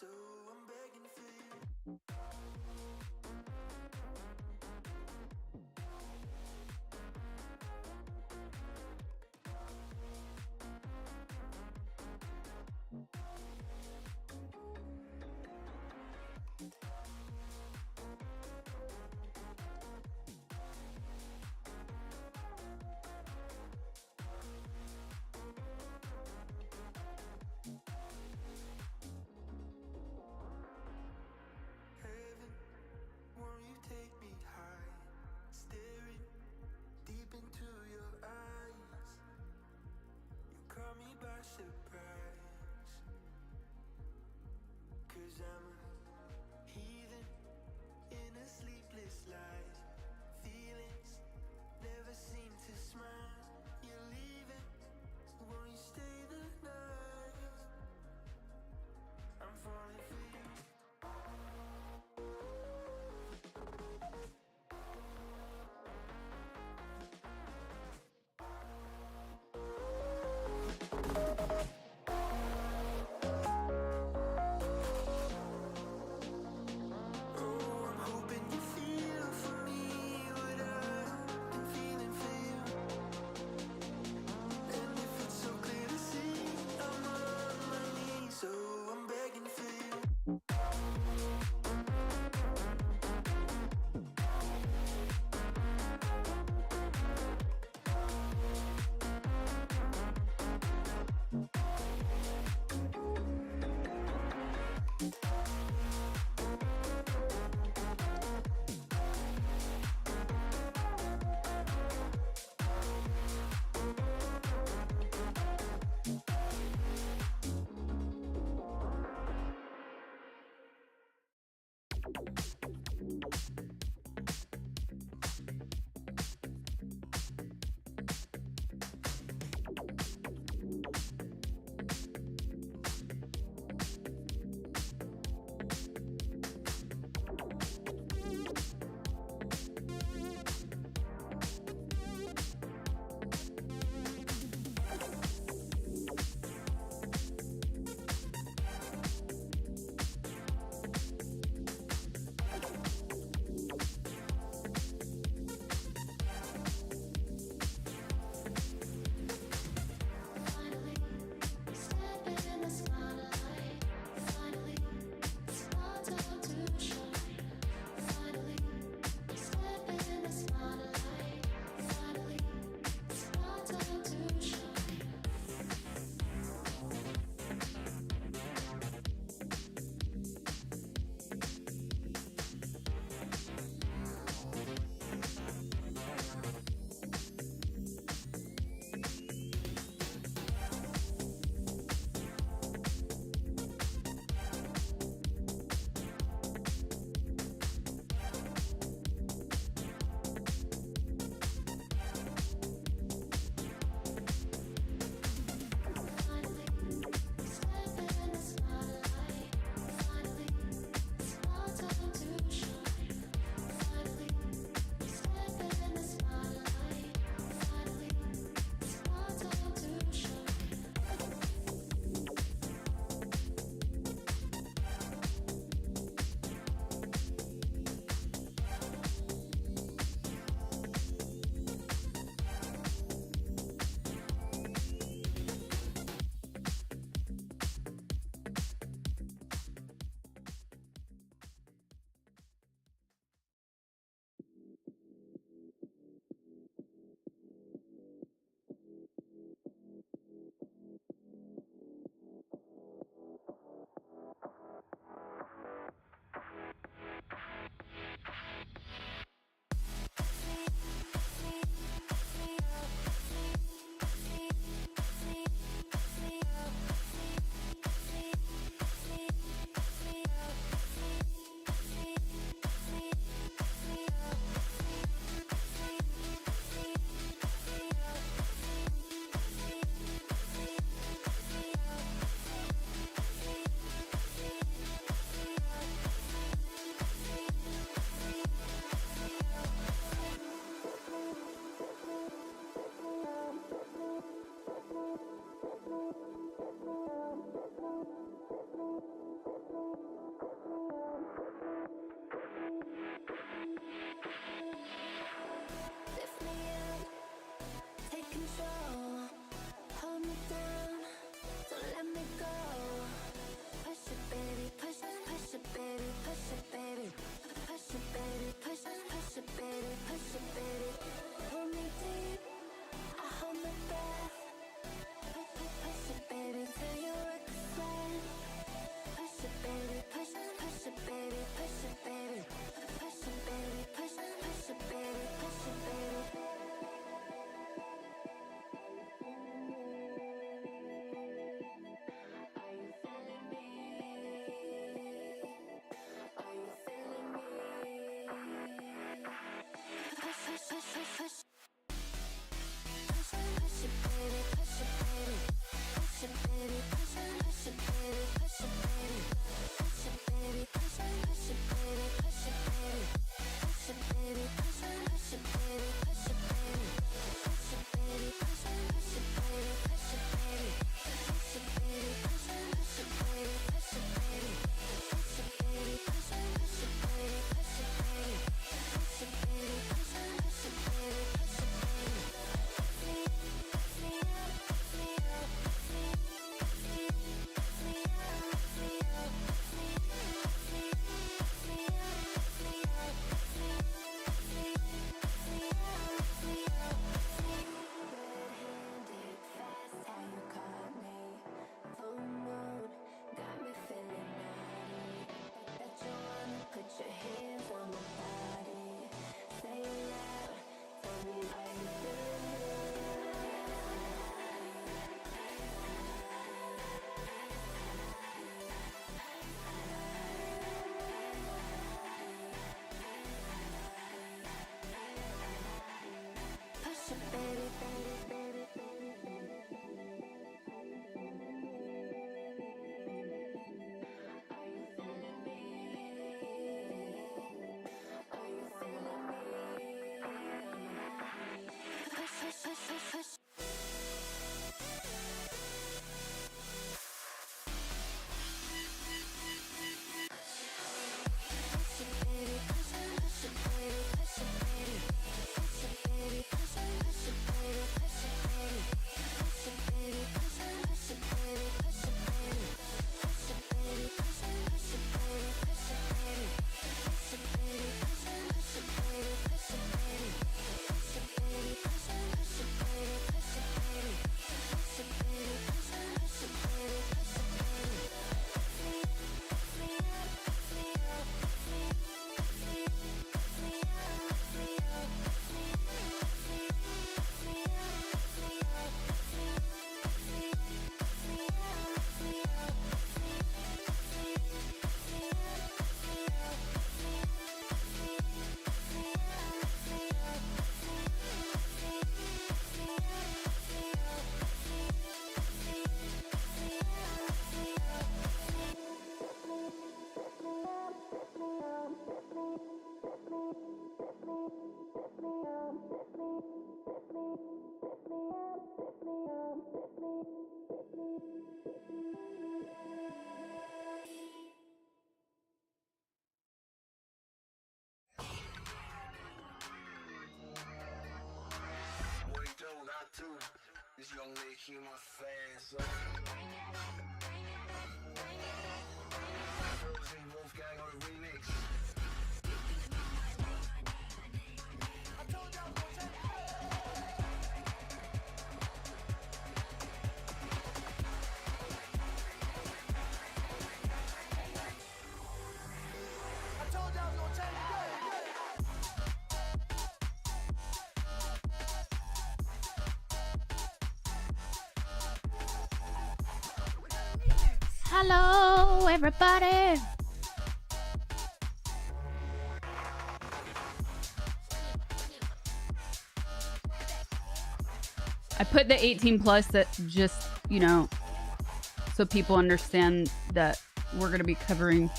so I'm begging for you. control. Hold me down, don't let me go. Push it, baby, push it, baby, push it, baby. Push it, baby, push it, baby, push it, baby. Hold me deep, I hold my breath. Push it, baby, till you explain. Push it, baby, push it, baby, push it, baby. Push it, baby, push it, baby, push it, baby. Are you feeling me? Are you feeling me? Push, push, push, push, push. Push it, baby, push it, baby. Push it, baby, push it, baby, push it, baby. Push it, baby, push it, baby, push it, baby. Push it, baby, push it, baby, push it, baby. Push it, baby, push it, baby, push it, baby. Push it, baby, push it, baby, push it, baby. Push it, baby, push it, baby, push it, baby. Push it, baby, push it, baby, push it, baby. Put your hands on my body. Say it loud. Tell me, are you feeling me? Push it, baby, baby, baby, baby, baby. Are you feeling me? Are you feeling me? Push, push, push, push, push. Push it, baby, push it, baby, push it, baby. Push it, baby, push it, baby, push it, baby. Push it, baby, push it, baby, push it, baby. Push it, baby, push it, baby, push it, baby. Push it, baby, push it, baby, push it, baby. Push it, baby, push it, baby, push it, baby. Push it, baby, push it, baby, push it, baby. Free up, free up, free up, free up, free up, free up, free up, free up, free up, free up, free up, free up, free up, free up, This young lady, she my fan, so Wolfgang on the remix. I told y'all to take Hello, everybody. I put the 18 plus that just, you know, so people understand that we're going to be covering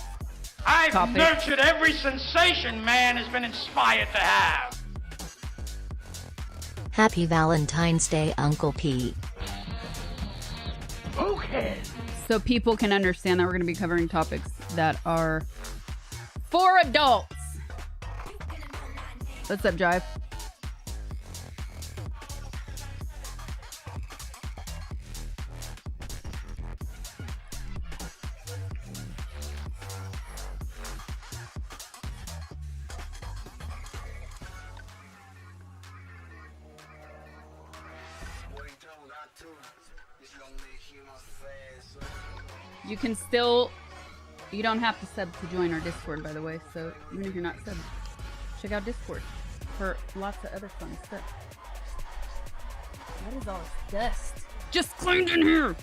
I've topics. nurtured every sensation man has been inspired to have. Happy Valentine's Day, Uncle P. Okay. So people can understand that we're going to be covering topics that are for adults. What's up, Jive? You can still... You don't have to sub to join our Discord, by the way. So even if you're not subbed, check out Discord for lots of other fun stuff. What is all this dust? Just cleaned in here!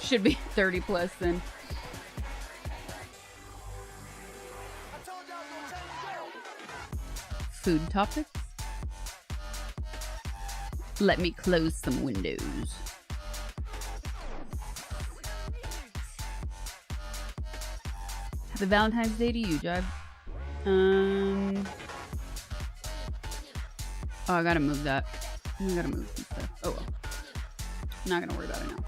Should be 30 plus then. Food topics? Let me close some windows. Happy Valentine's Day to you, Jive. Oh, I gotta move that. I gotta move some stuff. Oh well. Not gonna worry about it now.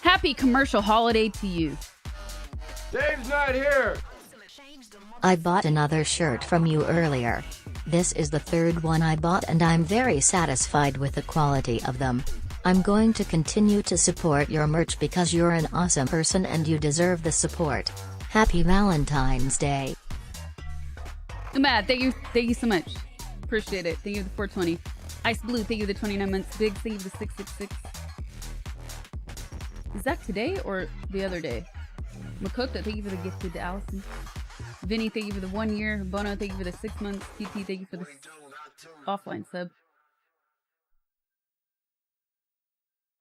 Happy commercial holiday to you. Dave's not here! I bought another shirt from you earlier. This is the third one I bought and I'm very satisfied with the quality of them. I'm going to continue to support your merch because you're an awesome person and you deserve the support. Happy Valentine's Day. Matt, thank you so much. Appreciate it. Thank you for the 420. Ice Blue, thank you for the 29 months. Big, thank you for the 666. Is that today or the other day? Makoto, thank you for the gifted Allison. Vinny, thank you for the 1 year. Bono, thank you for the 6 months. TT, thank you for the offline sub.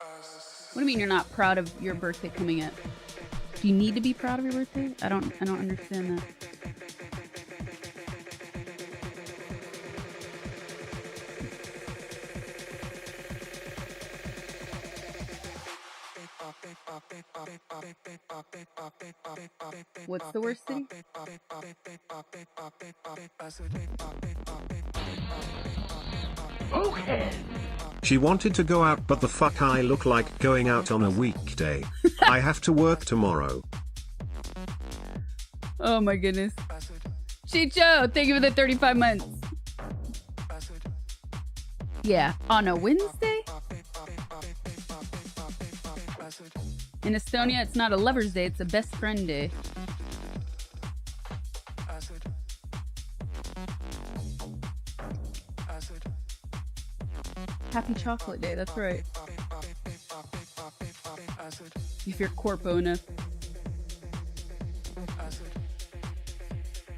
What do you mean you're not proud of your birthday coming up? Do you need to be proud of your birthday? I don't understand that. What's the worst city? Okay. She wanted to go out, but the fuck I look like going out on a weekday. I have to work tomorrow. Oh my goodness. Chicho, thank you for the 35 months. Yeah, on a Wednesday? In Estonia, it's not a lover's day, it's a best friend day. Happy chocolate day, that's right. If you're corpo enough.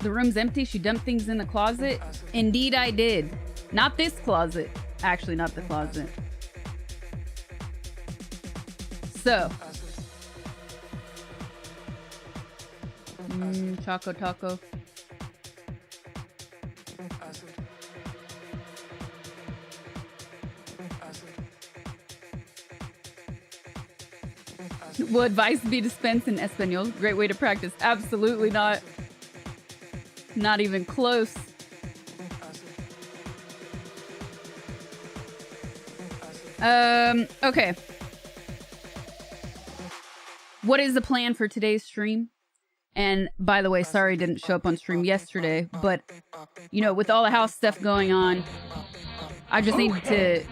The room's empty, she dumped things in the closet. Indeed I did. Not this closet. Actually, not the closet. So. Choco taco. Will advice be dispensed in Espanol? Great way to practice. Absolutely not. Not even close. Okay. What is the plan for today's stream? And by the way, sorry I didn't show up on stream yesterday, but you know, with all the house stuff going on, I just needed to...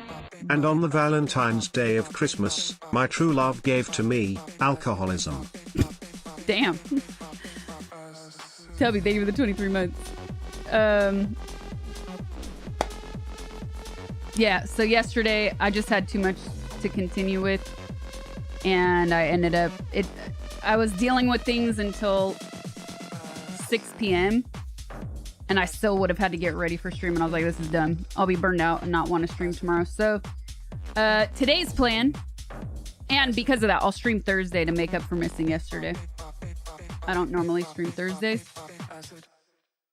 And on the Valentine's Day of Christmas, my true love gave to me alcoholism. Damn. Tell me, thank you for the 23 months. Yeah, so yesterday I just had too much to continue with, and I ended up... I was dealing with things until 6 p.m. and I still would have had to get ready for stream, and I was like, this is done. I'll be burned out and not want to stream tomorrow. So today's plan, and because of that, I'll stream Thursday to make up for missing yesterday. I don't normally stream Thursdays.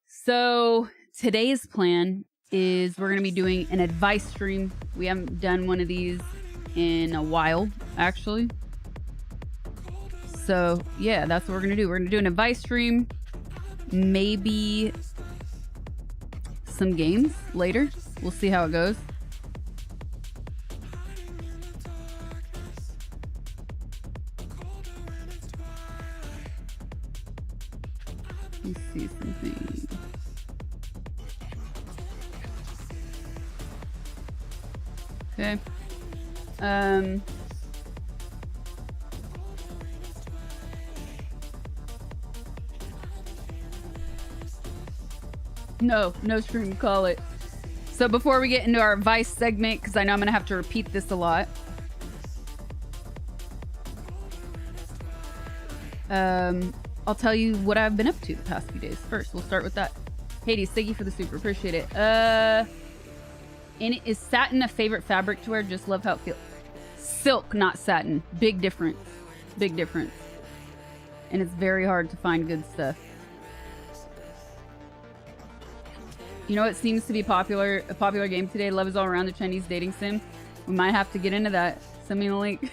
So today's plan is we're going to be doing an advice stream. We haven't done one of these in a while, actually. So yeah, that's what we're going to do. We're going to do an advice stream, maybe some games later. We'll see how it goes. Let's see something. Okay. No stream, call it. So before we get into our advice segment, because I know I'm going to have to repeat this a lot. I'll tell you what I've been up to the past few days. First, we'll start with that. Hades, thank you for the super. Appreciate it. Is satin a favorite fabric to wear? Just love how it feels. Silk, not satin. Big difference. Big difference. And it's very hard to find good stuff. You know what seems to be a popular game today? Love is All Around, the Chinese dating sim. We might have to get into that. Send me the link.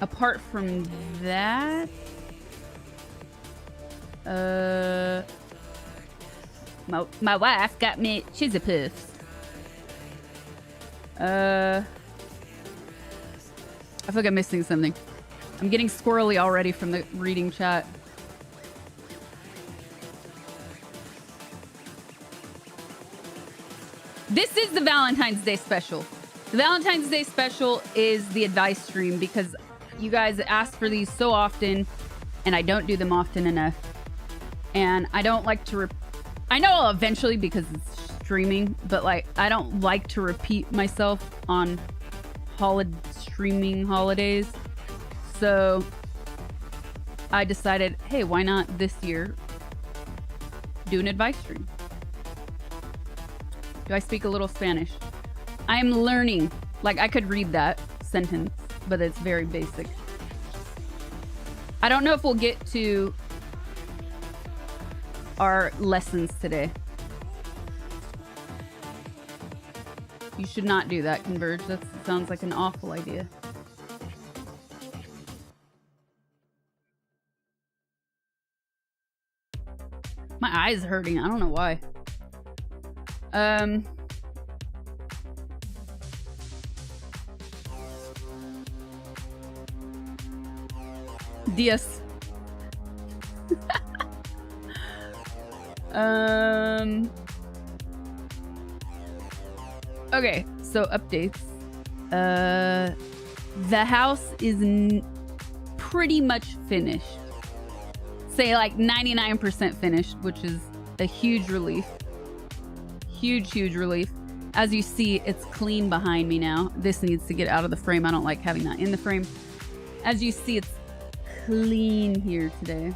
Apart from that, my wife got me 𝗵𝗶𝗶𝗱. I feel like I'm missing something. I'm getting squirrely already from the reading chat. This is the Valentine's Day special. The Valentine's Day special is the advice stream because you guys ask for these so often and I don't do them often enough. And I don't like to... I know I'll eventually because it's streaming, but like I don't like to repeat myself on streaming holidays. So I decided, hey, why not this year do an advice stream? Do I speak a little Spanish? I am learning. Like, I could read that sentence, but it's very basic. I don't know if we'll get to our lessons today. You should not do that, Converge. That sounds like an awful idea. My eyes are hurting. I don't know why. Dios. Okay, so updates. The house is pretty much finished. Say like 99% finished, which is a huge relief. Huge relief. As you see, it's clean behind me now. This needs to get out of the frame. I don't like having that in the frame. As you see, it's clean here today.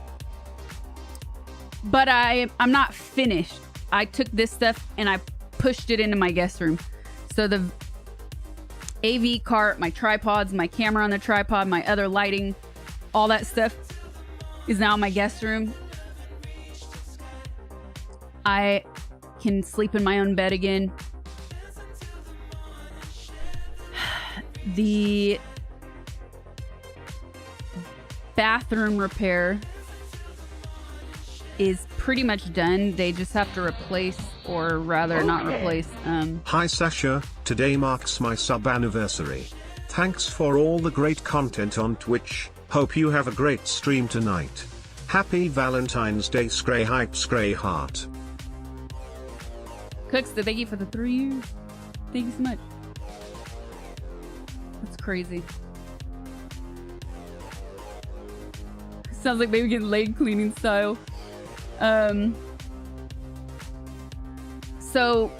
But I'm not finished. I took this stuff and I pushed it into my guest room. So the AV cart, my tripods, my camera on the tripod, my other lighting, all that stuff is now in my guest room. I can sleep in my own bed again. The bathroom repair is pretty much done. They just have to replace, or rather not replace. Hi Sasha, today marks my sub anniversary. Thanks for all the great content on Twitch. Hope you have a great stream tonight. Happy Valentine's Day, 𝗵𝗲𝗿𝗲. Cooks, thank you for the 3 years. Thank you so much. That's crazy. Sounds like maybe getting leg cleaning style. So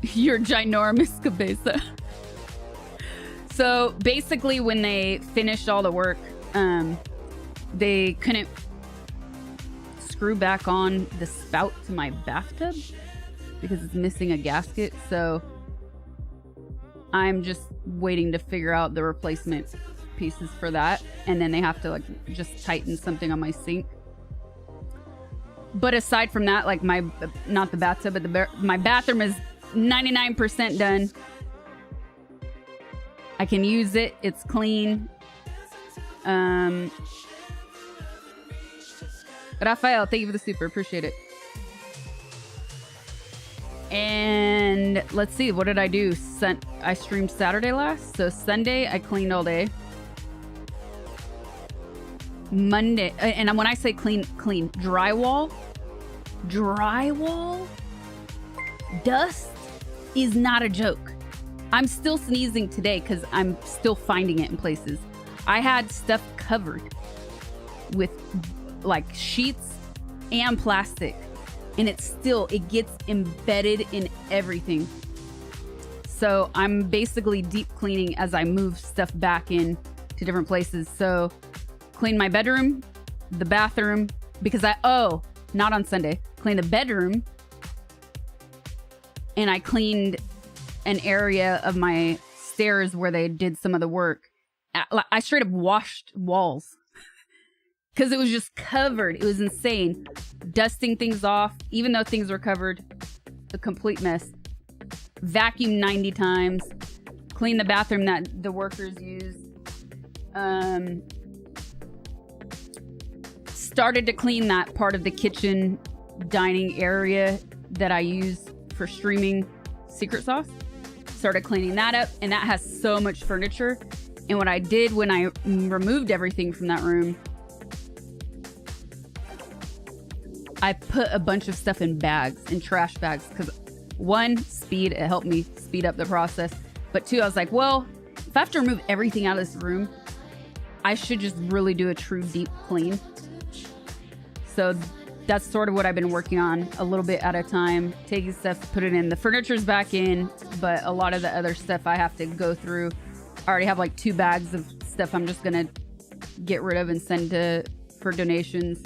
you're ginormous, 𝗵𝗶𝗿𝗱. So basically when they finished all the work, they couldn't screw back on the spout to my bathtub because it's missing a gasket. So I'm just waiting to figure out the replacement pieces for that. And then they have to like just tighten something on my sink. But aside from that, like not the bathtub, but my bathroom is 99% done. I can use it. It's clean. Raphael, thank you for the super. Appreciate it. And let's see. What did I do? I streamed Saturday last. So Sunday, I cleaned all day. Monday. And when I say clean, drywall. Dust is not a joke. I'm still sneezing today because I'm still finding it in places. I had stuff covered. with like sheets and plastic, and it gets embedded in everything. So I'm basically deep cleaning as I move stuff back in to different places. So clean my bedroom, the bathroom, because not on Sunday, clean the bedroom, and I cleaned an area of my stairs where they did some of the work. I straight up washed walls because it was just covered. It was insane. Dusting things off, even though things were covered, a complete mess. Vacuum 90 times. Clean the bathroom that the workers use. Started to clean that part of the kitchen dining area that I use for streaming Secret Sauce. Started cleaning that up, and that has so much furniture. And what I did when I removed everything from that room, I put a bunch of stuff in bags, in trash bags, because one, speed, it helped me speed up the process. But two, I was like, well, if I have to remove everything out of this room, I should just really do a true deep clean. So that's sort of what I've been working on, a little bit at a time, taking stuff, put it in. The furniture's back in, but a lot of the other stuff I have to go through. I already have like 2 bags of stuff I'm just gonna get rid of and send for donations.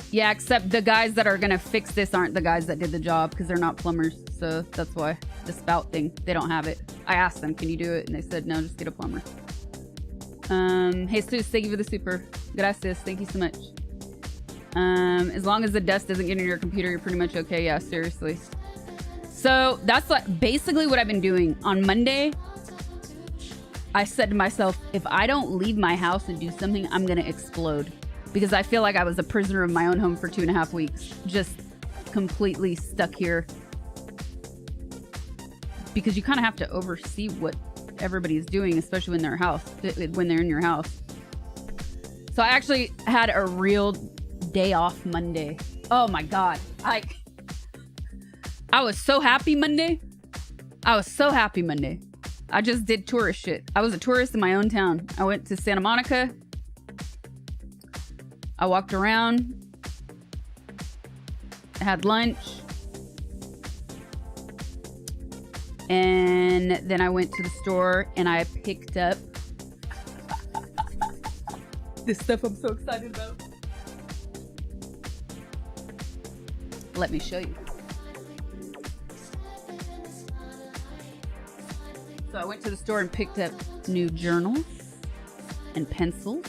Yeah, except the guys that are gonna fix this aren't the guys that did the job, because they're not plumbers. So that's why the spout thing, they don't have it. I asked them, can you do it? And they said, no, just get a plumber. Hey, Sus, thank you for the super. Gracias, thank you so much. As long as the dust doesn't get in your computer, you're pretty much okay. Yeah, seriously. So that's basically what I've been doing. On Monday, I said to myself, if I don't leave my house and do something, I'm gonna explode. Because I feel like I was a prisoner of my own home for 2.5 weeks. Just completely stuck here. Because you kind of have to oversee what everybody's doing, especially when they're in your house. So I actually had a real day off Monday. Oh my God. I was so happy Monday. I just did tourist shit. I was a tourist in my own town. I went to Santa Monica. I walked around, had lunch, and then I went to the store and I picked up this stuff I'm so excited about. Let me show you. So I went to the store and picked up new journals and pencils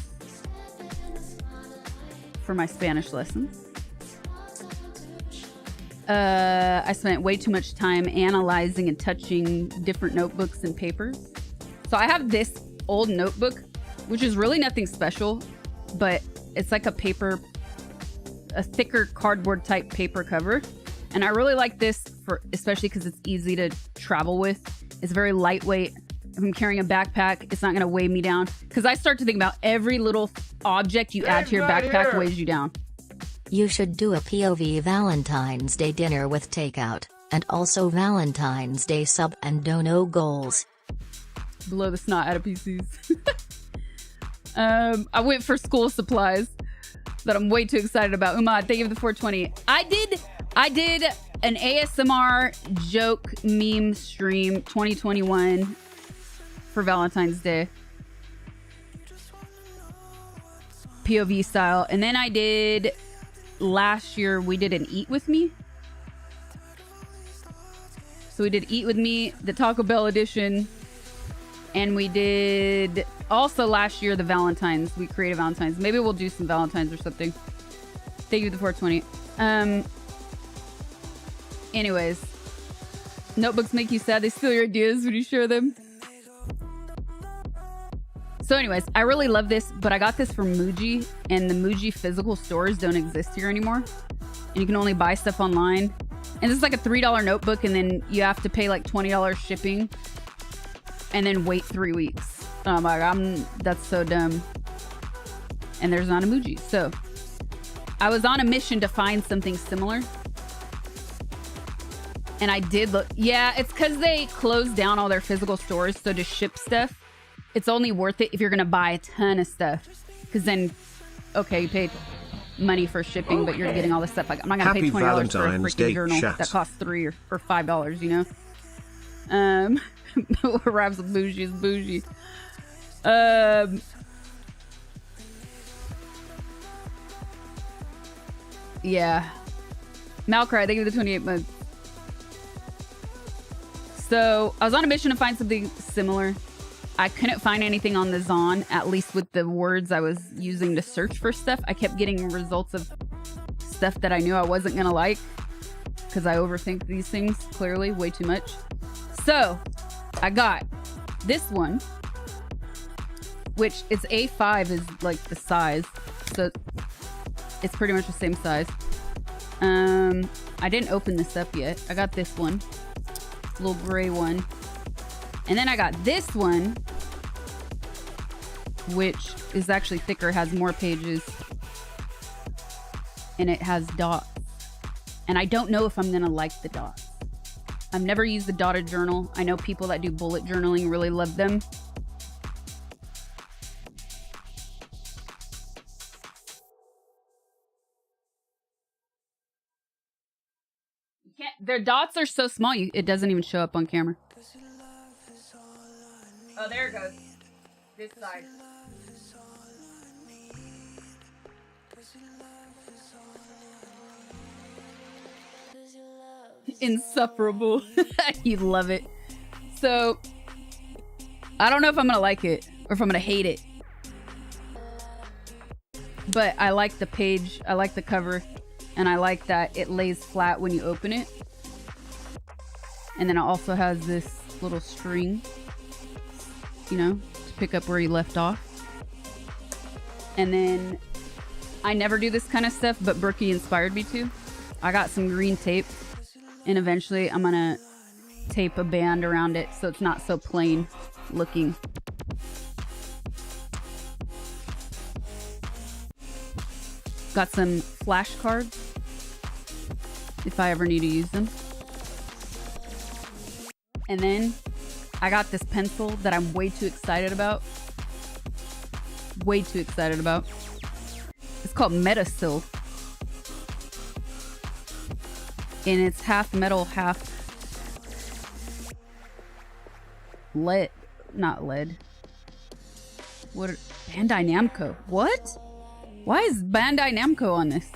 for my Spanish lessons. I spent way too much time analyzing and touching different notebooks and papers. So I have this old notebook, which is really nothing special, but it's like a thicker cardboard type paper cover. And I really like this especially because it's easy to travel with. It's very lightweight. If I'm carrying a backpack, it's not going to weigh me down. Because I start to think about every little object you add to your backpack weighs you down. You should do a POV Valentine's Day dinner with takeout, and also Valentine's Day sub and dono goals. Blow the snot out of PCs. I went for school supplies that I'm way too excited about. Umad, thank you for the 420. I did an ASMR joke meme stream 2021 for Valentine's Day. POV style. And then I did, last year, we did an Eat With Me. So we did Eat With Me, the Taco Bell edition. And we did also last year the Valentine's. We created Valentine's. Maybe we'll do some Valentine's or something. Thank you for the 420. Anyways, notebooks make you sad. They steal your ideas when you share them. So anyways, I really love this, but I got this from Muji, and the Muji physical stores don't exist here anymore. And you can only buy stuff online. And this is like a $3 notebook, and then you have to pay like $20 shipping and then wait 3 weeks. Oh my God, that's so dumb. And there's not a Muji. So I was on a mission to find something similar. And I did look. Yeah, it's because they closed down all their physical stores. So to ship stuff, it's only worth it if you're going to buy a ton of stuff. Because then, okay, you paid money for shipping, but you're getting all this stuff. Like, I'm not going to pay $20 for a freaking journal that costs $3 or $5, you know? What rhymes with bougie is bougie. Yeah. Malcry, thank you for the 28 months. So, I was on a mission to find something similar. I couldn't find anything on the Zon, at least with the words I was using to search for stuff. I kept getting results of stuff that I knew I wasn't gonna like, because I overthink these things, clearly, way too much. So, I got this one, which is A5 is like the size. So, it's pretty much the same size. I didn't open this up yet. I got this one. Little gray one. And then I got this one, which is actually thicker, has more pages, and it has dots. And I don't know if I'm gonna like the dots. I've never used the dotted journal. I know people that do bullet journaling really love them. Their dots are so small, it doesn't even show up on camera. Oh, there it goes. This side. Insufferable. You love it. So, I don't know if I'm gonna like it or if I'm gonna hate it. But I like the page, I like the cover, and I like that it lays flat when you open it. And then it also has this little string, you know, to pick up where you left off. And then I never do this kind of stuff, but 𝗵𝗲𝗿𝗲 inspired me to. I got some green tape, and eventually I'm gonna tape a band around it so it's not so plain looking. Got some flashcards if I ever need to use them. And then I got this pencil that I'm way too excited about. Way too excited about. It's called 𝗵𝗲𝗿𝗲. And it's half metal, half lead. Not lead. What? Bandai Namco. What? Why is Bandai Namco on this?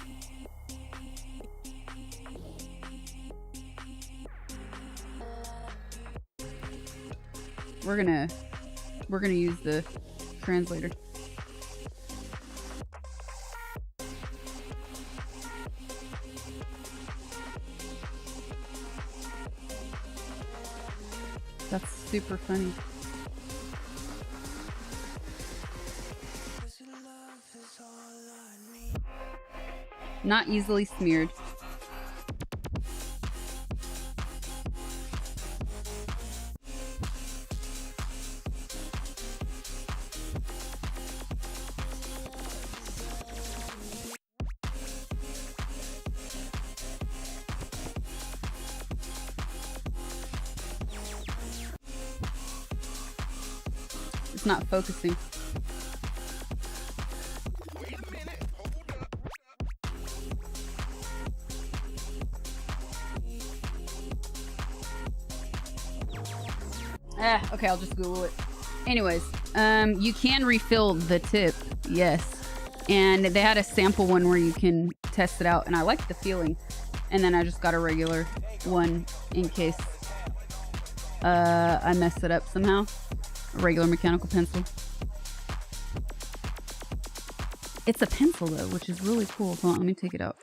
We're gonna use the translator. That's super funny. Not easily smeared. It's not focusing. Okay, I'll just Google it. Anyways, you can refill the tip, yes. And they had a sample one where you can test it out, and I liked the feeling. And then I just got a regular one in case I mess it up somehow. A regular mechanical pencil. It's a pencil though, which is really cool. Hold on, let me take it out.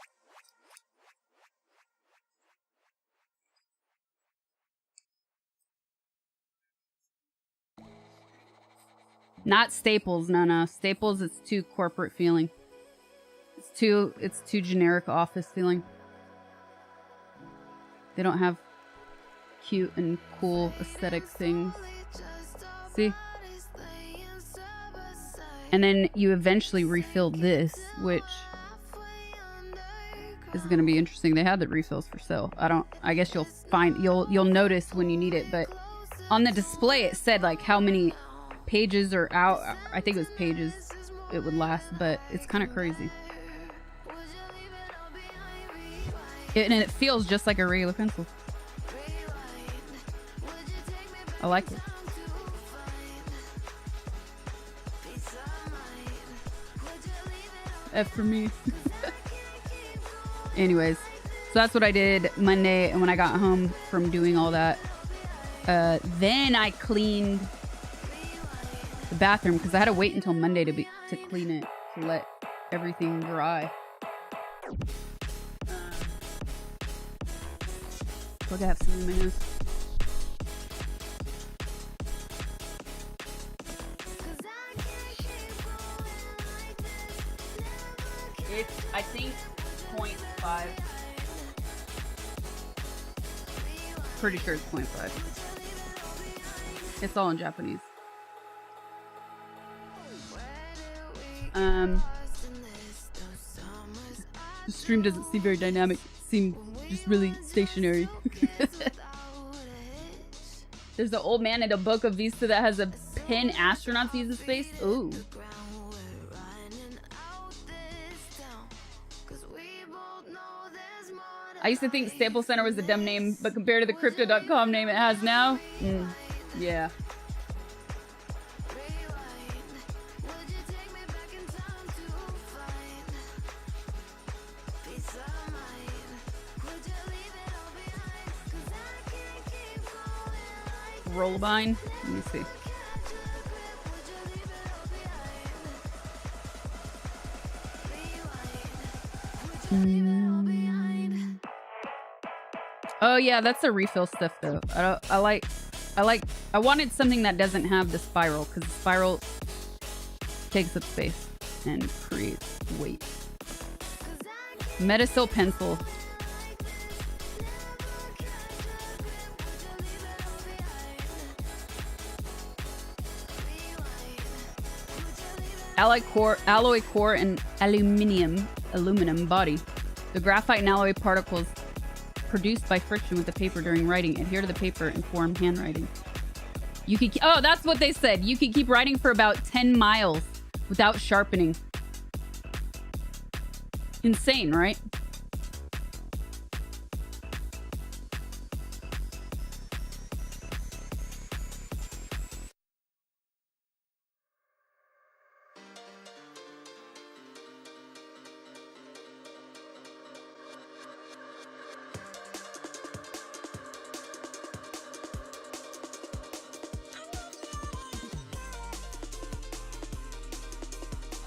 Not Staples, no. Staples, it's too corporate feeling. It's too generic office feeling. They don't have cute and cool aesthetic things. See? And then you eventually refill this, which is going to be interesting. They had the refills for sale. I guess you'll notice when you need it, but on the display it said like how many pages are out. I think it was pages it would last, but it's kind of crazy. And it feels just like a regular pencil. I like it. F for me. Anyways, so that's what I did Monday, and when I got home from doing all that, then I cleaned the bathroom because I had to wait until Monday to clean it, to let everything dry. Look, I have some in my nose. It's, I think, 0.5. Pretty sure it's 0.5. It's all in Japanese. The stream doesn't seem very dynamic. It seems just really stationary. There's an old man in a book of Vista that has a pen astronauts use in space. Ooh. I used to think Staples Center was a dumb name, but compared to the Crypto.com name it has now, yeah. Rollbine. Let me see. Oh yeah, that's the refill stuff though. I wanted something that doesn't have the spiral, because the spiral takes up space and creates weight. Metasil pencil. Alloy core and aluminum body. The graphite and alloy particles produced by friction with the paper during writing adhere to the paper and form handwriting. You can oh, that's what they said. You can keep writing for about 10 miles without sharpening. Insane, right?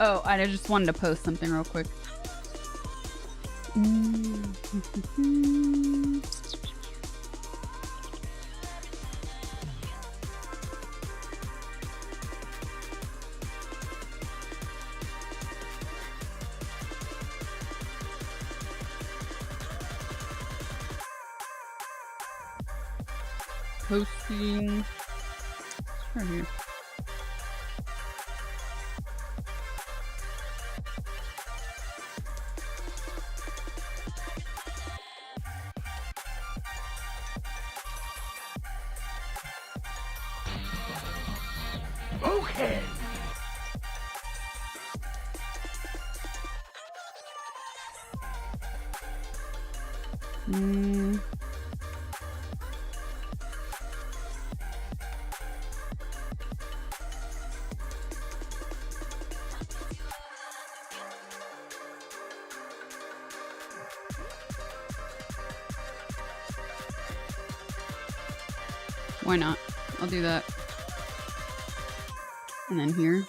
Oh, I just wanted to post something real quick. Posting right here. Okay. Why not? I'll do that. And then here.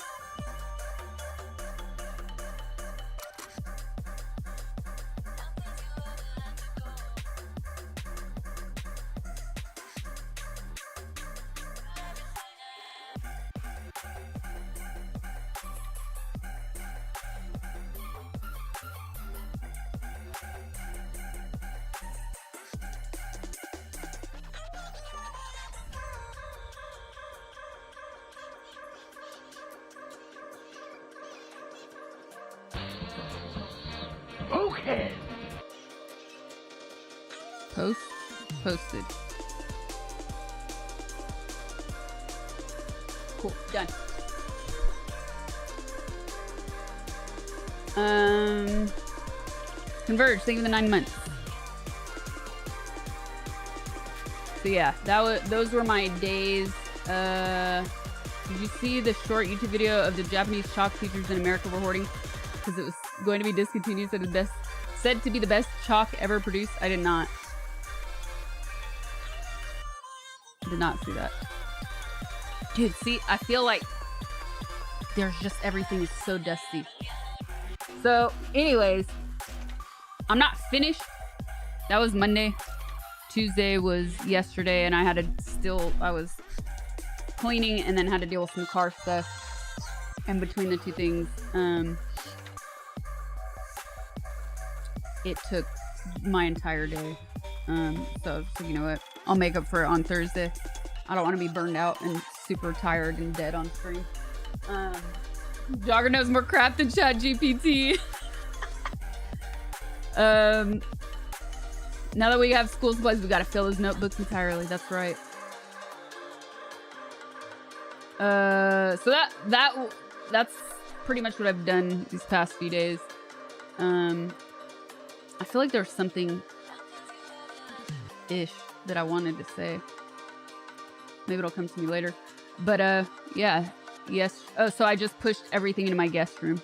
Okay. Posted. Cool. Done. Converge. Thank you for the 9 months. So yeah, those were my days. Did you see the short YouTube video of the Japanese chalk teachers in America were hoarding because it was going to be discontinued? Said to be the best chalk ever produced. I did not. Did not see that. Dude, see, I feel like there's just everything is so dusty. So, anyways, I'm not finished. That was Monday. Tuesday was yesterday, and I was cleaning and then had to deal with some car stuff. And between the two things, it took my entire day. So you know what? I'll make up for it on Thursday. I don't want to be burned out and super tired and dead on screen. Jogger knows more crap than 𝗵𝗵𝗿𝗲. Now that we have school supplies, we gotta fill his notebooks entirely. That's right. So that's pretty much what I've done these past few days. I feel like there's something ish that I wanted to say. Maybe it'll come to me later. But yeah. Yes. Oh, so I just pushed everything into my guest room.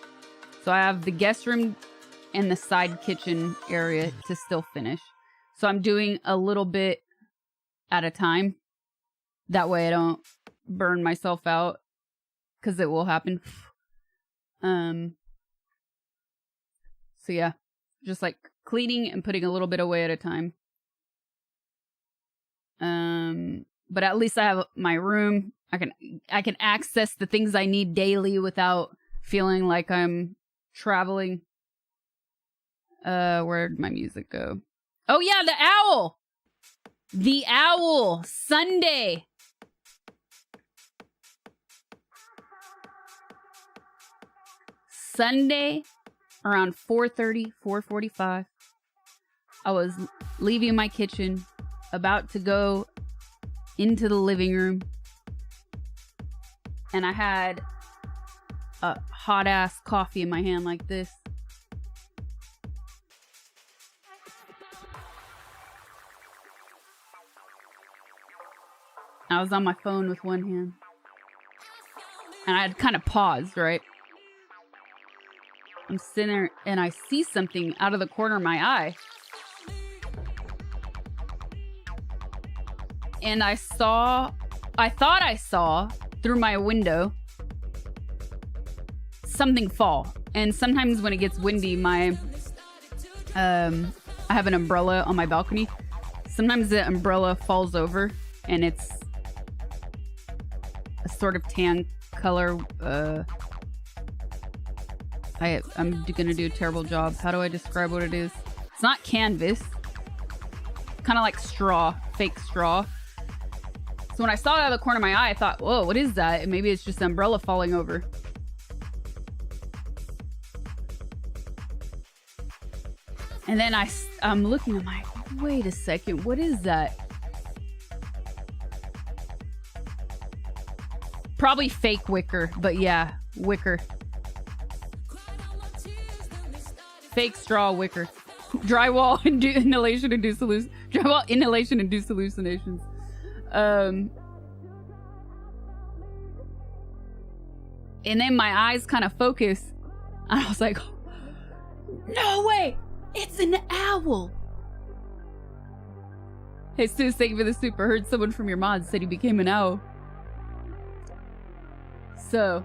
So I have the guest room and the side kitchen area to still finish. So I'm doing a little bit at a time. That way I don't burn myself out, because it will happen. So yeah, just like cleaning and putting a little bit away at a time. But at least I have my room. I can access the things I need daily without feeling like I'm traveling. Where'd my music go? Oh yeah, the owl! The owl! Sunday! Sunday, around 4:30, 4:45, I was leaving my kitchen, about to go into the living room, and I had a hot-ass coffee in my hand like this. I was on my phone with one hand. And I had kind of paused, right? I'm sitting there and I see something out of the corner of my eye. And I thought I saw through my window something fall. And sometimes when it gets windy, I have an umbrella on my balcony. Sometimes the umbrella falls over and it's a sort of tan color. I'm gonna do a terrible job. How do I describe what it is? It's not canvas. Kind of like straw, fake straw. So when I saw it out of the corner of my eye, I thought, whoa, what is that? And maybe it's just an umbrella falling over. And then I'm looking, I'm like, wait a second, what is that? Probably fake wicker, but yeah, wicker. Fake straw wicker. Drywall inhalation induced drywall inhalation induced hallucinations. And then my eyes kind of focus, and I was like, no way, it's an owl. Hey Stu, thank you for the soup. I heard someone from your mods said he became an owl. So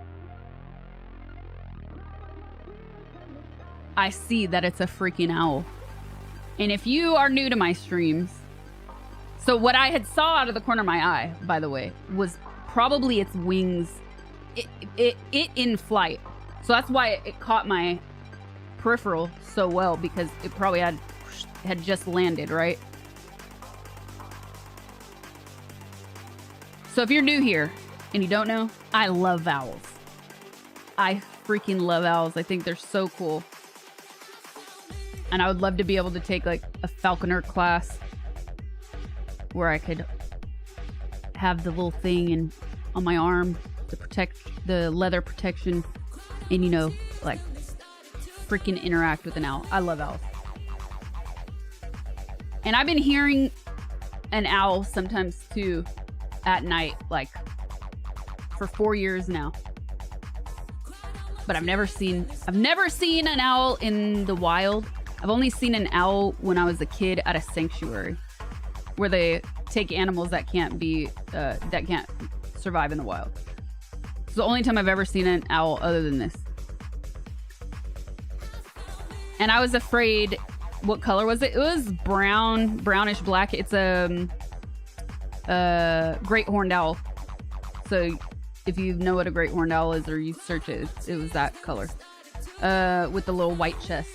I see that it's a freaking owl. And if you are new to my streams, so what I had saw out of the corner of my eye, by the way, was probably its wings, it in flight. So that's why it caught my peripheral so well, because it probably had just landed, right? So if you're new here and you don't know, I love owls. I freaking love owls. I think they're so cool. And I would love to be able to take like a falconer class where I could have the little thing and on my arm to protect the leather protection and, you know, like freaking interact with an owl. I love owls. And I've been hearing an owl sometimes too at night, like for 4 years now. But I've never seen an owl in the wild. I've only seen an owl when I was a kid at a sanctuary where they take animals that can't survive in the wild. It's the only time I've ever seen an owl other than this. And I was afraid. What color was it? It was brown, brownish black. It's a great horned owl. So if you know what a great horned owl is or you search it, it was that color. With the little white chest.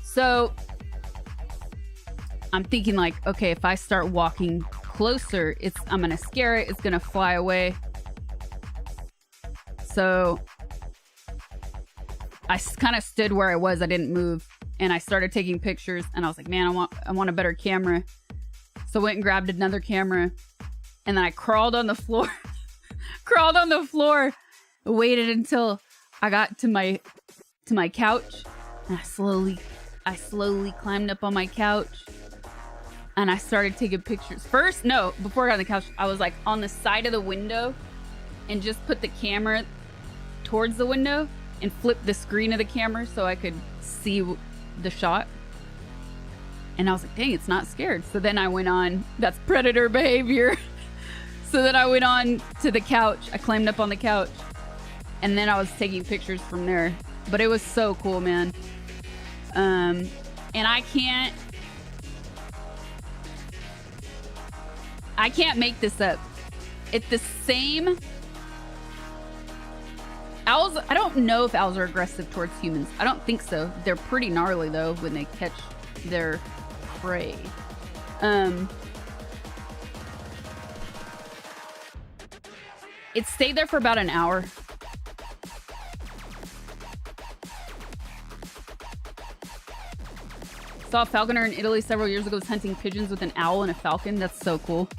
So I'm thinking like, okay, if I start walking closer, I'm gonna scare it. It's gonna fly away. So I kind of stood where I was. I didn't move. And I started taking pictures and I was like, man, I want a better camera. So I went and grabbed another camera and then I crawled on the floor, waited until I got to my couch and I slowly climbed up on my couch and I started taking pictures. Before I got on the couch, I was like on the side of the window and just put the camera towards the window and flipped the screen of the camera so I could see the shot. And I was like, dang, it's not scared. So then I went on, that's predator behavior. So then I went on to the couch. I climbed up on the couch and then I was taking pictures from there. But it was so cool, man. And I can't make this up. It's the same. Owls, I don't know if owls are aggressive towards humans. I don't think so. They're pretty gnarly though when they catch their prey. It stayed there for about an hour. Saw a falconer in Italy several years ago was hunting pigeons with an owl and a falcon. That's so cool.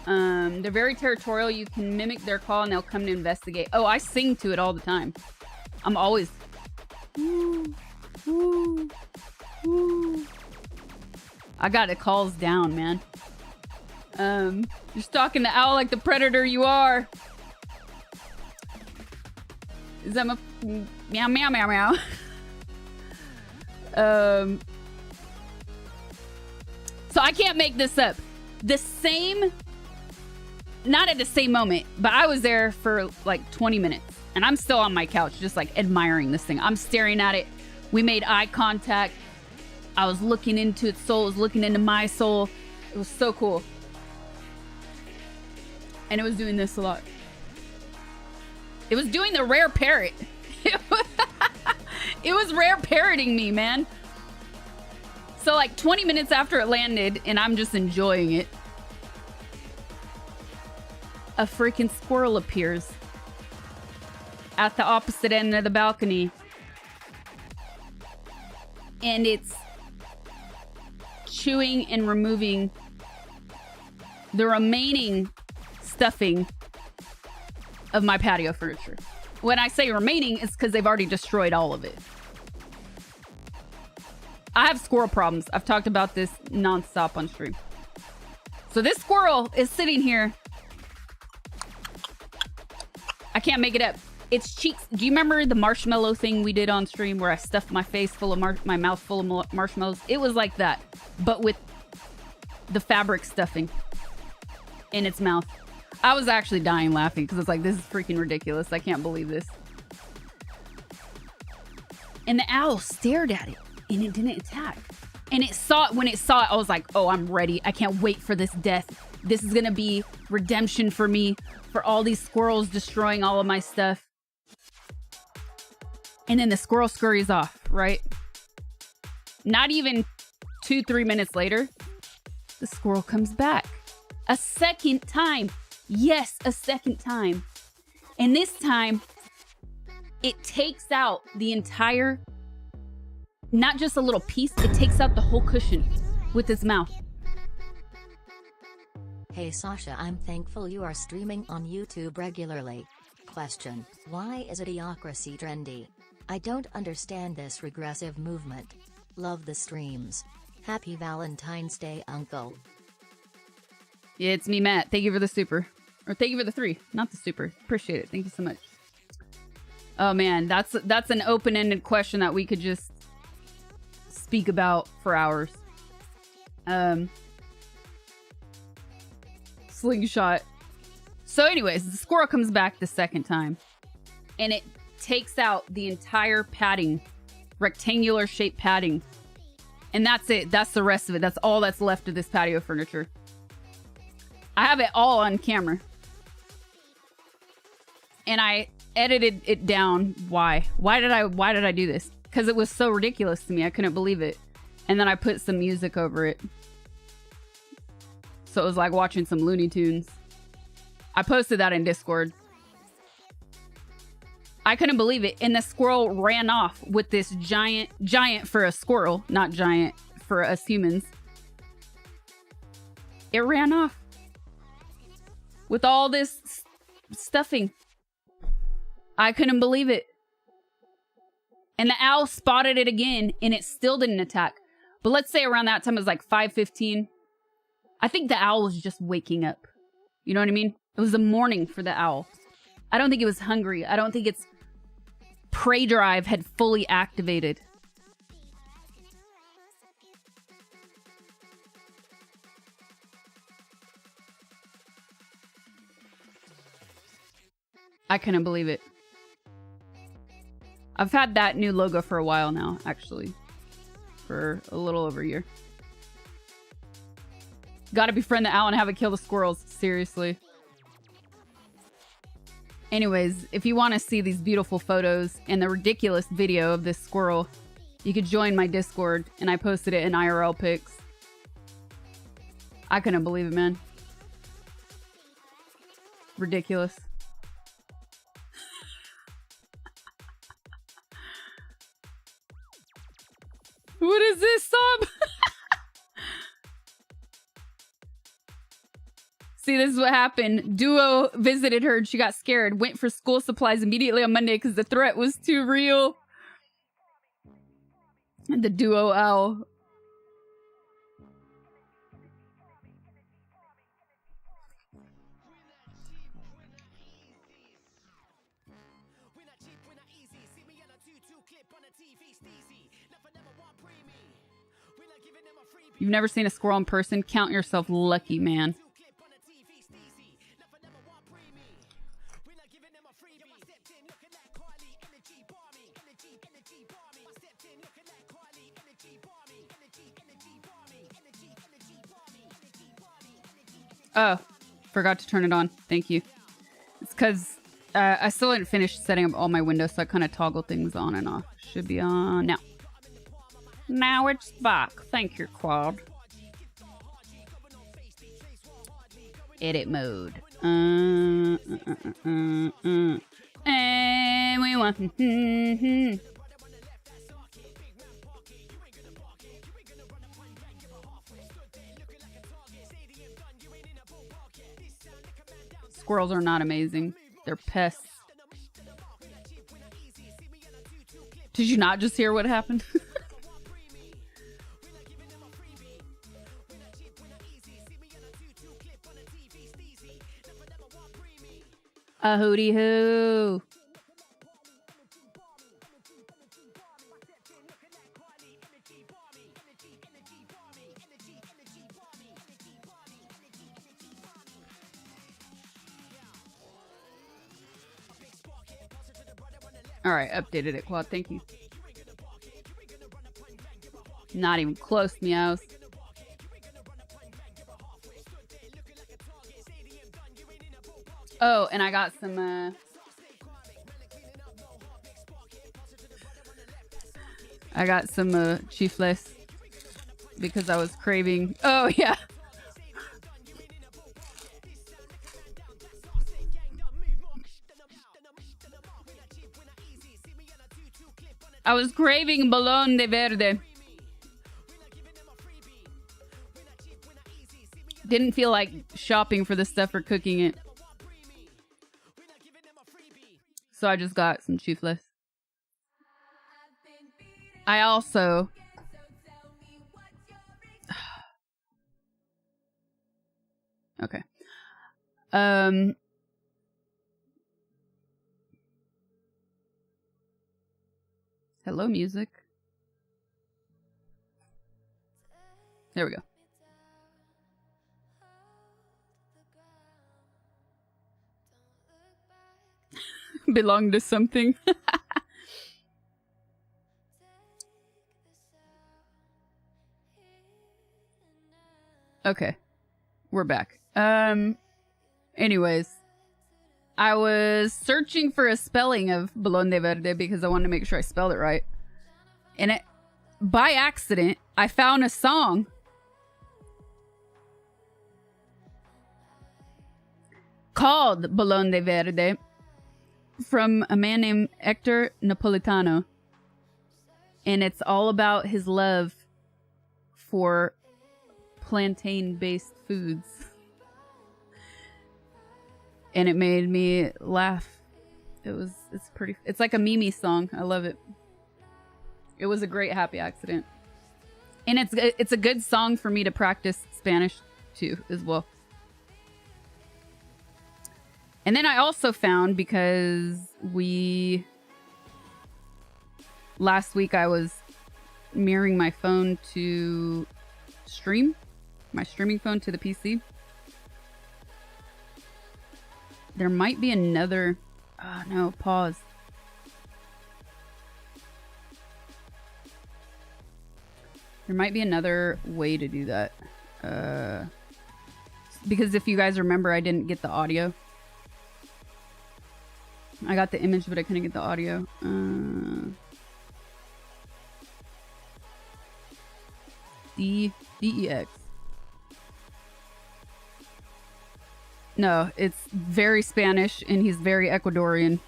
They're very territorial. You can mimic their call and they'll come to investigate. Oh, I sing to it all the time. I'm always... Woo, woo, woo. I got the calls down, man. You're stalking the owl like the predator you are. Is that my... Meow, meow, meow, meow. So I can't make this up. The same... Not at the same moment, but I was there for like 20 minutes and I'm still on my couch just like admiring this thing. I'm staring at it. We made eye contact. I was looking into its soul. It was looking into my soul. It was so cool. And it was doing this a lot. It was doing the rare parrot. It was rare parroting me, man. So like 20 minutes after it landed and I'm just enjoying it, a freaking squirrel appears at the opposite end of the balcony. And it's chewing and removing the remaining stuffing of my patio furniture. When I say remaining, it's because they've already destroyed all of it. I have squirrel problems. I've talked about this nonstop on stream. So this squirrel is sitting here. I can't make it up. Its cheeks. Do you remember the marshmallow thing we did on stream where I stuffed my face full of my mouth full of marshmallows? It was like that, but with the fabric stuffing in its mouth. I was actually dying laughing because it's like, this is freaking ridiculous. I can't believe this. And the owl stared at it and it didn't attack. And it saw it. When it saw it, I was like, oh, I'm ready. I can't wait for this death. This is going to be redemption for me, for all these squirrels destroying all of my stuff. And then the squirrel scurries off, right? Not even 2-3 minutes later, the squirrel comes back. A second time. Yes, a second time. And this time, it takes out the entire, not just a little piece, it takes out the whole cushion with its mouth. Hey Sasha, I'm thankful you are streaming on YouTube regularly. Question: why is idiocracy trendy? I don't understand this regressive movement. Love the streams. Happy Valentine's Day, Uncle. Yeah, it's me, Matt. Thank you for the super. Or thank you for the 3, not the super. Appreciate it. Thank you so much. Oh man, that's an open-ended question that we could just speak about for hours. Slingshot. So anyways, the squirrel comes back the second time. And it takes out the entire padding. Rectangular shaped padding. And that's it. That's the rest of it. That's all that's left of this patio furniture. I have it all on camera. And I edited it down. Why? Why did I do this? Because it was so ridiculous to me. I couldn't believe it. And then I put some music over it. So it was like watching some Looney Tunes. I posted that in Discord. I couldn't believe it. And the squirrel ran off with this giant for a squirrel, not giant for us humans. It ran off with all this stuffing. I couldn't believe it. And the owl spotted it again and it still didn't attack. But let's say around that time it was like 5:15. I think the owl was just waking up. You know what I mean? It was the morning for the owl. I don't think it was hungry. I don't think its prey drive had fully activated. I couldn't believe it. I've had that new logo for a while now, actually. For a little over a year. Gotta befriend the owl and have it kill the squirrels. Seriously. Anyways, if you want to see these beautiful photos and the ridiculous video of this squirrel, you could join my Discord, and I posted it in IRL pics. I couldn't believe it, man. Ridiculous. What is this, Sob? See, this is what happened. Duo visited her and she got scared. Went for school supplies immediately on Monday because the threat was too real. And the duo owl. You've never seen a squirrel in person? Count yourself lucky, man. Oh, forgot to turn it on. Thank you. It's because I still didn't finish setting up all my windows, so I kind of toggle things on and off. Should be on now. Now it's back. Thank you, Quad. Edit mode. And we want. Squirrels are not amazing. They're pests. Did you not just hear what happened? A hootie hoo. All right, updated it, Quad. Thank you. Not even close, meows. Oh, and I got some, 𝗵𝗲𝗿𝗲 because I was craving. Oh, yeah. I was craving bologna de verde. Didn't feel like shopping for the stuff for cooking it. So I just got some chifles. I also... Okay. Hello, music. There we go. Belong to something. Okay. We're back. Anyways. I was searching for a spelling of 𝗵𝗲𝗿𝗲 because I wanted to make sure I spelled it right. And by accident, I found a song called 𝗵𝗲𝗿𝗲 from a man named 𝗳𝗶𝗵𝗱. And it's all about his love for plantain-based foods. And it made me laugh. It's like a 𝗵𝗲𝗿 song. I love it. It was a great happy accident. And it's a good song for me to practice Spanish too as well. And then I also found, because last week I was mirroring my phone to stream, my streaming phone to the PC. There might be another... Oh, no. Pause. There might be another way to do that. Because if you guys remember, I didn't get the audio. I got the image, but I couldn't get the audio. 𝗳𝗶𝗿𝗃. No, it's very Spanish, and he's very Ecuadorian.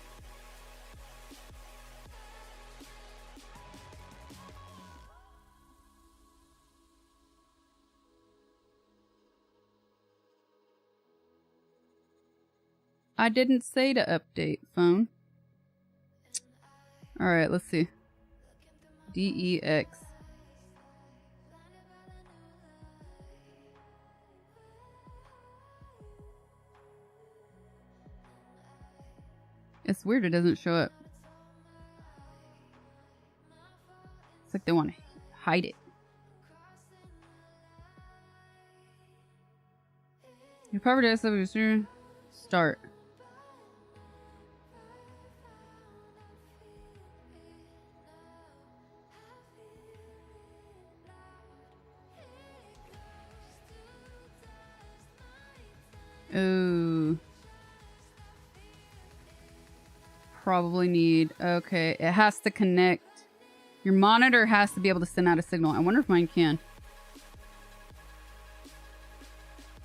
I didn't say to update phone. Alright, let's see. 𝗳𝗍𝗃. It's weird it doesn't show up. It's like they want to hide it. Your power to start. Ooh. Probably need... Okay, it has to connect. Your monitor has to be able to send out a signal. I wonder if mine can.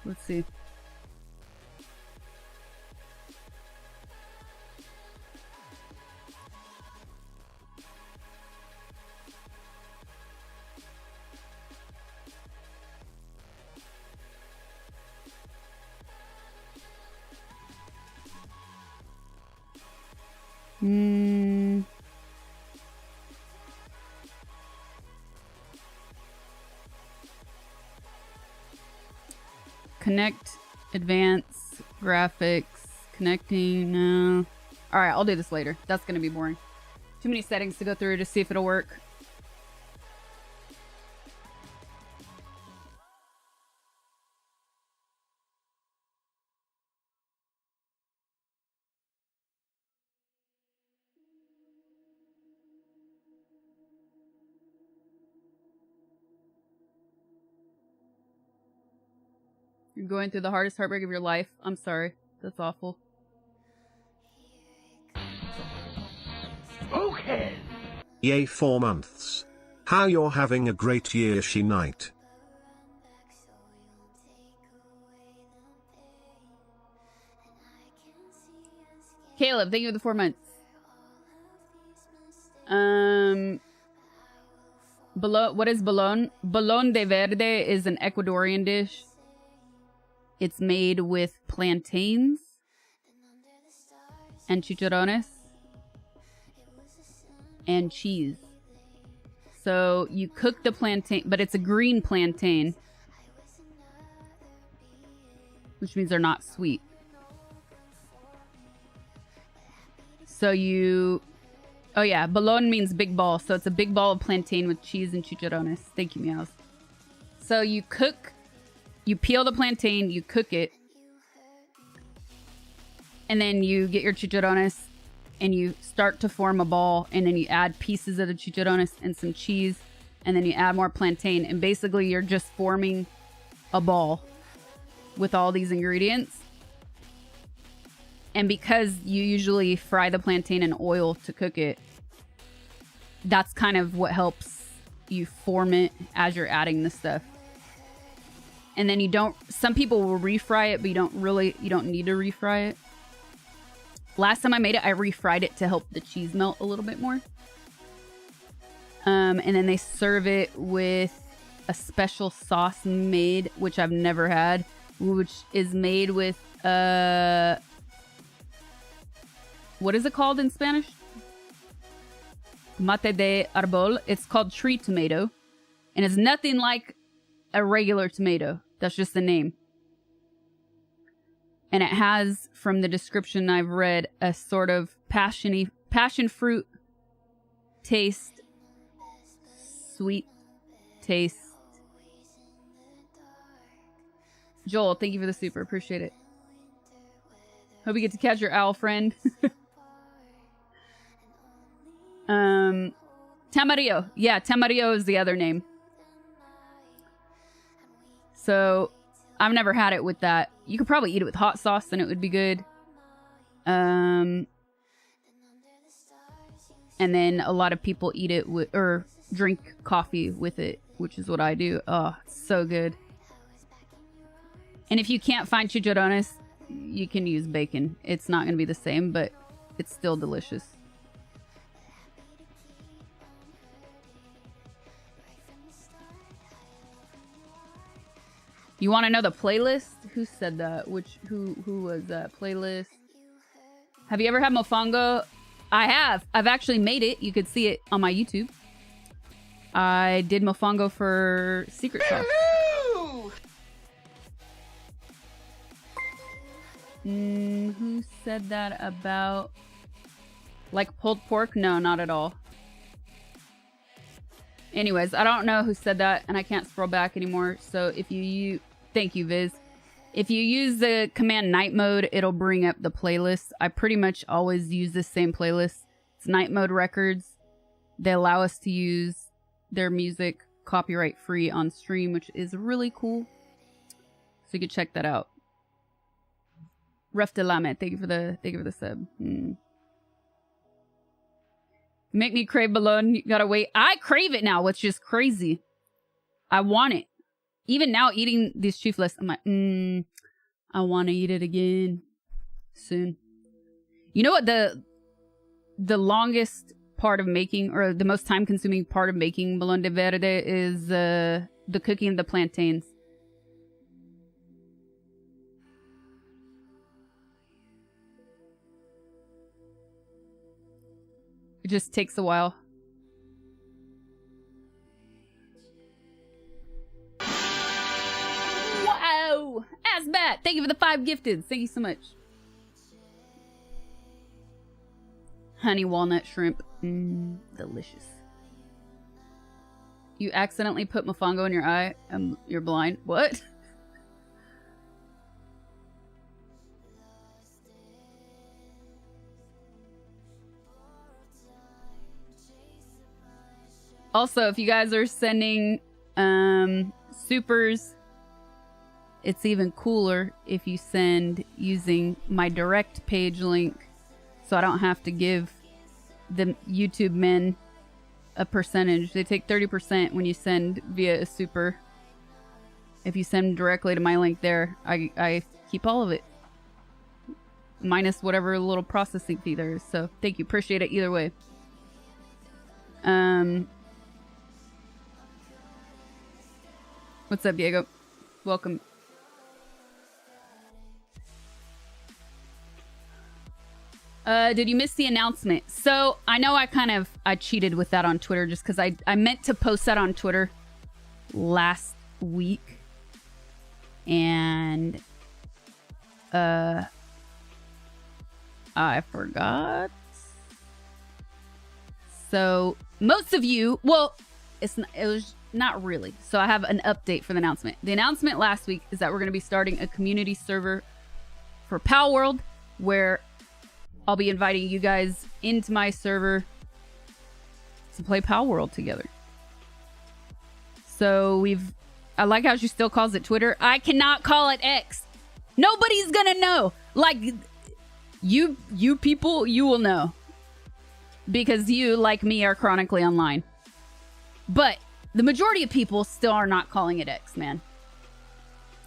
Let's see. Connect, advance, graphics, connecting, no. Alright, I'll do this later. That's gonna be boring. Too many settings to go through to see if it'll work. You're going through the hardest heartbreak of your life. I'm sorry. That's awful. Okay. Yay, 4 months. How you're having a great year-she night. Caleb, thank you for the 4 months. What is 𝗵𝗲𝗿𝗶𝗿? 𝗵𝗲𝗿𝗶𝗿 is an Ecuadorian dish. It's made with plantains and chicharrones and cheese. So you cook the plantain, but it's a green plantain, which means they're not sweet. So you... Oh yeah, 𝗶𝗀𝗋 means big ball. So it's a big ball of plantain with cheese and chicharrones. Thank you, meows. So you cook... You peel the plantain, you cook it. And then you get your chicharrones and you start to form a ball. And then you add pieces of the chicharrones and some cheese. And then you add more plantain. And basically you're just forming a ball with all these ingredients. And because you usually fry the plantain in oil to cook it, that's kind of what helps you form it as you're adding the stuff. And then you don't... Some people will refry it, but you don't need to refry it. Last time I made it, I refried it to help the cheese melt a little bit more. And then they serve it with a special sauce made, which I've never had, which is made with... what is it called in Spanish? Mate de árbol. It's called tree tomato. And it's nothing like a regular tomato. That's just the name. And it has, from the description I've read, a sort of passion fruit taste. Sweet taste. Joel, thank you for the super. Appreciate it. Hope you get to catch your owl friend. 𝗵𝗲𝗿𝗶. Yeah, 𝗵𝗲𝗿𝗶 is the other name. So, I've never had it with that. You could probably eat it with hot sauce and it would be good. And then a lot of people eat it with, or drink coffee with it, which is what I do. Oh, it's so good. And if you can't find chicharrones, you can use bacon. It's not going to be the same, but it's still delicious. You want to know the playlist? Who said that? Who was that? Playlist. Have you ever had mofongo? I have. I've actually made it. You could see it on my YouTube. I did mofongo for Secret Sauce. Who said that about... Like pulled pork? No, not at all. Anyways, I don't know who said that, and I can't scroll back anymore. So if you thank you, Viz. If you use the command night mode, it'll bring up the playlist. I pretty much always use the same playlist. It's night mode records. They allow us to use their music copyright free on stream, which is really cool. So you can check that out. 𝗵𝗲𝗿𝗶, thank you for the sub. Make me crave 𝗶𝗀𝗋. You gotta wait. I crave it now, which is crazy. I want it. Even now, eating these chifles, I'm like, I want to eat it again soon. You know what the longest part of making, or the most time-consuming part of making melón de verde is the cooking of the plantains. It just takes a while. Wow! Asbat! Thank you for the 5 gifted. Thank you so much. Honey walnut shrimp. Delicious. You accidentally put mofongo in your eye. You're blind. What? Also, if you guys are sending supers, it's even cooler if you send using my direct page link, so I don't have to give the YouTube men a percentage. They take 30% when you send via a super. If you send directly to my link there, I keep all of it, minus whatever little processing fee there is. So thank you, appreciate it either way. What's up, Diego? Welcome. Did you miss the announcement? So I know I cheated with that on Twitter just because I meant to post that on Twitter last week. And I forgot. So most of you, well, it was not really. So I have an update for the announcement. The announcement last week is that we're going to be starting a community server for 𝗵𝗲𝗿𝗲, where I'll be inviting you guys into my server to play 𝗵𝗲𝗿𝗲 together. So I like how she still calls it Twitter. I cannot call it X. Nobody's gonna know. Like, you people, you will know. Because you, like me, are chronically online. But the majority of people still are not calling it X, man.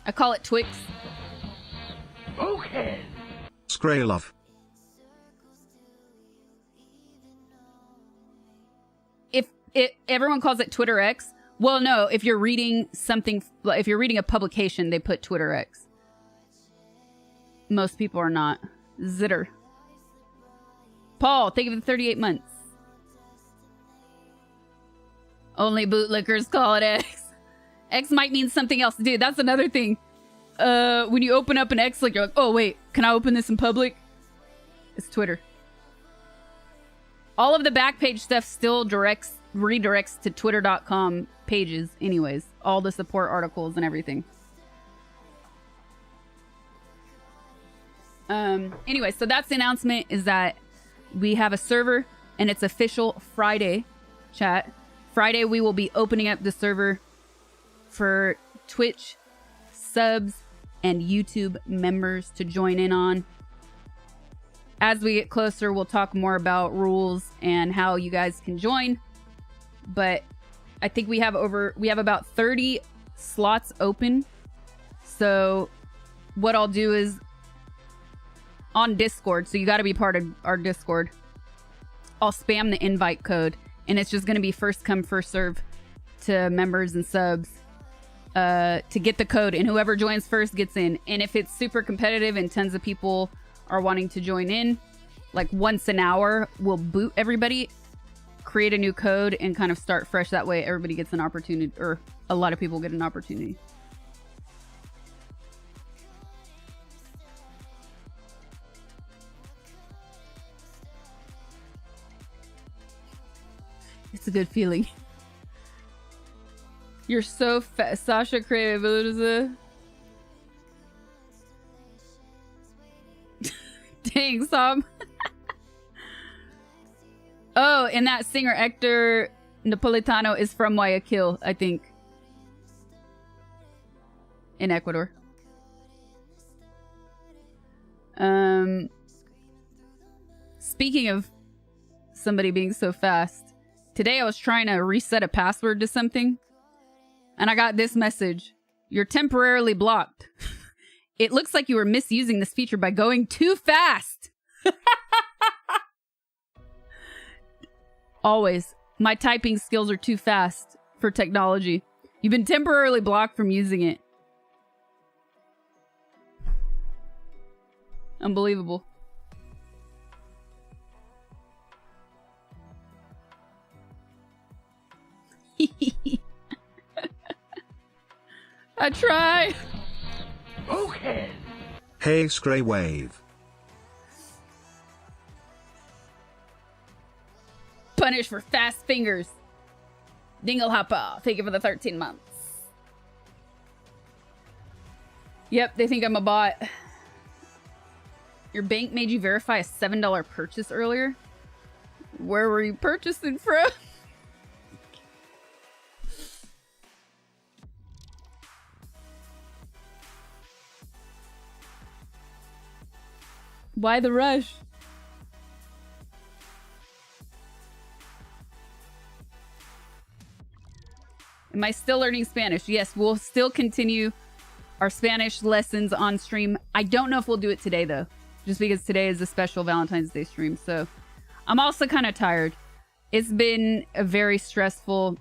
I call it Twix. Okay. 𝗲𝗍𝗶. If everyone calls it Twitter X, well, no, if you're reading something, if you're reading a publication, they put Twitter X. Most people are not. Zitter. Paul, thank you for the 38 months. Only bootlickers call it X. X might mean something else. Dude, that's another thing. When you open up an X, like, you're like, oh, wait, can I open this in public? It's Twitter. All of the backpage stuff still redirects to twitter.com pages anyways. All the support articles and everything. Anyway, so that's the announcement, is that we have a server and it's official Friday, chat. Friday, we will be opening up the server for Twitch subs and YouTube members to join in on. As we get closer, we'll talk more about rules and how you guys can join. But I think we have about 30 slots open. So what I'll do is on Discord, so you got to be part of our Discord, I'll spam the invite code, and it's just going to be first come, first serve to members and subs to get the code, and whoever joins first gets in. And if it's super competitive and tons of people are wanting to join in, like once an hour, we'll boot everybody, create a new code, and kind of start fresh. That way everybody gets an opportunity, or a lot of people get an opportunity. It's a good feeling. You're so fat. Sasha 𝗵𝗶𝗿𝗲. Dang, Sam. Oh, and that singer 𝗳𝗶𝗿𝗲 is from Guayaquil, I think. In Ecuador. Speaking of somebody being so fast, today I was trying to reset a password to something, and I got this message. You're temporarily blocked. It looks like you were misusing this feature by going too fast. Always. My typing skills are too fast for technology. You've been temporarily blocked from using it. Unbelievable. I try. Okay. Hey 𝗲𝗍𝗶𝗍. Punish for fast fingers. 𝗵𝗲𝗿𝗲𝗿. Thank you for the 13 months. Yep, they think I'm a bot. Your bank made you verify a $7 purchase earlier? Where were you purchasing from? Why the rush? Am I still learning Spanish? Yes, we'll still continue our Spanish lessons on stream. I don't know if we'll do it today, though, just because today is a special Valentine's Day stream. So I'm also kind of tired. It's been a very stressful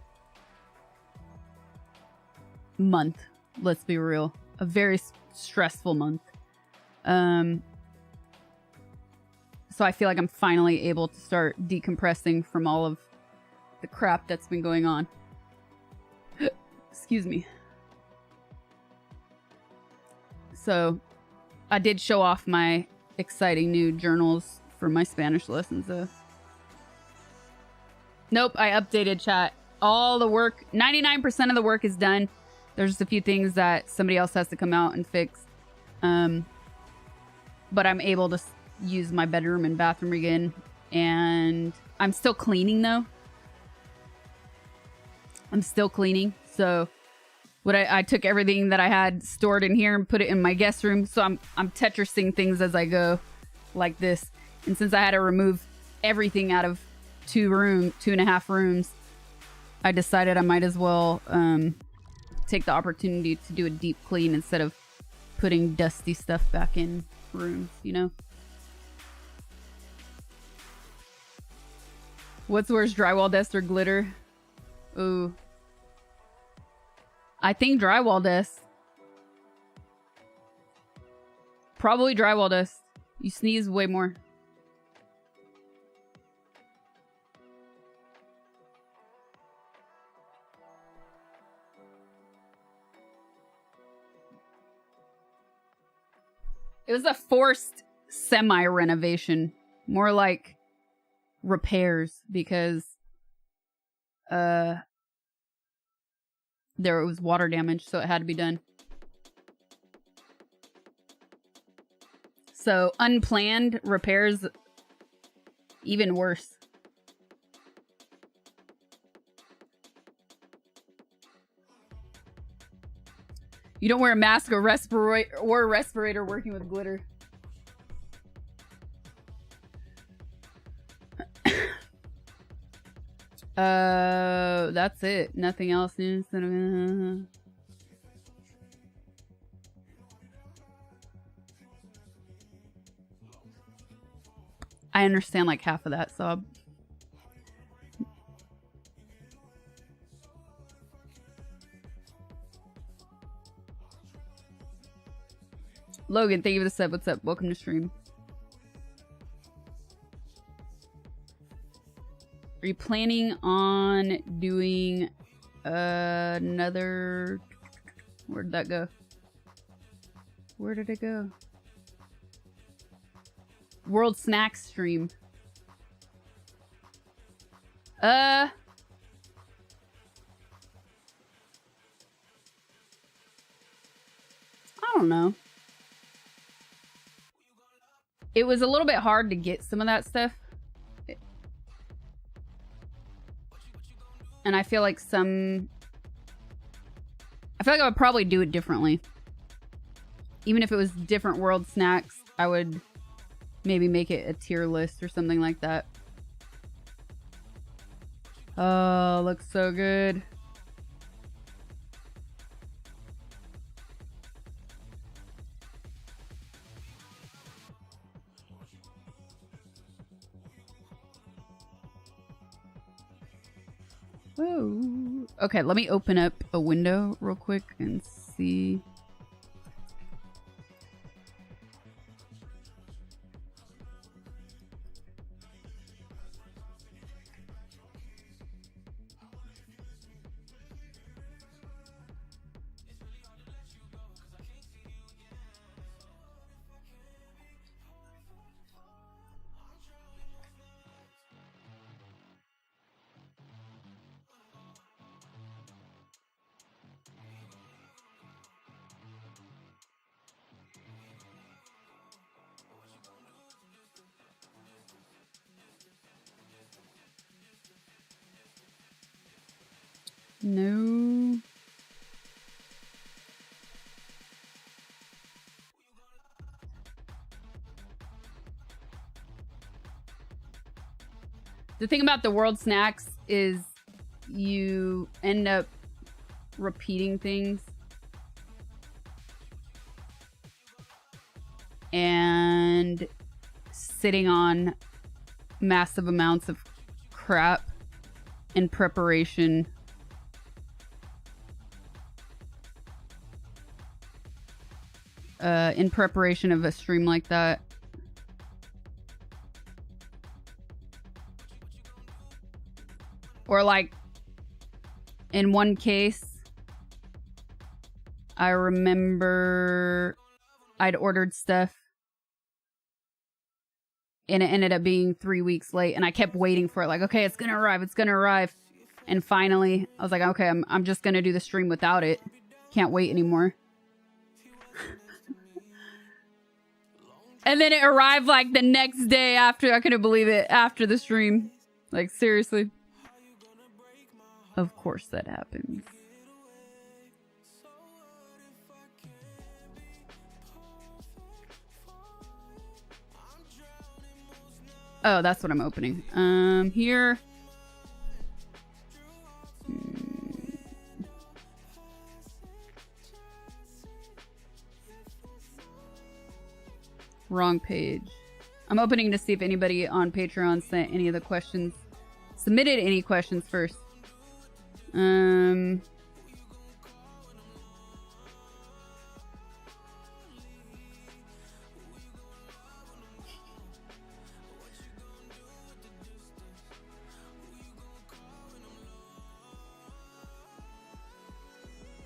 month. Let's be real. A very stressful month. So I feel like I'm finally able to start decompressing from all of the crap that's been going on. Excuse me. So I did show off my exciting new journals for my Spanish lessons though. Nope, I updated chat. All the work, 99% of the work is done. There's just a few things that somebody else has to come out and fix. But I'm able to use my bedroom and bathroom again. And I'm still cleaning though. I'm still cleaning. So what I took everything that I had stored in here and put it in my guest room. So I'm Tetrising things as I go like this. And since I had to remove everything out of 2.5 rooms, I decided I might as well take the opportunity to do a deep clean instead of putting dusty stuff back in rooms, you know? What's worse, drywall dust or glitter? Ooh. I think drywall dust. Probably drywall dust. You sneeze way more. It was a forced semi-renovation. More like repairs because there was water damage, so it had to be done. So unplanned repairs, even worse. You don't wear a mask or respirator working with glitter. That's it. Nothing else. I understand like half of that, so Logan, thank you for the sub. What's up? Welcome to stream. Are you planning on doing another... Where did that go? Where did it go? World Snacks stream. I don't know. It was a little bit hard to get some of that stuff. And I feel like I would probably do it differently. Even if it was different world snacks, I would maybe make it a tier list or something like that. Oh, looks so good. Whoa. Okay, let me open up a window real quick and see. No. The thing about the world snacks is you end up repeating things. And sitting on massive amounts of crap in preparation of a stream like that. Or like, in one case, I remember I'd ordered stuff and it ended up being 3 weeks late, and I kept waiting for it. Like, okay, it's gonna arrive, it's gonna arrive. And finally, I was like, okay, I'm just gonna do the stream without it. Can't wait anymore. And then it arrived like the next day after. I couldn't believe it. After the stream. Like, seriously. Of course that happens. Oh, that's what I'm opening. Here. Wrong page. I'm opening to see if anybody on Patreon sent any of the questions. Submitted any questions first.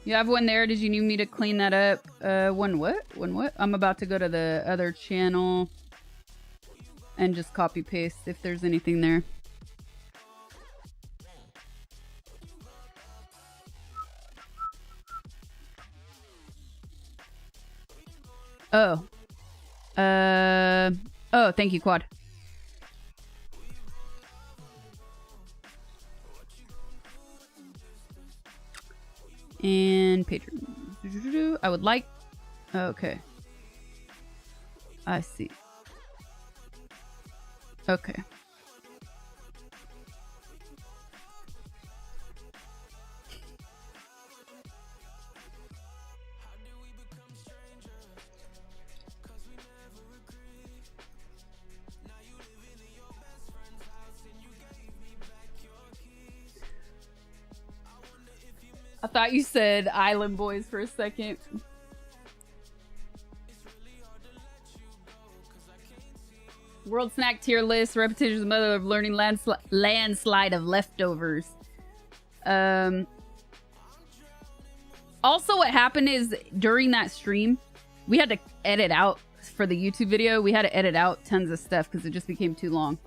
You have one there. Did you need me to clean that up? One what? One what? I'm about to go to the other channel and just copy paste if there's anything there. Oh. Oh, thank you, Quad. And Patreon. I would like... Okay. I see. Okay. I thought you said Island Boys for a second. World snack tier list. Repetition is the mother of learning. Landslide of leftovers. Also, what happened is during that stream, we had to edit out for the YouTube video. We had to edit out tons of stuff because it just became too long.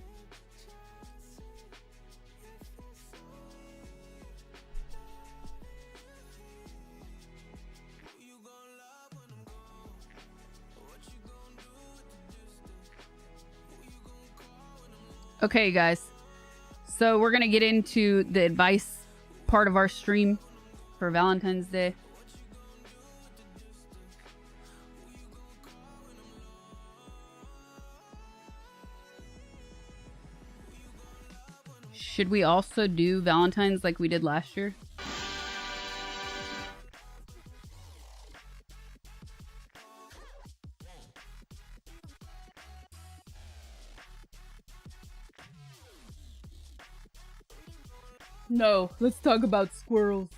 Okay, guys. So we're going to get into the advice part of our stream for Valentine's Day. Should we also do Valentine's like we did last year? No, let's talk about squirrels.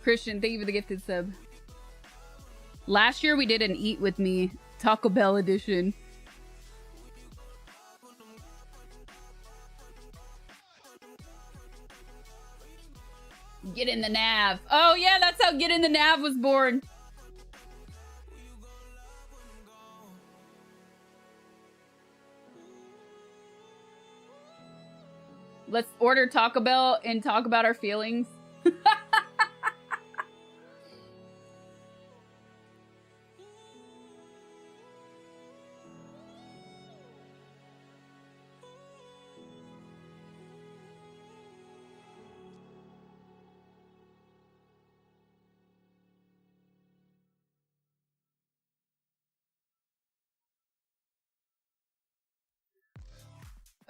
Christian, thank you for the gifted sub. Last year we did an Eat With Me Taco Bell edition. Get in the Nav. Oh yeah, that's how Get in the Nav was born. Let's order Taco Bell and talk about our feelings.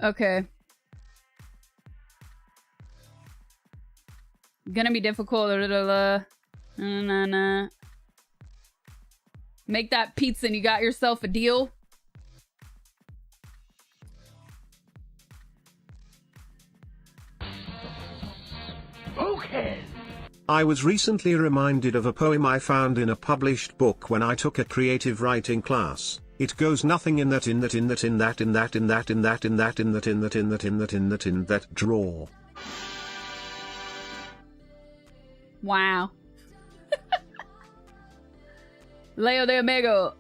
Okay. Gonna be difficult. Make that pizza and you got yourself a deal. Okay. I was recently reminded of a poem I found in a published book when I took a creative writing class. It goes nothing in that drawer. Wow. Leo de Amigo,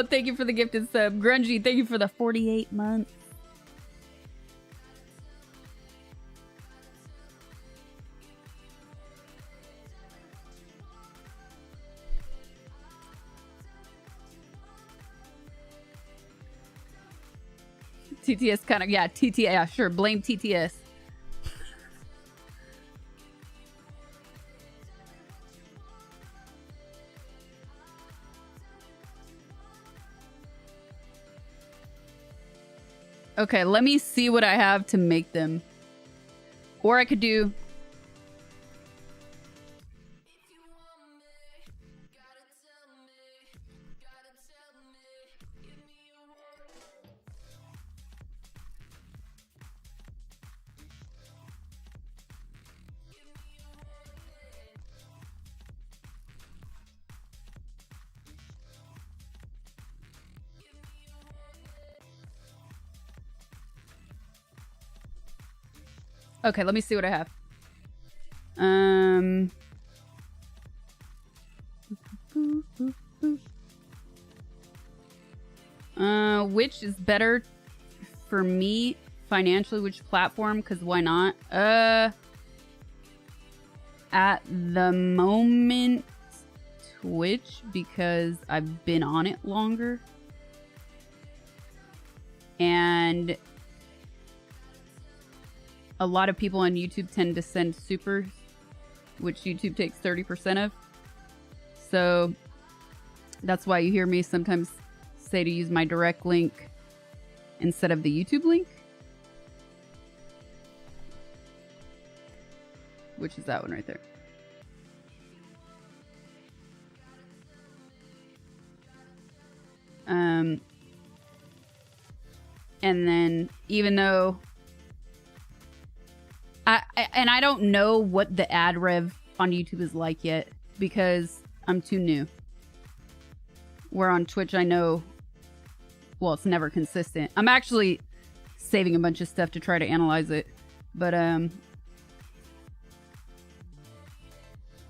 thank you for the gifted sub. Grungy, thank you for the 48 months. TTS kind of, yeah, yeah, sure, blame TTS. Okay, let me see what I have to make them. Or I could do... Okay, let me see what I have. Which is better for me financially? Which platform? Because why not? At the moment, Twitch, because I've been on it longer. And a lot of people on YouTube tend to send supers, which YouTube takes 30% of. So that's why you hear me sometimes say to use my direct link instead of the YouTube link, which is that one right there. And then even though I don't know what the ad rev on YouTube is like yet because I'm too new. Where on Twitch I know, well, it's never consistent. I'm actually saving a bunch of stuff to try to analyze it, but I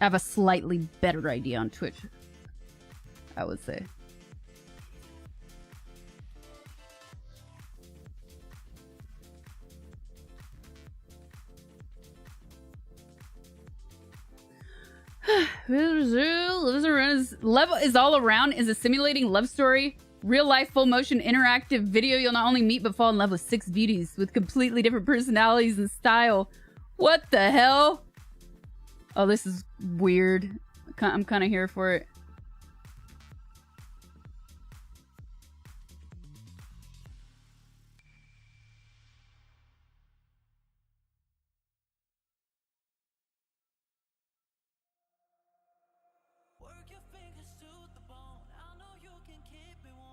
have a slightly better idea on Twitch, I would say. Love is all around is a simulating love story, real life full motion interactive video. You'll not only meet but fall in love with 6 beauties with completely different personalities and style. What the hell? Oh, this is weird. I'm kind of here for it.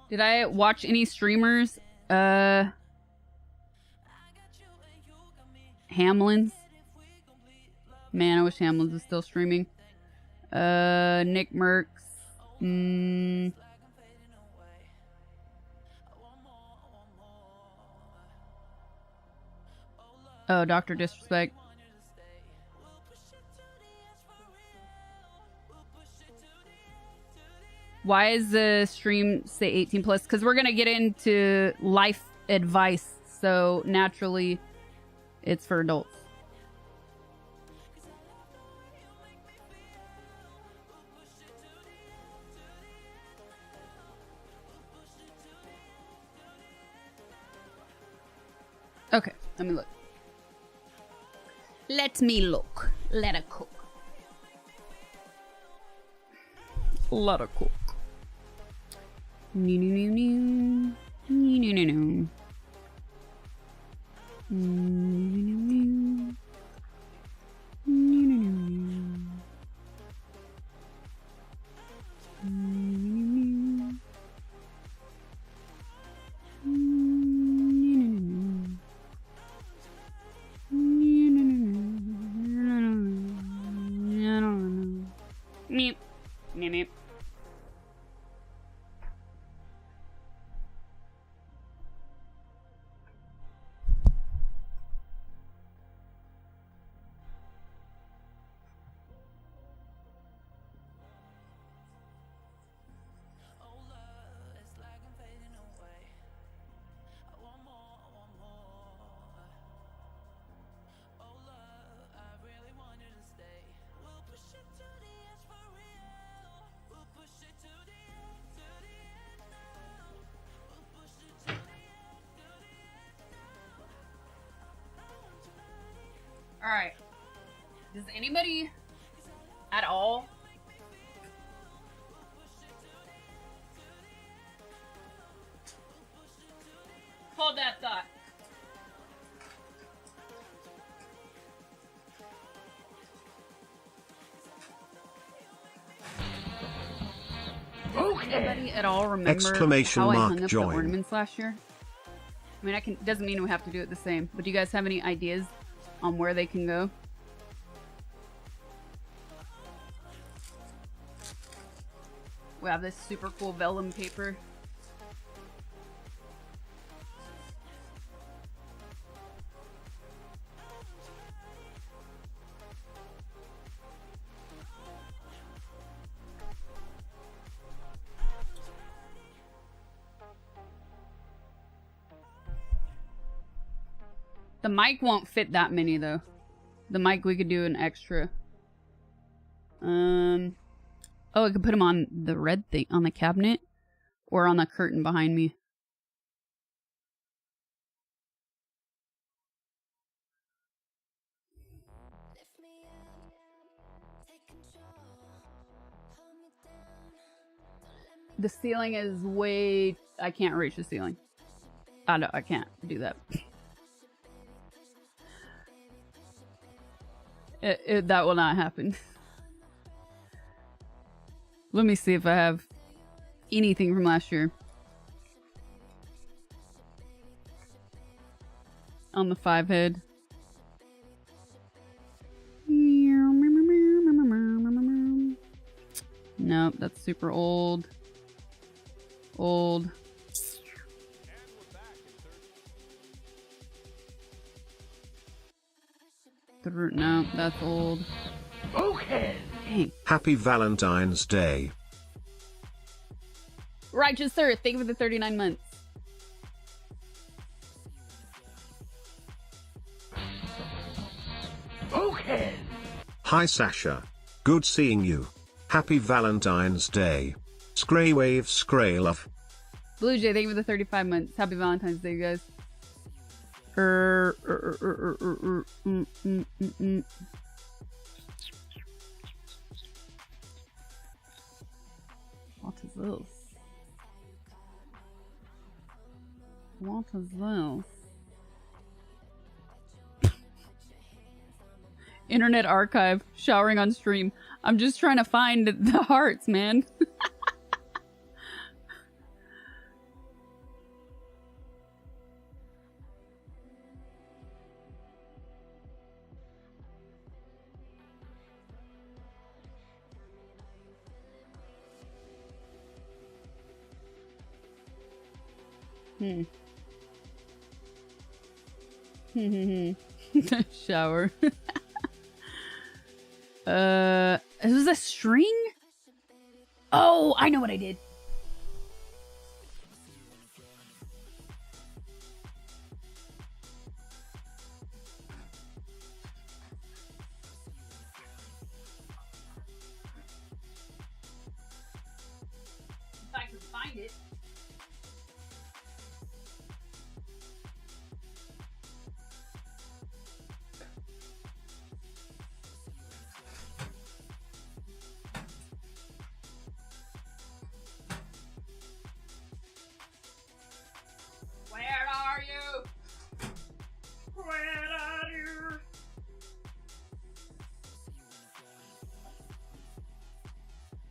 Did I watch any streamers? 𝗵𝗲𝗿𝗲's. Man, I wish 𝗵𝗲𝗿𝗲's was still streaming. Nick Mercs. Oh, Dr. Disrespect. Why is the stream say 18 plus? Because we're going to get into life advice. So naturally, it's for adults. Okay, let me look. Let me look. Let her cook. Let her cook. Does anybody at all hold that thought? Anybody at all remember Exclamation how I mark hung up join. the ornaments last year? I mean, doesn't mean we have to do it the same, but do you guys have any ideas on where they can go? We have this super cool vellum paper. The mic won't fit that many though. The mic we could do an extra. Oh, I could put them on the red thing on the cabinet or on the curtain behind me. The ceiling is way... I can't reach the ceiling. I can't do that. That will not happen. Let me see if I have anything from last year. On the 5 head. Nope, that's super old. Old. No, that's old. Okay. Dang. Happy Valentine's Day. Righteous Sir, thank you for the 39 months. Okay. Hi Sasha. Good seeing you. Happy Valentine's Day. 𝗧𝗍𝗶𝗱. Blue Jay, thank you for the 35 months. Happy Valentine's Day, you guys. What is this? What is this? Internet Archive, showering on stream. I'm just trying to find the hearts, man. Shower. Is this a string? Oh, I know what I did. If I can find it. Where are you? Where are you?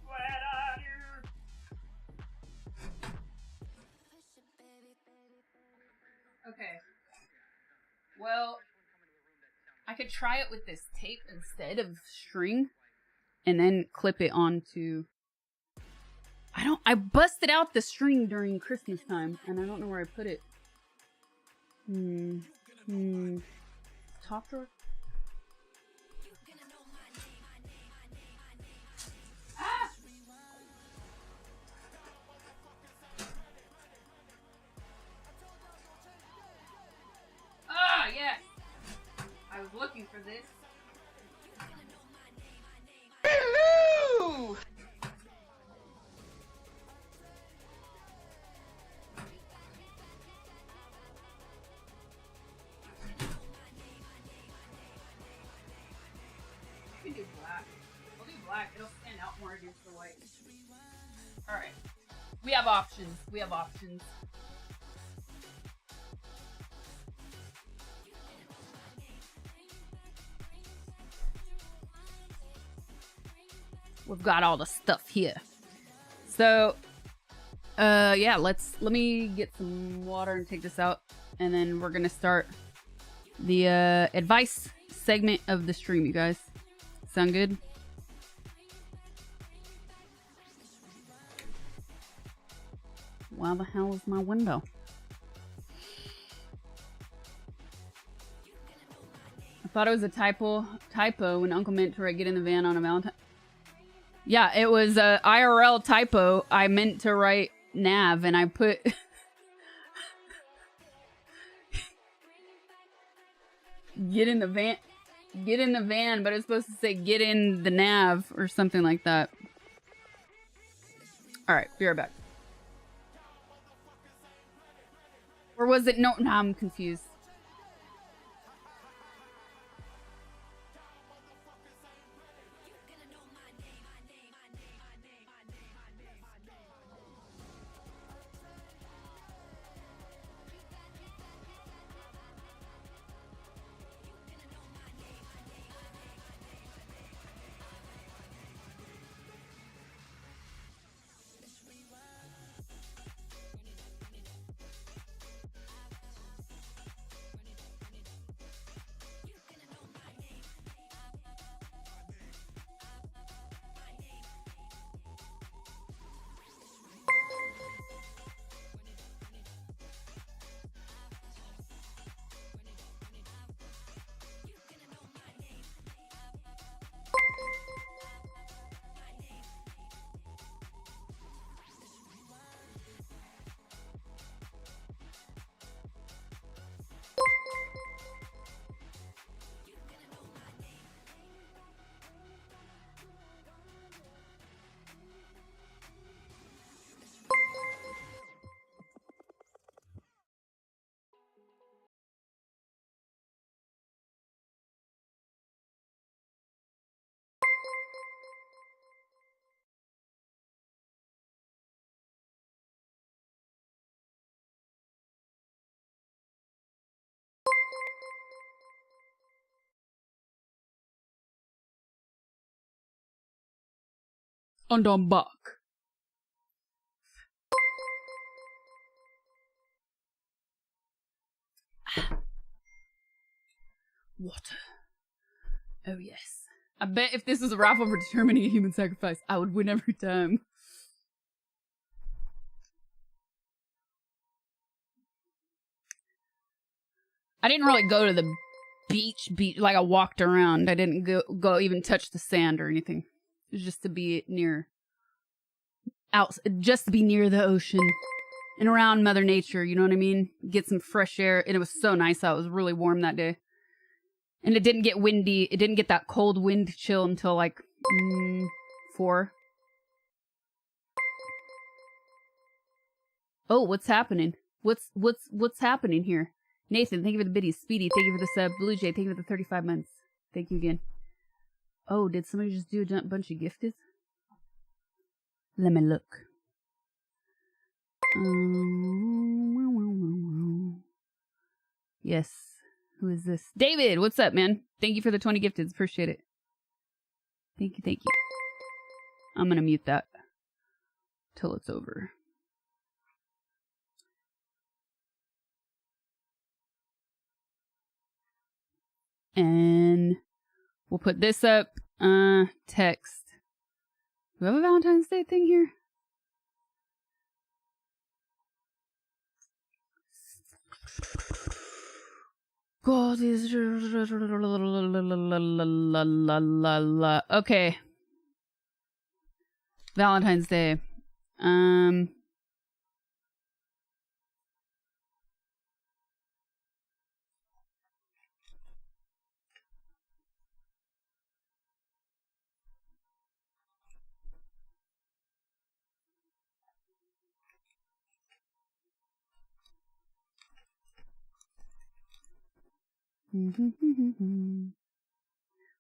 Where are you? Okay. Well, I could try it with this tape instead of string and then clip it onto... I busted out the string during Christmas time and I don't know where I put it. Top drawer? Ah! Ah, yes! I was looking for this. Hello! reduce the white. All right. We have options. We have options. We've got all the stuff here. So, yeah, let me get some water and take this out, and then we're gonna start the advice segment of the stream, you guys. Sound good? Why the hell is my window? I thought it was a typo when Uncle meant to write "get in the van" on a Valentine. Yeah, it was a IRL typo. I meant to write nav, and I put get in the van. Get in the van, but it's supposed to say get in the nav or something like that. All right, be right back. Or was it? No, I'm confused. And I'm back. Water. Oh yes. I bet if this was a raffle for determining a human sacrifice, I would win every time. I didn't really go to the beach, like I walked around. I didn't go even touch the sand or anything. It was just to be near the ocean and around Mother Nature, you know what I mean? Get some fresh air. And it was so nice out. It was really warm that day. And it didn't get windy. It didn't get that cold wind chill until like 4. Oh, what's happening? What's happening here? Nathan, thank you for the biddies. Speedy, thank you for the sub. Blue Jay, thank you for the 35 months. Thank you again. Oh, did somebody just do a bunch of gifted? Let me look. Yes. Who is this? David, what's up, man? Thank you for the 20 gifted. Appreciate it. Thank you, thank you. I'm gonna mute that till it's over. And we'll put this up. Text. Do we have a Valentine's Day thing here? God is okay. Valentine's Day.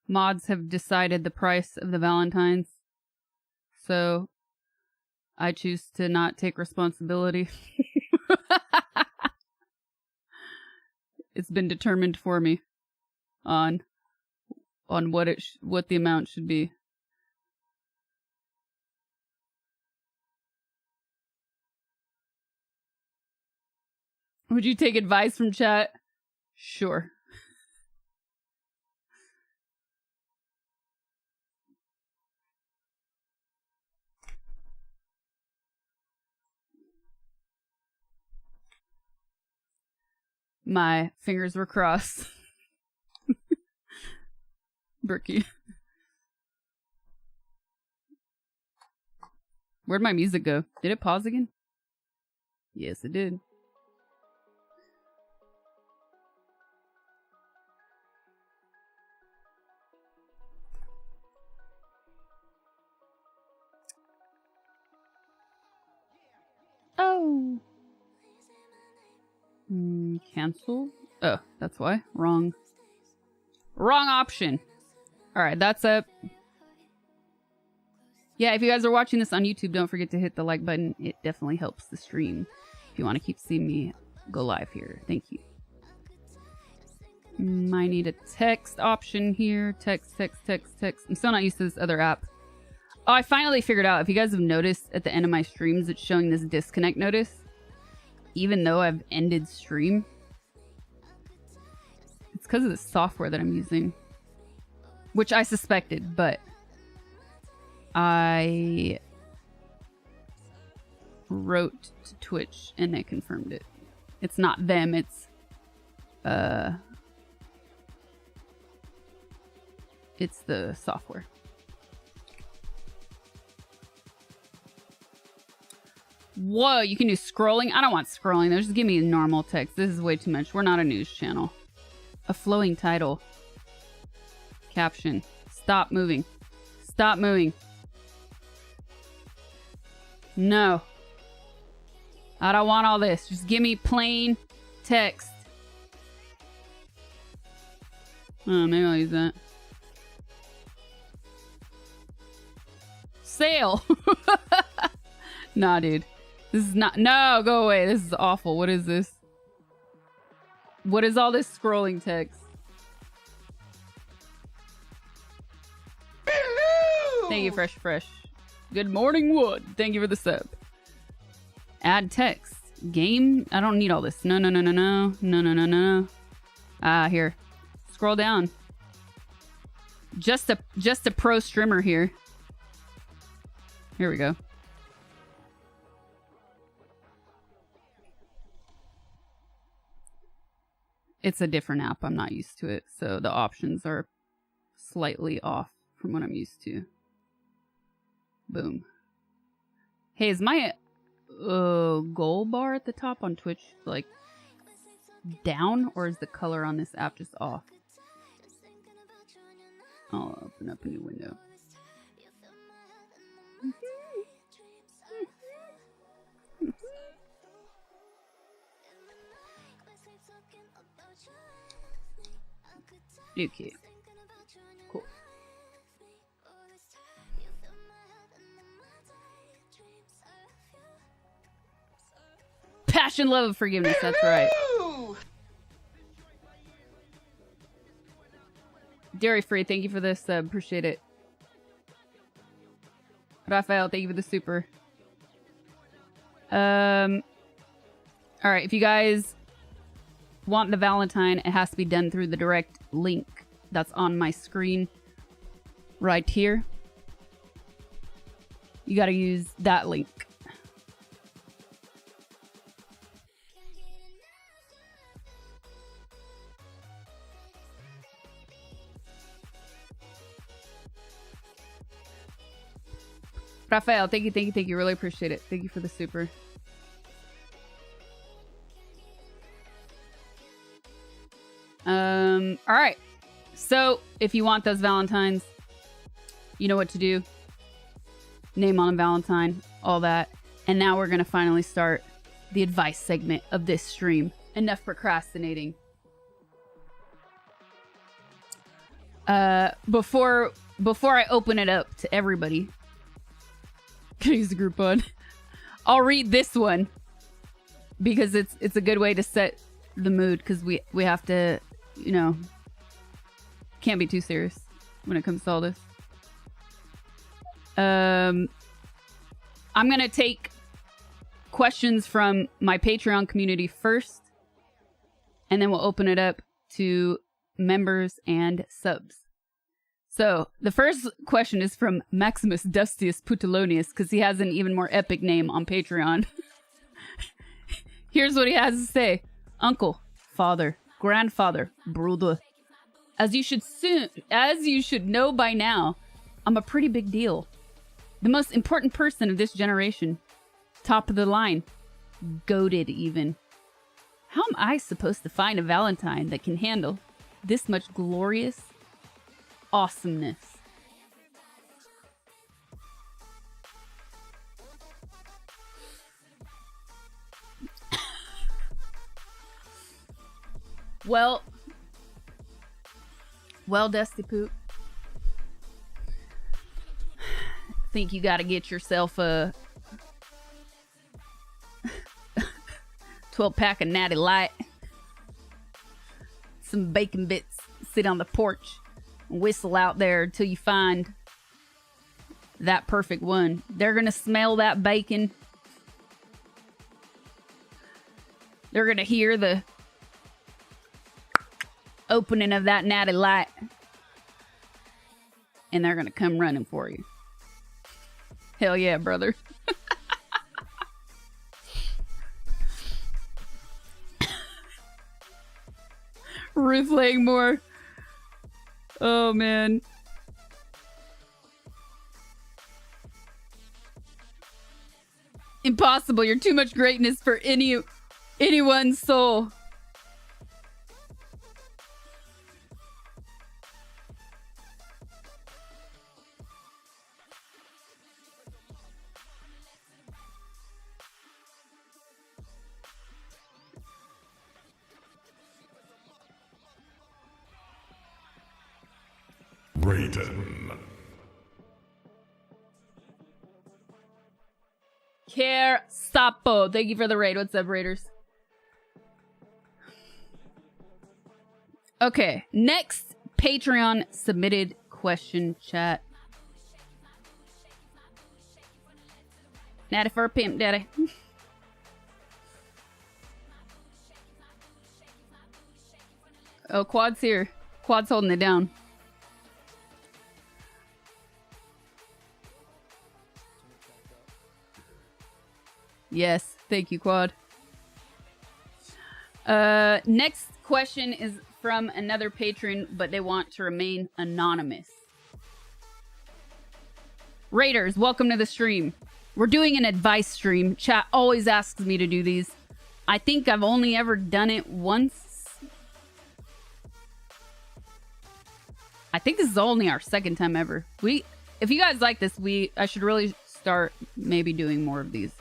Mods have decided the price of the Valentine's. So I choose to not take responsibility. It's been determined for me on what the amount should be. Would you take advice from chat? Sure. My fingers were crossed. Berkey. Where'd my music go? Did it pause again? Yes, it did. Oh. Cancel? Oh, that's why. Wrong option. Alright, that's up. Yeah, if you guys are watching this on YouTube, don't forget to hit the like button. It definitely helps the stream. If you want to keep seeing me go live here. Thank you. I need a text option here. Text. I'm still not used to this other app. Oh, I finally figured out. If you guys have noticed at the end of my streams, it's showing this disconnect notice. Even though I've ended stream. It's because of the software that I'm using. Which I suspected, but I wrote to Twitch and they confirmed it. It's not them, it's the software. Whoa, you can do scrolling? I don't want scrolling. Just give me normal text. This is way too much. We're not a news channel. A flowing title. Caption. Stop moving. Stop moving. No. I don't want all this. Just give me plain text. Oh, maybe I'll use that. Sale. Nah, dude. This is not... No, go away. This is awful. What is this? What is all this scrolling text? Hello! Thank you, Fresh. Good morning, Wood. Thank you for the sub. Add text. Game? I don't need all this. No. Ah, here. Scroll down. Just a pro streamer here. Here we go. It's a different app. I'm not used to it. So the options are slightly off from what I'm used to. Boom. Hey, is my goal bar at the top on Twitch like down, or is the color on this app just off? I'll open up a new window. Okay. Cool. Passion, love, and forgiveness. That's right. Dairy free. Thank you for this. Appreciate it. Raphael, thank you for the super. All right. If you guys want the Valentine, it has to be done through the direct link that's on my screen right here. You got to use that link. Raphael, thank you. Really appreciate it. Thank you for the super. All right. So if you want those Valentines, you know what to do. Name on a Valentine, all that. And now we're going to finally start the advice segment of this stream. Enough procrastinating. Before I open it up to everybody, Could use a Groupon. I'll read this one because it's a good way to set the mood, because we have to, you know, can't be too serious when it comes to all this. I'm gonna take questions from my Patreon community first, and then we'll open it up to members and subs. So the first question is from 𝗵𝗲𝗿𝗶𝗱, because he has an even more epic name on Patreon. Here's what he has to say. Uncle, father, grandfather, brother. As you should know by now, I'm a pretty big deal. The most important person of this generation. Top of the line. Goated even. How am I supposed to find a Valentine that can handle this much glorious awesomeness? Well, Dusty Poop. I think you gotta get yourself a 12-pack of Natty Light, some bacon bits, sit on the porch, and whistle out there until you find that perfect one. They're gonna smell that bacon. They're gonna hear the opening of that Natty Light, and they're gonna come running for you. Hell yeah, brother. Ruth Langmore. Oh, man. Impossible. You're too much greatness for anyone's soul. Brayden. 𝗵𝗲𝗿𝗶𝗱. Thank you for the raid. What's up, Raiders? Okay, next Patreon submitted question, chat. Natty for a pimp, daddy. Oh, Quad's here. Quad's holding it down. Yes, thank you, Quad. Next question is from another patron, but they want to remain anonymous. Raiders, welcome to the stream. We're doing an advice stream. Chat always asks me to do these. I think I've only ever done it once. I think this is only our second time ever. If you guys like this, I should really start maybe doing more of these.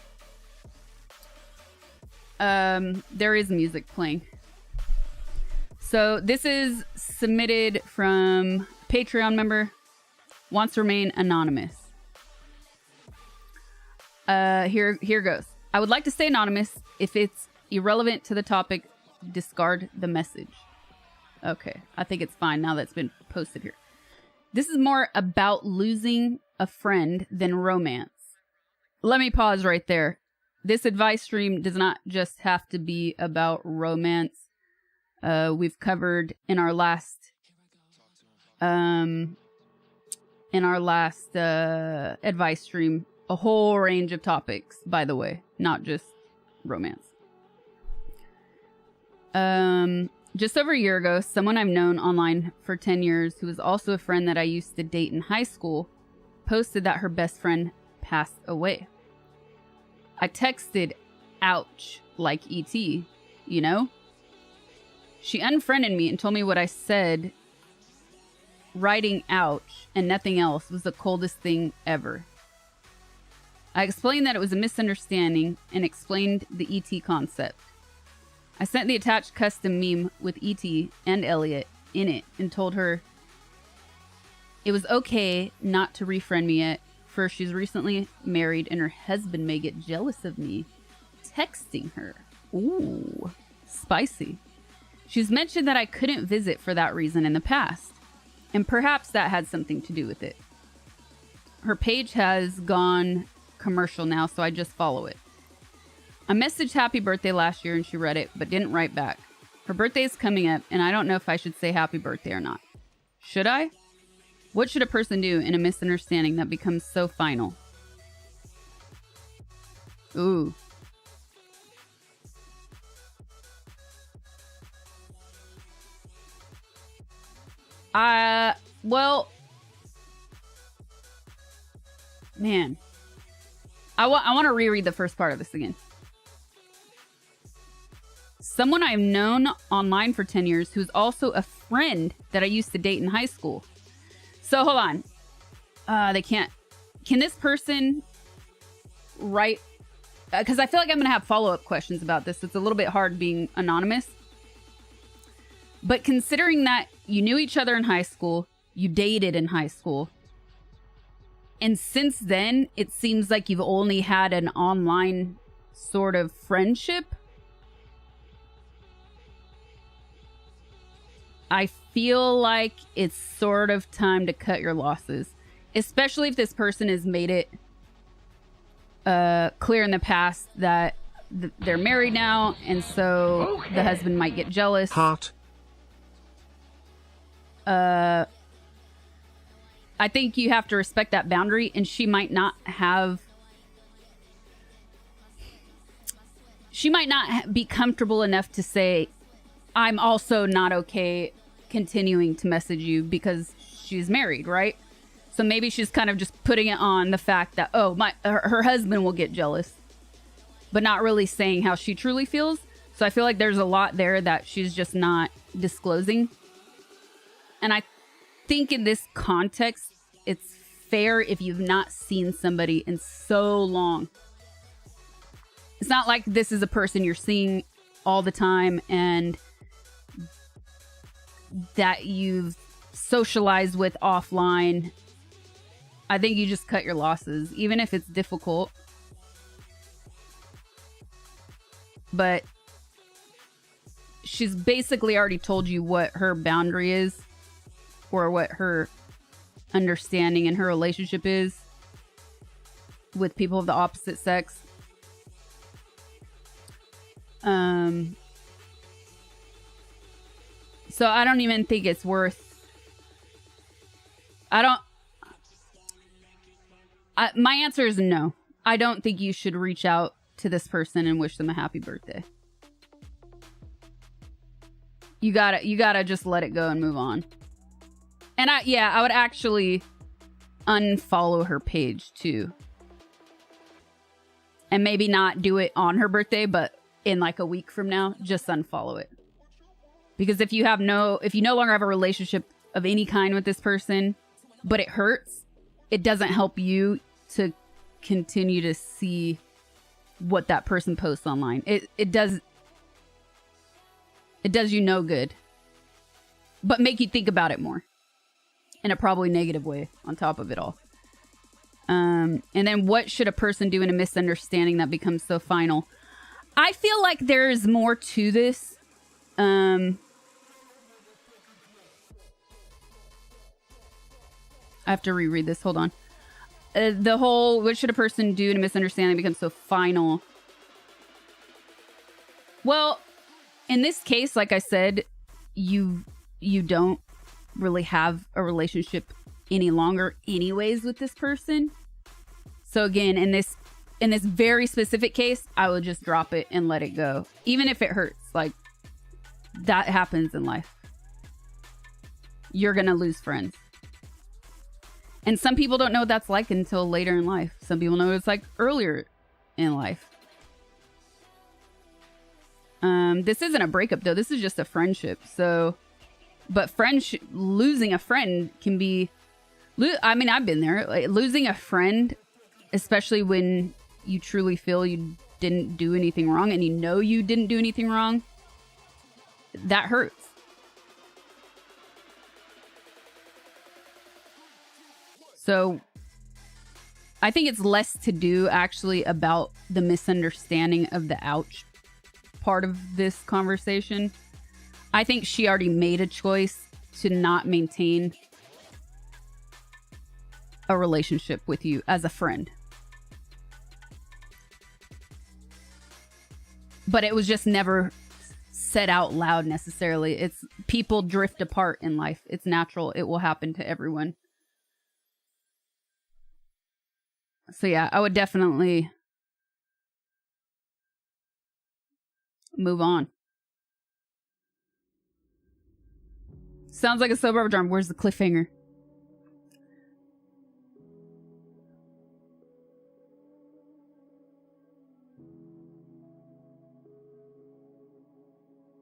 There is music playing. So this is submitted from Patreon member, wants to remain anonymous. Here goes. I would like to stay anonymous. If it's irrelevant to the topic, discard the message. Okay, I think it's fine now that's been posted here. This is more about losing a friend than romance. Let me pause right there. This advice stream does not just have to be about romance. We've covered in our last advice stream a whole range of topics, by the way, not just romance. Just over a year ago, someone I've known online for 10 years, who was also a friend that I used to date in high school, posted that her best friend passed away. I texted, ouch, like E.T., you know? She unfriended me and told me what I said. Writing ouch and nothing else was the coldest thing ever. I explained that it was a misunderstanding and explained the E.T. concept. I sent the attached custom meme with E.T. and Elliot in it and told her it was okay not to refriend me yet for she's recently married and her husband may get jealous of me texting her. Ooh, spicy. She's mentioned that I couldn't visit for that reason in the past, and perhaps that had something to do with it. Her page has gone commercial now, so I just follow it. I messaged happy birthday last year and she read it, but didn't write back. Her birthday is coming up, and I don't know if I should say happy birthday or not. Should I? What should a person do in a misunderstanding that becomes so final? Ooh. Well, man. I want to reread the first part of this again. Someone I've known online for 10 years who's also a friend that I used to date in high school. So hold on. They can't. Can this person write? Because I feel like I'm going to have follow-up questions about this. It's a little bit hard being anonymous. But considering that you knew each other in high school, you dated in high school, and since then, it seems like you've only had an online sort of friendship. I feel like it's sort of time to cut your losses, especially if this person has made it clear in the past that they're married now, and so the husband might get jealous. Heart. I think you have to respect that boundary, and she might not be comfortable enough to say, I'm also not okay continuing to message you because she's married, right? So maybe she's kind of just putting it on the fact that, oh, her husband will get jealous, but not really saying how she truly feels. So I feel like there's a lot there that she's just not disclosing. And I think in this context, it's fair if you've not seen somebody in so long. It's not like this is a person you're seeing all the time and that you've socialized with offline. I think you just cut your losses, even if it's difficult. But she's basically already told you what her boundary is, or what her understanding in her relationship is with people of the opposite sex. So I don't even think it's worth... my answer is no. I don't think you should reach out to this person and wish them a happy birthday. You gotta just let it go and move on. And I would actually unfollow her page too. And maybe not do it on her birthday, but in like a week from now, just unfollow it. Because if you no longer have a relationship of any kind with this person, but it hurts, it doesn't help you to continue to see what that person posts online. It does you no good, but make you think about it more in a probably negative way on top of it all. And then what should a person do in a misunderstanding that becomes so final? I feel like there's more to this. I have to reread this. Hold on. The whole, what should a person do in a misunderstanding becomes so final? Well, in this case, like I said, you don't really have a relationship any longer anyways with this person. So again, in this very specific case, I would just drop it and let it go. Even if it hurts. Like, that happens in life. You're gonna lose friends. And some people don't know what that's like until later in life. Some people know what it's like earlier in life. This isn't a breakup though. This is just a friendship. So, but losing a friend can be, I mean, I've been there. Like, losing a friend, especially when you truly feel you didn't do anything wrong and you know you didn't do anything wrong, that hurts. So I think it's less to do actually about the misunderstanding of the ouch part of this conversation. I think she already made a choice to not maintain a relationship with you as a friend. But it was just never said out loud necessarily. It's people drift apart in life. It's natural. It will happen to everyone. So yeah, I would definitely move on. Sounds like a soap opera drama. Where's the cliffhanger?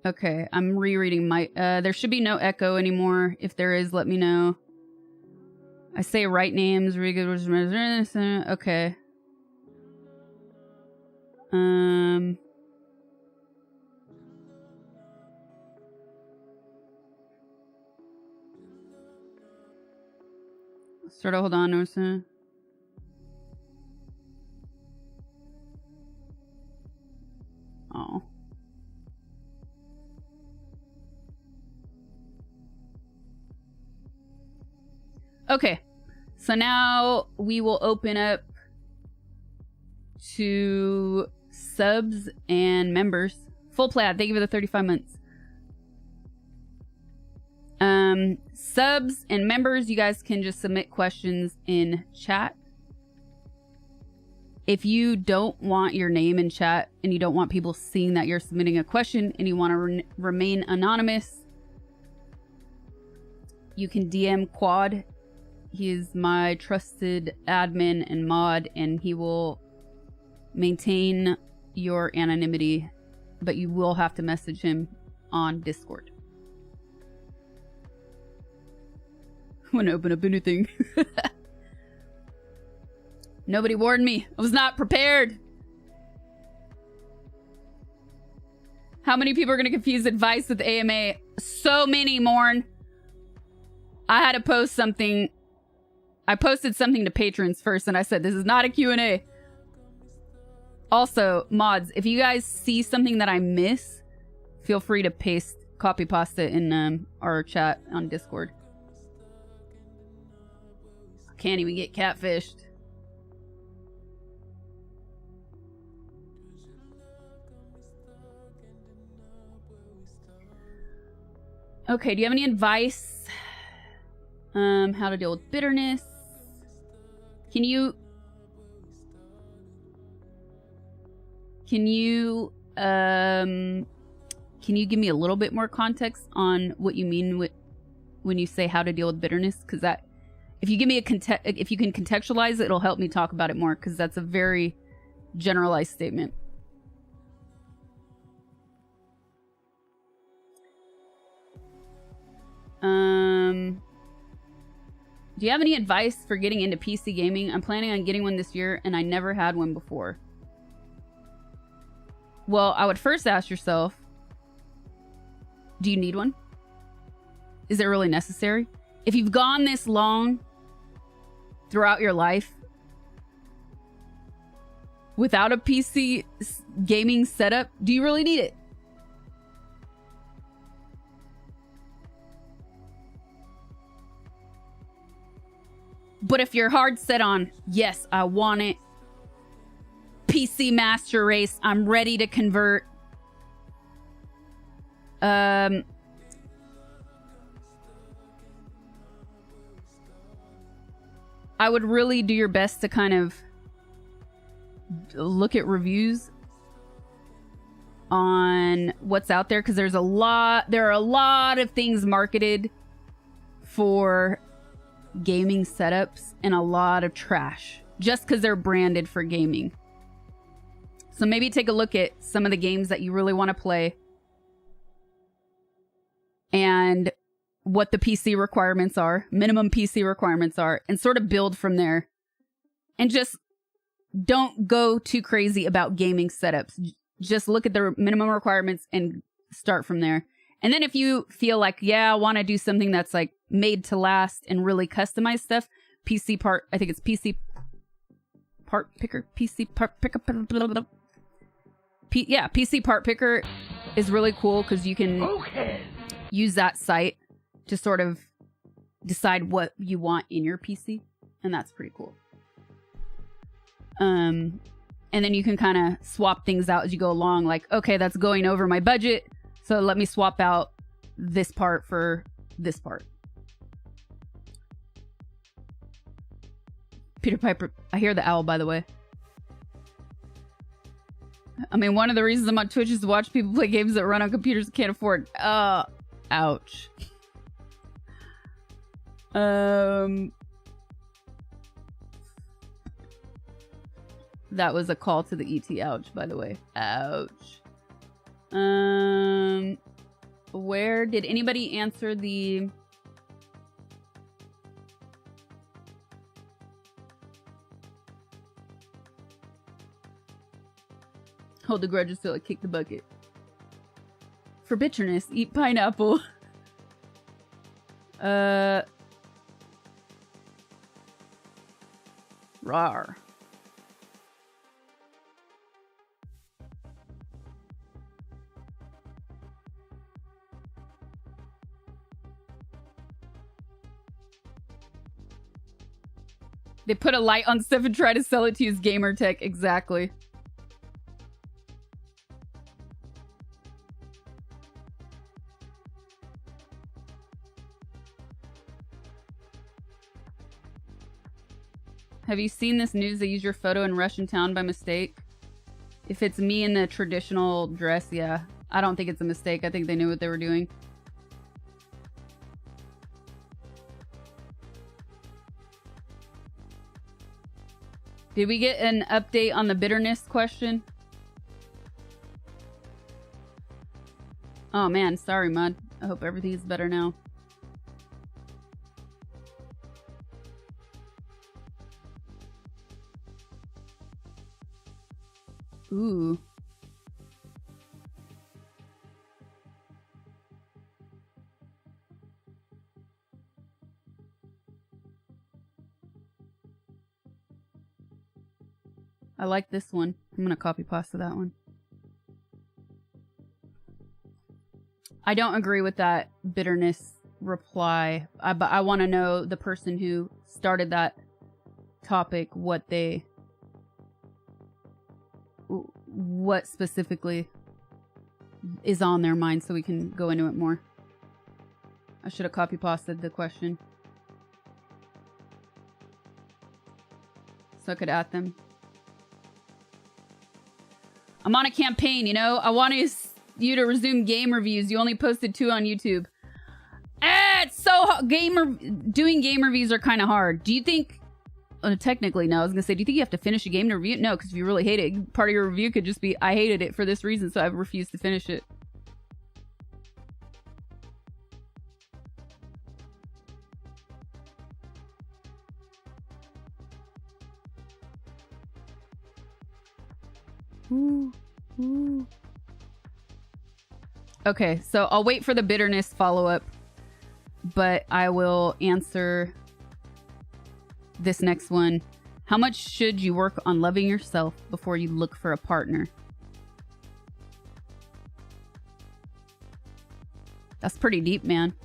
Okay, I'm rereading my... there should be no echo anymore. If there is, let me know. I say right names. Okay. Sort of, hold on. Oh. Okay, so now we will open up to subs and members. Full plaid, thank you for the 35 months. Subs and members, you guys can just submit questions in chat. If you don't want your name in chat and you don't want people seeing that you're submitting a question and you want to remain anonymous, you can DM Quad. He is my trusted admin and mod, and he will maintain your anonymity, but you will have to message him on Discord. I want to open up anything. Nobody warned me. I was not prepared. How many people are going to confuse advice with AMA? So many, Morn. I had to post something. I posted something to patrons first, and I said, this is not a Q&A. Also, mods, if you guys see something that I miss, feel free to copy paste it in our chat on Discord. I can't even get catfished. Okay, do you have any advice? How to deal with bitterness? Can you give me a little bit more context on what you mean when you say how to deal with bitterness? Because that, if you give me if you can contextualize it, it'll help me talk about it more, because that's a very generalized statement. Do you have any advice for getting into PC gaming? I'm planning on getting one this year, and I never had one before. Well, I would first ask yourself, do you need one? Is it really necessary? If you've gone this long throughout your life without a PC gaming setup, do you really need it? But if you're hard set on, yes, I want it. PC Master Race, I'm ready to convert. I would really do your best to kind of look at reviews on what's out there, because there are a lot of things marketed for gaming setups and a lot of trash just because they're branded for gaming. So maybe take a look at some of the games that you really want to play and what the PC requirements are, minimum PC requirements are, and sort of build from there. And just don't go too crazy about gaming setups. Just look at the minimum requirements and start from there. And then if you feel like, yeah, I want to do something that's like made to last and really customize stuff, I think it's PC part picker, PC part picker. Yeah, PC part picker is really cool because you can use that site to sort of decide what you want in your PC, and that's pretty cool. And then you can kind of swap things out as you go along. Like, okay, that's going over my budget, so let me swap out this part for this part. Peter Piper, I hear the owl, by the way. I mean, one of the reasons I'm on Twitch is to watch people play games that run on computers that can't afford. Ouch. That was a call to the ET ouch, by the way. Ouch. Where did anybody answer the... Hold the grudges till I kick the bucket. For bitterness, eat pineapple. Rawr. They put a light on stuff and try to sell it to you as gamer tech. Exactly. Have you seen this news? They use your photo in Russian town by mistake. If it's me in the traditional dress, yeah. I don't think it's a mistake. I think they knew what they were doing. Did we get an update on the bitterness question? Oh man, sorry, Mud. I hope everything is better now. Ooh. I like this one. I'm gonna copy pasta that one. I don't agree with that bitterness reply. But I want to know the person who started that topic, what specifically is on their mind so we can go into it more. I should have copy pasted the question so I could at them. I'm on a campaign, you know? I want you to resume game reviews. You only posted 2 on YouTube. It's so hard. Doing game reviews are kind of hard. Do you think... technically, no. I was going to say, do you think you have to finish a game to review it? No, because if you really hate it, part of your review could just be, I hated it for this reason, so I refuse to finish it. Ooh, ooh. Okay, so I'll wait for the bitterness follow-up, but I will answer this next one. How much should you work on loving yourself before you look for a partner? That's pretty deep, man.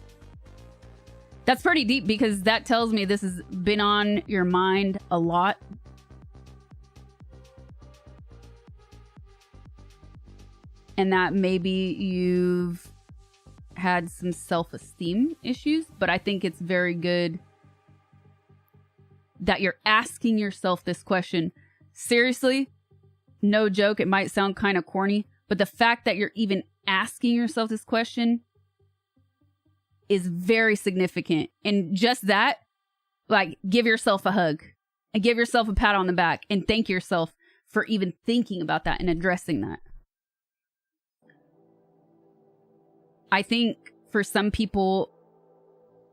That's pretty deep because that tells me this has been on your mind a lot. And that maybe you've had some self-esteem issues, but I think it's very good that you're asking yourself this question. Seriously, no joke, it might sound kind of corny, but the fact that you're even asking yourself this question is very significant. And just that, like, give yourself a hug and give yourself a pat on the back and thank yourself for even thinking about that and addressing that. I think for some people,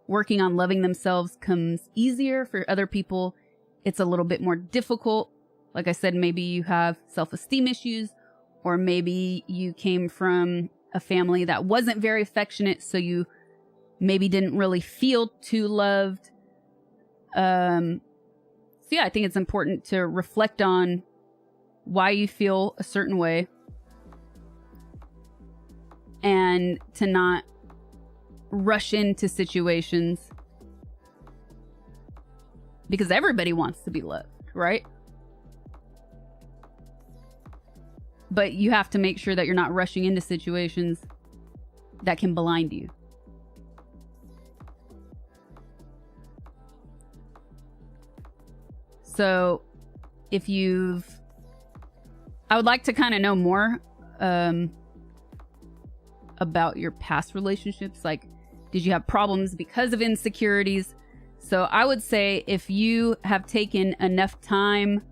working on loving themselves comes easier. For other people, it's a little bit more difficult. Like I said, maybe you have self-esteem issues, or maybe you came from a family that wasn't very affectionate, so you maybe didn't really feel too loved. So So yeah, I think it's important to reflect on why you feel a certain way and to not rush into situations because everybody wants to be loved, right? But you have to make sure that you're not rushing into situations that can blind you. So if I would like to kind of know more about your past relationships. Like, did you have problems because of insecurities? So I would say if you have taken enough time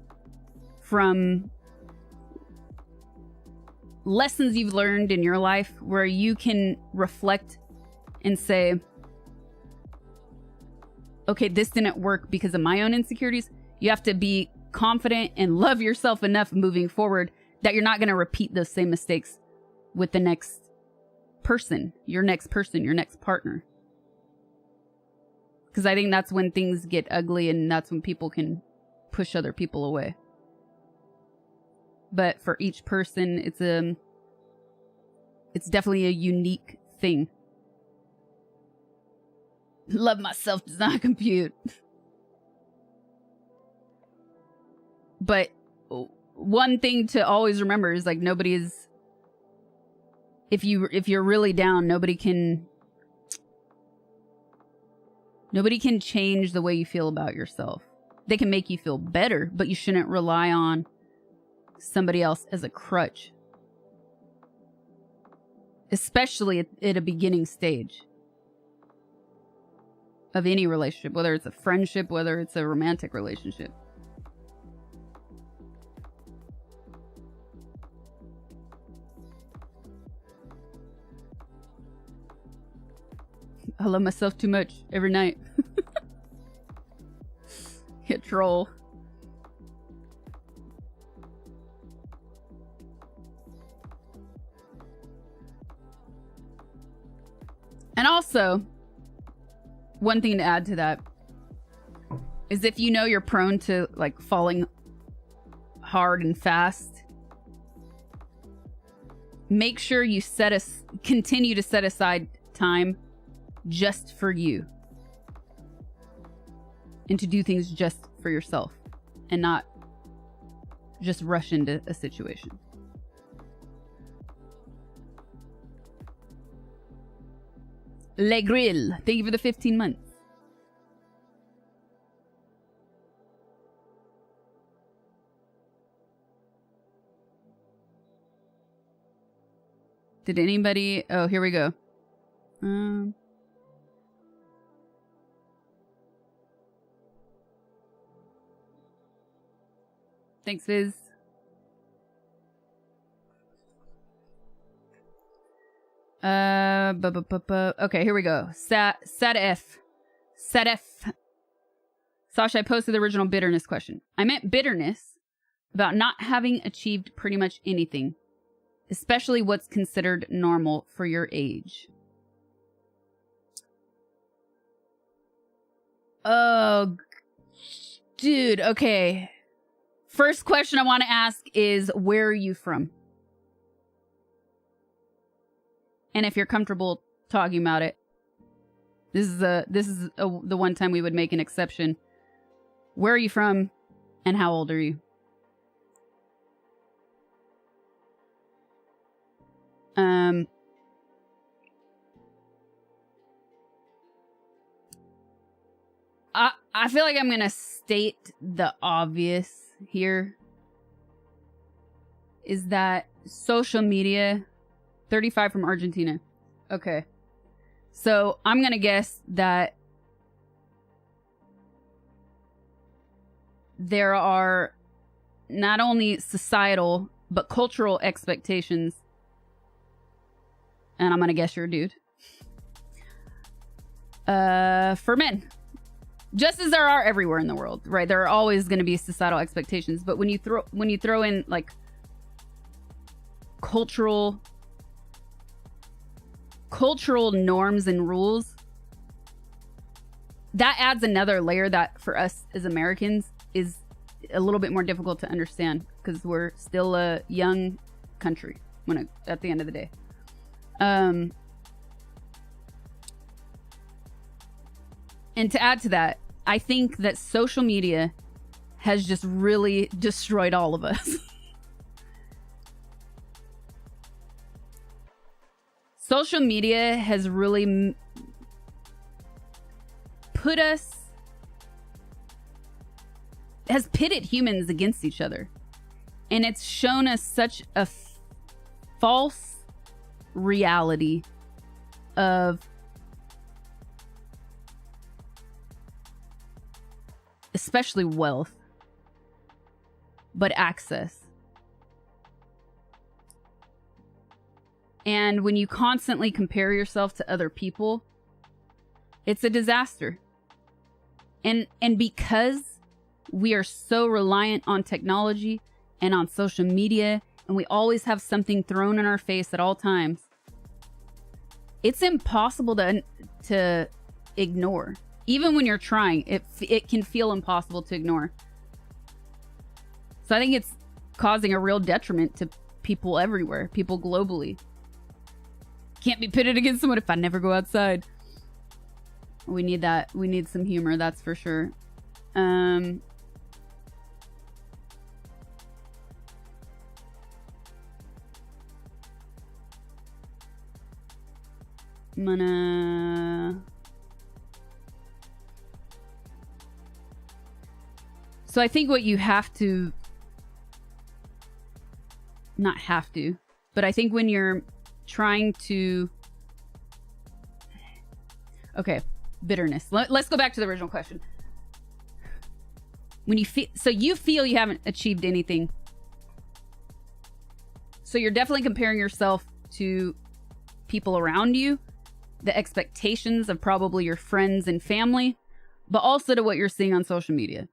from lessons you've learned in your life where you can reflect and say, okay, this didn't work because of my own insecurities. You have to be confident and love yourself enough moving forward that you're not going to repeat those same mistakes with the next person, your next partner. Because I think that's when things get ugly and that's when people can push other people away. But for each person, it's definitely a unique thing. Love myself does not compute. But one thing to always remember is like nobody is, if you're really down, nobody can change the way you feel about yourself. They can make you feel better, but you shouldn't rely on somebody else as a crutch. Especially at a beginning stage of any relationship, whether it's a friendship, whether it's a romantic relationship. I love myself too much every night. Hit troll. And also, one thing to add to that is if you know you're prone to like falling hard and fast, make sure you continue to set aside time just for you and to do things just for yourself and not just rush into a situation. 𝗵𝗲𝗿𝗲, thank you for the 15 months. Did anybody? Oh, here we go. Thanks, Viz. Okay, here we go. 𝗵𝗶𝗿𝗶. Sasha, I posted the original bitterness question. I meant bitterness about not having achieved pretty much anything, especially what's considered normal for your age. Oh, dude. Okay. First question I want to ask is, where are you from? And if you're comfortable talking about it, this is the one time we would make an exception. Where are you from, and how old are you? I feel like I'm gonna state the obvious here. Is that social media? 35 from Argentina. Okay. So I'm going to guess that there are not only societal, but cultural expectations. And I'm going to guess you're a dude. For men. Just as there are everywhere in the world, right? There are always going to be societal expectations. But when you throw in like cultural norms and rules, that adds another layer that for us as Americans is a little bit more difficult to understand because we're still a young country at the end of the day. And to add to that, I think that social media has just really destroyed all of us. Social media has really has pitted humans against each other. And it's shown us such a false reality of especially wealth, but access. And when you constantly compare yourself to other people, it's a disaster. And because we are so reliant on technology and on social media, and we always have something thrown in our face at all times, it's impossible to ignore. Even when you're trying, it can feel impossible to ignore. So I think it's causing a real detriment to people everywhere, people globally. Can't be pitted against someone if I never go outside. We need that. We need some humor, that's for sure. I'm gonna... So I think what you have to... Not have to, but I think when you're trying to... Okay, bitterness. Let's go back to the original question. When you feel... So you feel you haven't achieved anything. So you're definitely comparing yourself to people around you, the expectations of probably your friends and family, but also to what you're seeing on social media.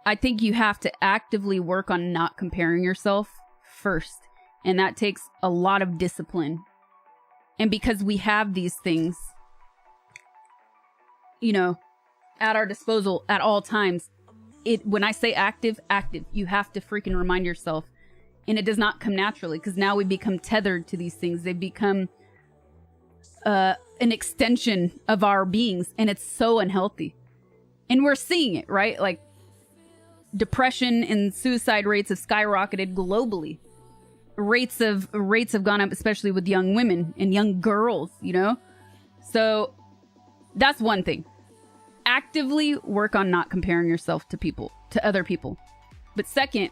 I think you have to actively work on not comparing yourself first. And that takes a lot of discipline. And because we have these things, you know, at our disposal at all times, when I say active, you have to freaking remind yourself. And it does not come naturally because now we become tethered to these things. They become an extension of our beings. And it's so unhealthy. And we're seeing it, right? Like, depression and suicide rates have skyrocketed globally. Rates have gone up, especially with young women and young girls, you know? So that's one thing. Actively work on not comparing yourself to other people. But second,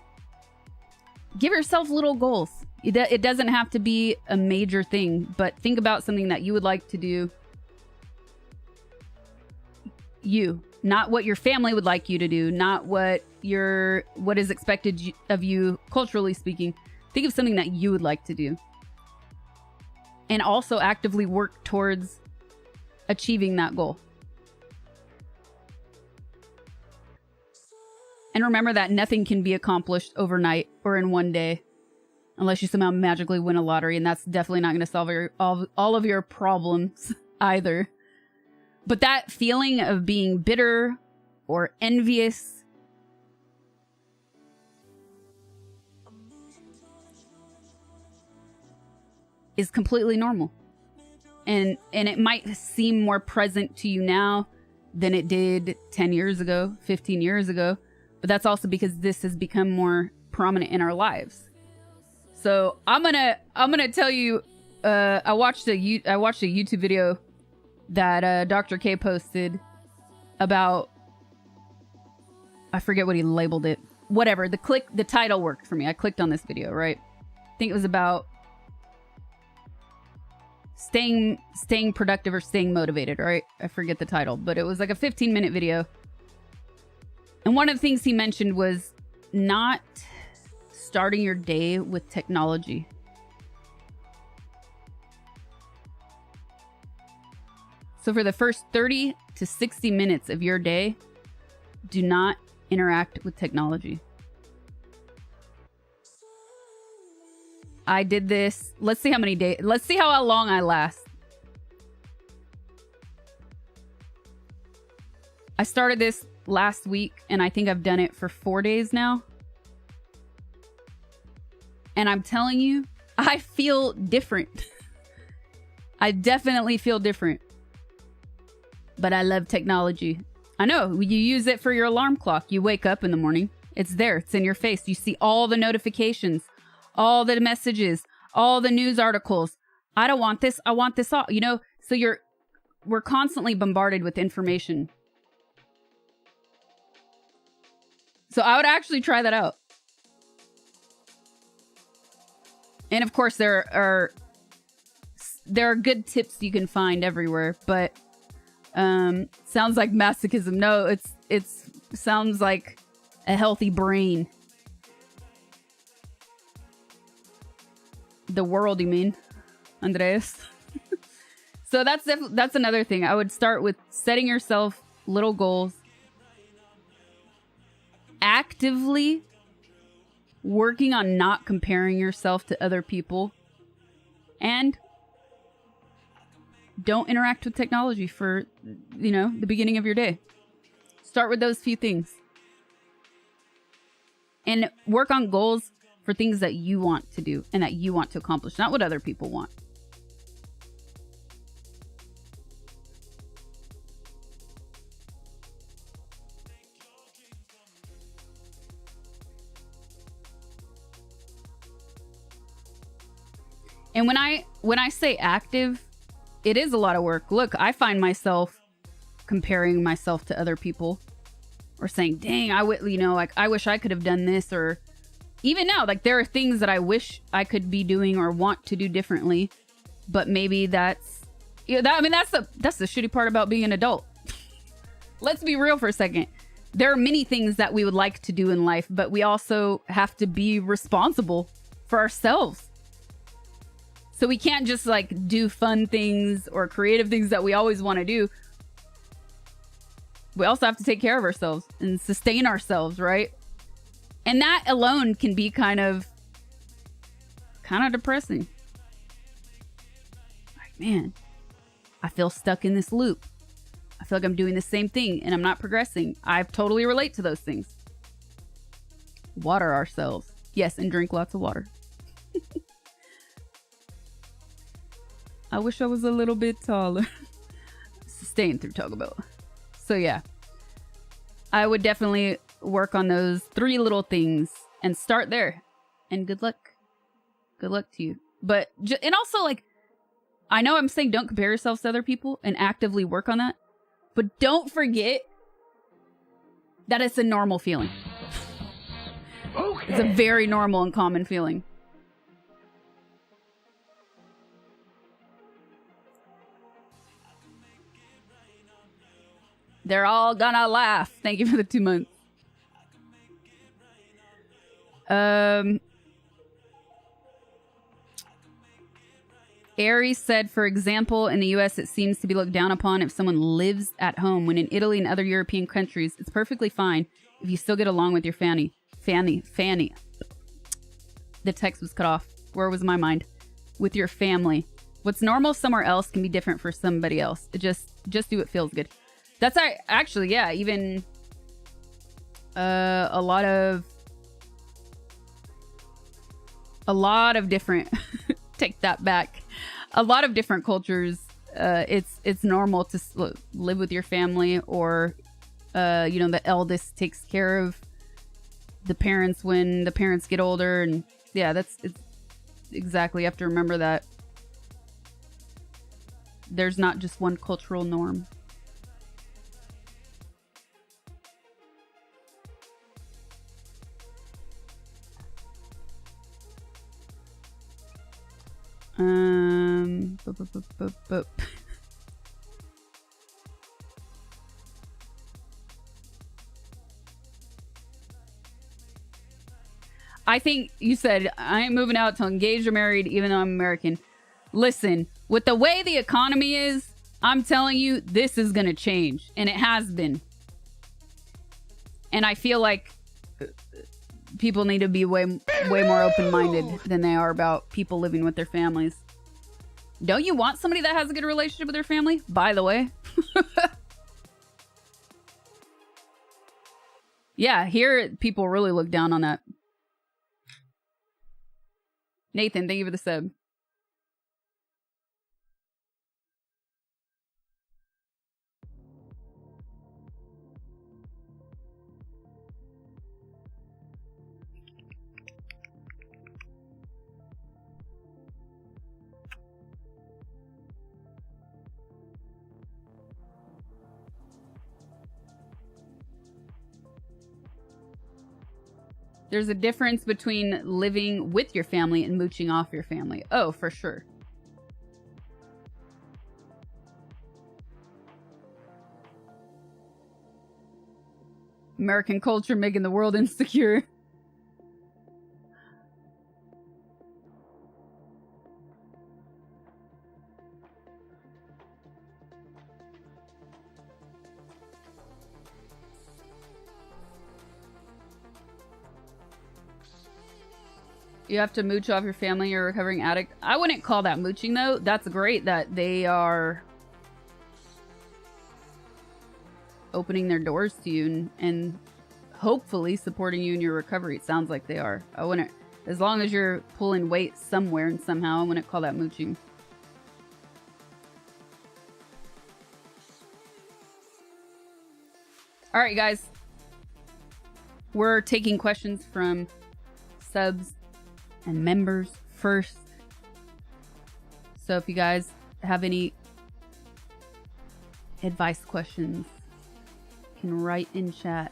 give yourself little goals. It doesn't have to be a major thing, but think about something that you would like to do. Not what your family would like you to do, not what is expected of you culturally speaking. Think of something that you would like to do. And also actively work towards achieving that goal. And remember that nothing can be accomplished overnight or in one day unless you somehow magically win a lottery, and that's definitely not going to solve all of your problems either. But that feeling of being bitter or envious is completely normal. And it might seem more present to you now than it did 10 years ago, 15 years ago. But that's also because this has become more prominent in our lives. So I'm gonna tell you, I watched a YouTube video that Dr. K posted about, I forget what he labeled it. Whatever, the title worked for me. I clicked on this video, right? I think it was about staying productive or staying motivated, right? I forget the title, but it was like a 15-minute video. And one of the things he mentioned was not starting your day with technology. So for the first 30 to 60 minutes of your day, do not interact with technology. I did this. Let's see how long I last. I started this last week, and I think I've done it for 4 days now. And I'm telling you, I feel different. I definitely feel different. But I love technology. I know, you use it for your alarm clock. You wake up in the morning. It's there. It's in your face. You see all the notifications, all the messages, all the news articles. I don't want this. I want this all. You know, so we're constantly bombarded with information. So I would actually try that out. And of course, there are good tips you can find everywhere, but sounds like masochism. No, it's sounds like a healthy brain. The world, you mean, Andreas? So that's another thing. I would start with setting yourself little goals. Actively working on not comparing yourself to other people. And don't interact with technology for, you know, the beginning of your day. Start with those few things. And work on goals for things that you want to do and that you want to accomplish, not what other people want. And when I say active, it is a lot of work. Look, I find myself comparing myself to other people, or saying, "Dang, I wish I could have done this," or even now, like there are things that I wish I could be doing or want to do differently, but maybe that's the shitty part about being an adult. Let's be real for a second. There are many things that we would like to do in life, but we also have to be responsible for ourselves. So we can't just like do fun things or creative things that we always want to do. We also have to take care of ourselves and sustain ourselves, right? And that alone can be kind of depressing. Like, man, I feel stuck in this loop. I feel like I'm doing the same thing and I'm not progressing. I totally relate to those things. Water ourselves. Yes, and drink lots of water. I wish I was a little bit taller. Staying through Taco Bell. So yeah, I would definitely work on those 3 little things and start there. And good luck. Good luck to you. But, and also like, I know I'm saying don't compare yourselves to other people and actively work on that. But don't forget that it's a normal feeling. Okay. It's a very normal and common feeling. They're all gonna laugh. Thank you for the 2 months. Aries said, for example, in the US, it seems to be looked down upon if someone lives at home, when in Italy and other European countries, it's perfectly fine if you still get along with your Fanny. The text was cut off. Where was my mind? With your family. What's normal somewhere else can be different for somebody else. It just do what feels good. That's actually, yeah, even a lot of different, take that back. A lot of different cultures, it's normal to live with your family, or, the eldest takes care of the parents when the parents get older. And yeah, it's exactly, you have to remember that there's not just one cultural norm. I think you said, I ain't moving out till engaged or married, even though I'm American. Listen, with the way the economy is, I'm telling you, this is going to change. And it has been. And I feel like people need to be way more open-minded than they are about people living with their families. Don't you want somebody that has a good relationship with their family? By the way. Yeah, here people really look down on that. Nathan, thank you for the sub. There's a difference between living with your family and mooching off your family. Oh, for sure. American culture making the world insecure. You have to mooch off your family, you're a recovering addict. I wouldn't call that mooching, though. That's great that they are opening their doors to you and hopefully supporting you in your recovery. It sounds like they are. I wouldn't, as long as you're pulling weight somewhere and somehow, I wouldn't call that mooching. All right, guys. We're taking questions from subs and members first. So if you guys have any advice questions, you can write in chat.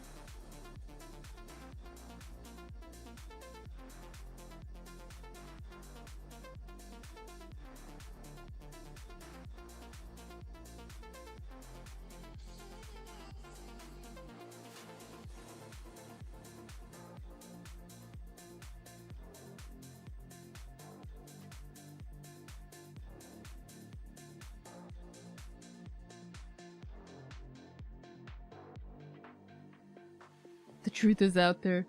The truth is out there.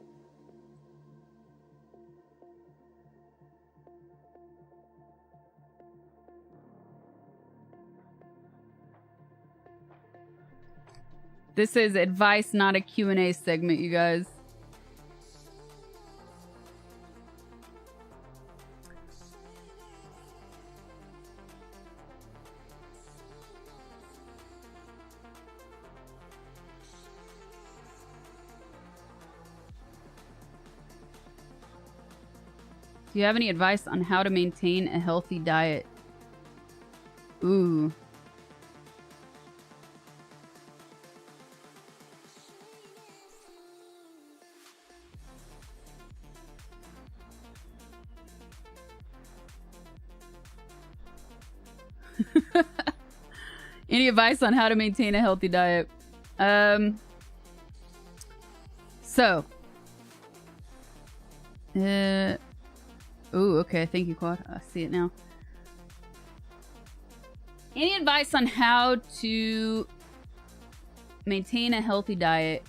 This is advice, not a Q&A segment, you guys. Do you have any advice on how to maintain a healthy diet? Ooh. Any advice on how to maintain a healthy diet? Ooh, okay. Thank you, Quad. I see it now. Any advice on how to maintain a healthy diet?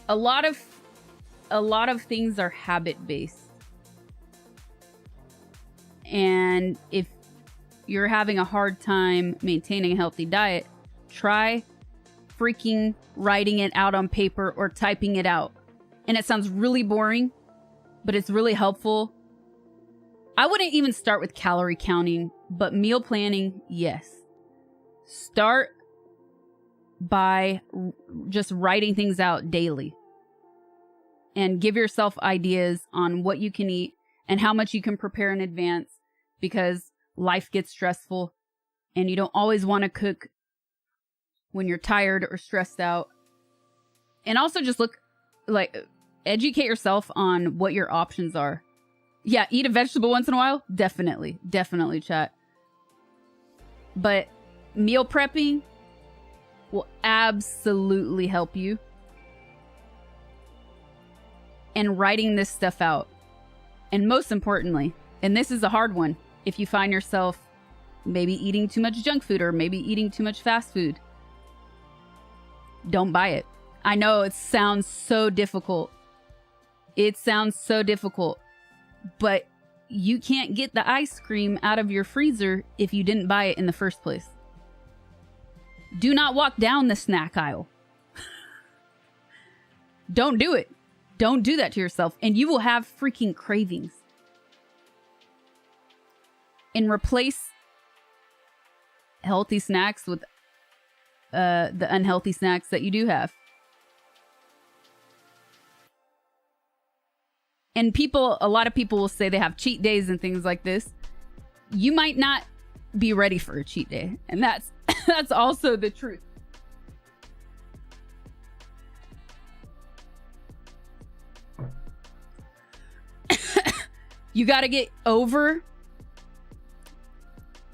A lot of things are habit-based. And if you're having a hard time maintaining a healthy diet, try freaking writing it out on paper or typing it out. And it sounds really boring, but it's really helpful. I wouldn't even start with calorie counting, but meal planning, yes. Start by just writing things out daily. And give yourself ideas on what you can eat and how much you can prepare in advance, because life gets stressful and you don't always want to cook when you're tired or stressed out. And also just educate yourself on what your options are. Yeah, eat a vegetable once in a while. Definitely, chat. But meal prepping will absolutely help you. And writing this stuff out. And most importantly, and this is a hard one, if you find yourself maybe eating too much junk food or maybe eating too much fast food, don't buy it. I know it sounds so difficult. But you can't get the ice cream out of your freezer if you didn't buy it in the first place. Do not walk down the snack aisle. Don't do it. Don't do that to yourself. And you will have freaking cravings. And replace healthy snacks with the unhealthy snacks that you do have. And a lot of people will say they have cheat days and things like this. You might not be ready for a cheat day. And that's also the truth. You got to get over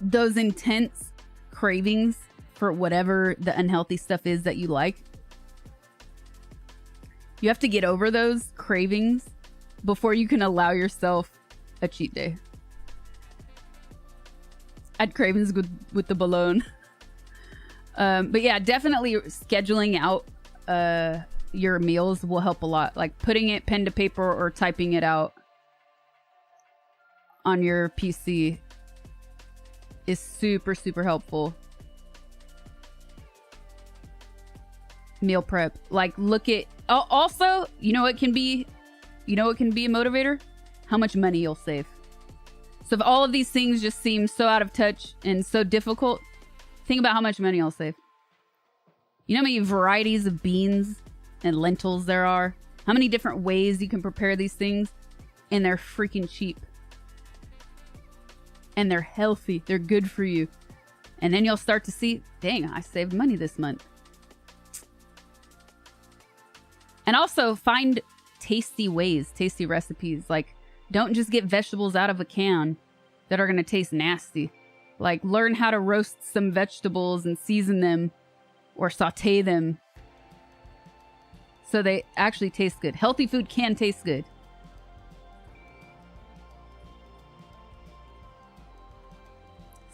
those intense cravings for whatever the unhealthy stuff is that you like. You have to get over those cravings before you can allow yourself a cheat day. I had cravings with the bologna. But yeah, definitely scheduling out your meals will help a lot. Like putting it pen to paper or typing it out on your PC is super, super helpful. Meal prep. Like look at... Also, you know what can be a motivator? How much money you'll save. So if all of these things just seem so out of touch and so difficult, think about how much money you'll save. You know how many varieties of beans and lentils there are? How many different ways you can prepare these things? And they're freaking cheap. And they're healthy. They're good for you. And then you'll start to see, dang, I saved money this month. And also find tasty ways, tasty recipes. Like, don't just get vegetables out of a can that are going to taste nasty. Like, learn how to roast some vegetables and season them or saute them so they actually taste good. Healthy food can taste good.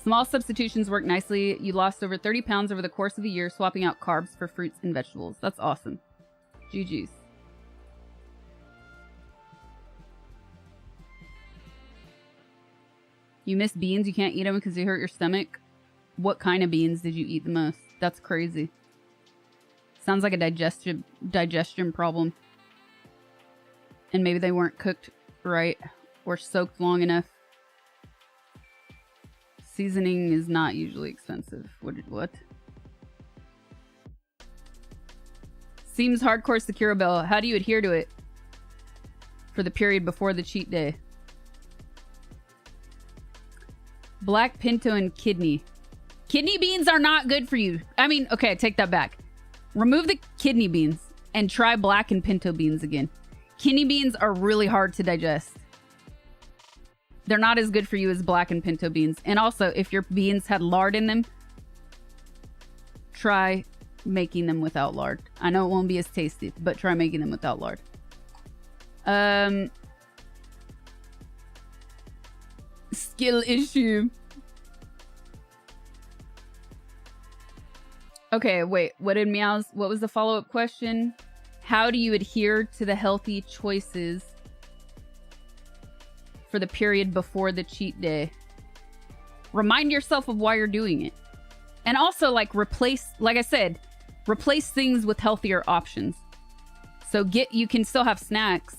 Small substitutions work nicely. You lost over 30 pounds over the course of a year swapping out carbs for fruits and vegetables. That's awesome. GG's. You miss beans? You can't eat them because they hurt your stomach? What kind of beans did you eat the most? That's crazy. Sounds like a digestion problem. And maybe they weren't cooked right or soaked long enough. Seasoning is not usually expensive. What? Seems hardcore secure, Bell. How do you adhere to it for the period before the cheat day? Black pinto and kidney. Kidney beans are not good for you. I mean, okay, take that back. Remove the kidney beans and try black and pinto beans again. Kidney beans are really hard to digest. They're not as good for you as black and pinto beans. And also, if your beans had lard in them, try making them without lard. I know it won't be as tasty, but try making them without lard. Skill issue. Okay, wait. What was the follow-up question? How do you adhere to the healthy choices for the period before the cheat day? Remind yourself of why you're doing it. And also, like I said, replace things with healthier options. So you can still have snacks,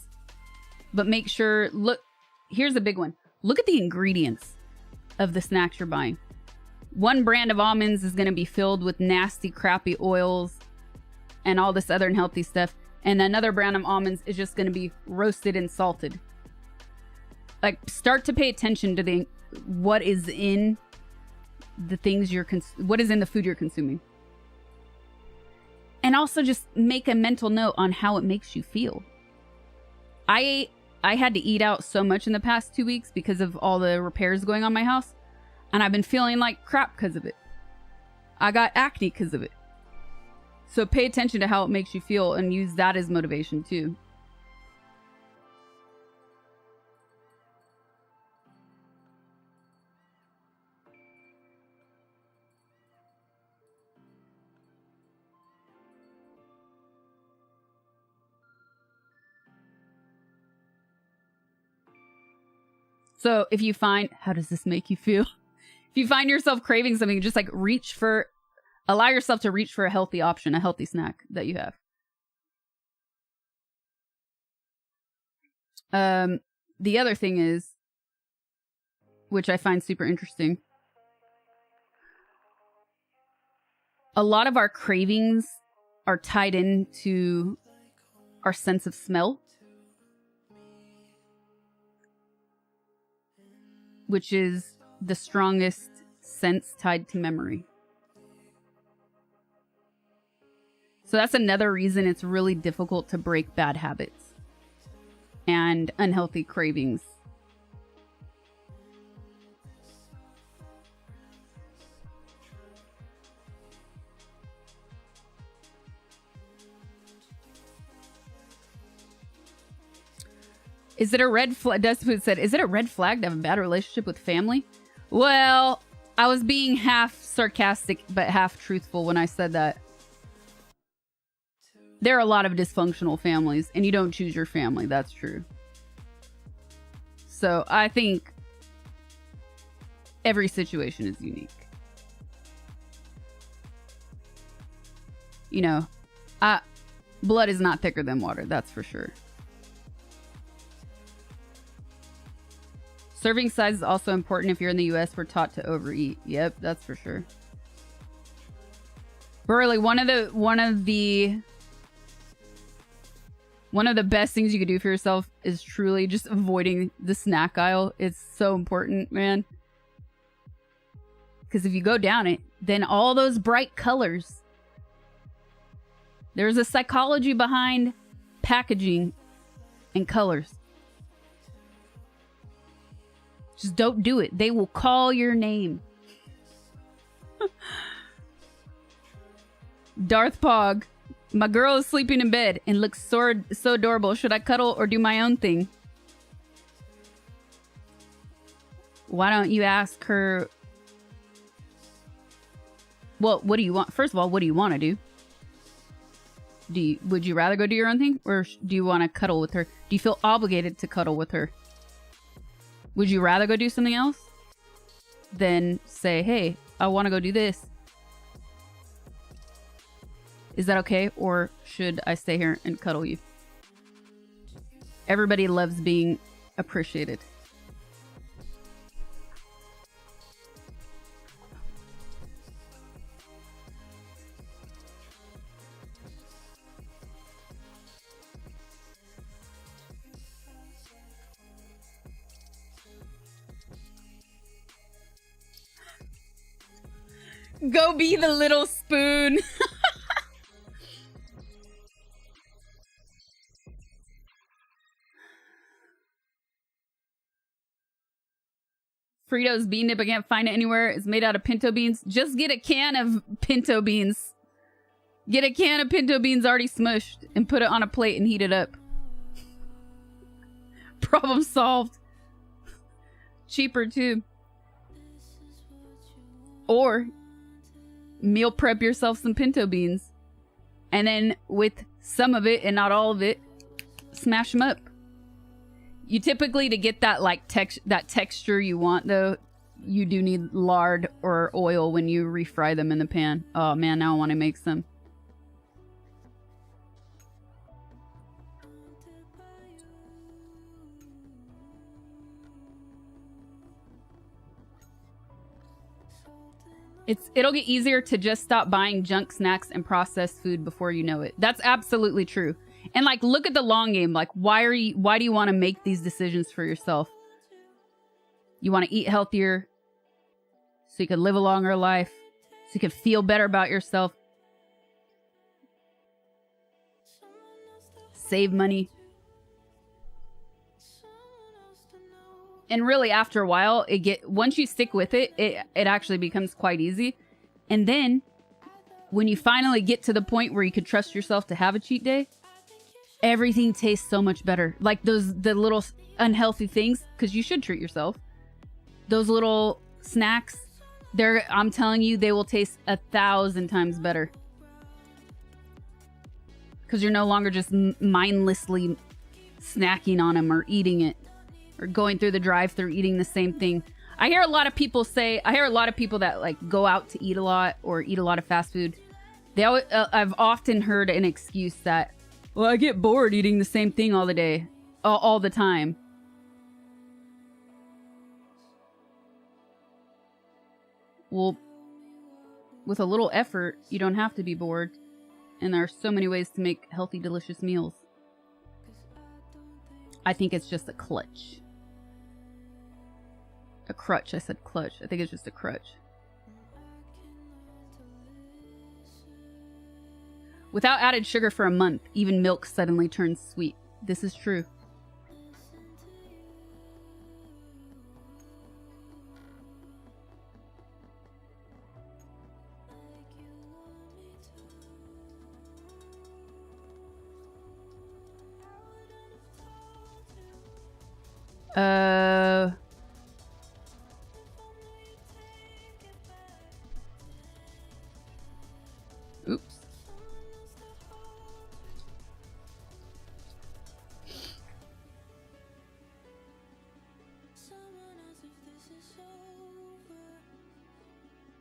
but make sure, here's a big one. Look at the ingredients of the snacks you're buying. One brand of almonds is going to be filled with nasty, crappy oils and all this other unhealthy stuff. And another brand of almonds is just going to be roasted and salted. Like, start to pay attention to what is in the things what is in the food you're consuming. And also just make a mental note on how it makes you feel. I had to eat out so much in the past 2 weeks because of all the repairs going on in my house. And I've been feeling like crap because of it. I got acne because of it. So pay attention to how it makes you feel and use that as motivation too. So if you find, how does this make you feel? If you find yourself craving something, just like allow yourself to reach for a healthy option, a healthy snack that you have. The other thing is, which I find super interesting, a lot of our cravings are tied into our sense of smell, which is the strongest sense tied to memory. So that's another reason it's really difficult to break bad habits and unhealthy cravings. Is it a red flag? Dustfood said, is it a red flag to have a bad relationship with family? Well, I was being half sarcastic but half truthful when I said that. There are a lot of dysfunctional families, and you don't choose your family. That's true. So I think every situation is unique. You know, blood is not thicker than water. That's for sure. Serving size is also important. If you're in the US, we're taught to overeat. Yep, that's for sure. Burley, one of the best things you could do for yourself is truly just avoiding the snack aisle. It's so important, man. Because if you go down it, then all those bright colors. There's a psychology behind packaging and colors. Just don't do it. They will call your name. Darth Pog. My girl is sleeping in bed and looks so adorable. Should I cuddle or do my own thing? Why don't you ask her... Well, what do you want? First of all, what do you want to do? Would you rather go do your own thing? Or do you want to cuddle with her? Do you feel obligated to cuddle with her? Would you rather go do something else? Then say, hey, I want to go do this. Is that okay? Or should I stay here and cuddle you? Everybody loves being appreciated. Go be the little spoon. Fritos bean dip, I can't find it anywhere. It's made out of pinto beans. Just get a can of pinto beans. Get a can of pinto beans already smushed and put it on a plate and heat it up. Problem solved. Cheaper too. Or meal prep yourself some pinto beans. And then with some of it and not all of it, smash them up. You typically, to get that like that texture you want though, you do need lard or oil when you refry them in the pan. Oh man, now I want to make some. It'll get easier to just stop buying junk snacks and processed food before you know it. That's absolutely true. And like, look at the long game. Like, why do you want to make these decisions for yourself? You want to eat healthier so you can live a longer life, so you can feel better about yourself, save money. And really, after a while, once you stick with it, it actually becomes quite easy. And then when you finally get to the point where you can trust yourself to have a cheat day, everything tastes so much better. Like the little unhealthy things, because you should treat yourself. Those little snacks, I'm telling you, they will taste 1,000 times better. Because you're no longer just mindlessly snacking on them or eating it. Or going through the drive-thru eating the same thing. I hear a lot of people that like go out to eat a lot or eat a lot of fast food. I've often heard an excuse that, well, I get bored eating the same thing all the day. all the time. Well, with a little effort, you don't have to be bored. And there are so many ways to make healthy, delicious meals. I think it's just a clutch. A crutch. I said clutch. I think it's just a crutch. Without added sugar for a month, even milk suddenly turns sweet. This is true. Oops.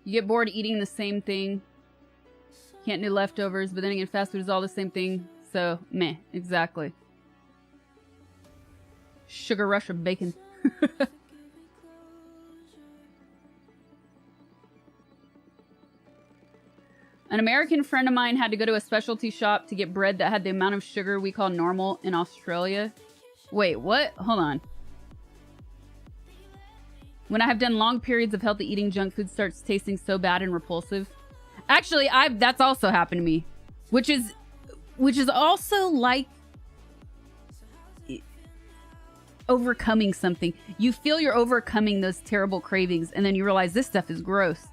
You get bored eating the same thing. Can't do leftovers, but then again, fast food is all the same thing. So, meh, exactly. Sugar rush of bacon. An American friend of mine had to go to a specialty shop to get bread that had the amount of sugar we call normal in Australia. Wait, what? Hold on. When I have done long periods of healthy eating, junk food starts tasting so bad and repulsive. Actually, that's also happened to me. Which is also like overcoming something. You feel you're overcoming those terrible cravings, and then you realize this stuff is gross.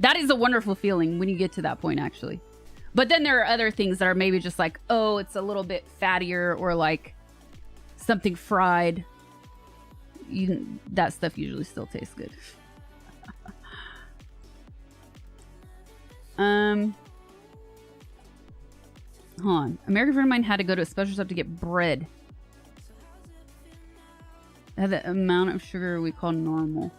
That is a wonderful feeling when you get to that point, actually. But then there are other things that are maybe just like, oh, it's a little bit fattier, or like something fried. That stuff usually still tastes good. Hold on. American friend of mine had to go to a special shop to get bread. It had the amount of sugar we call normal.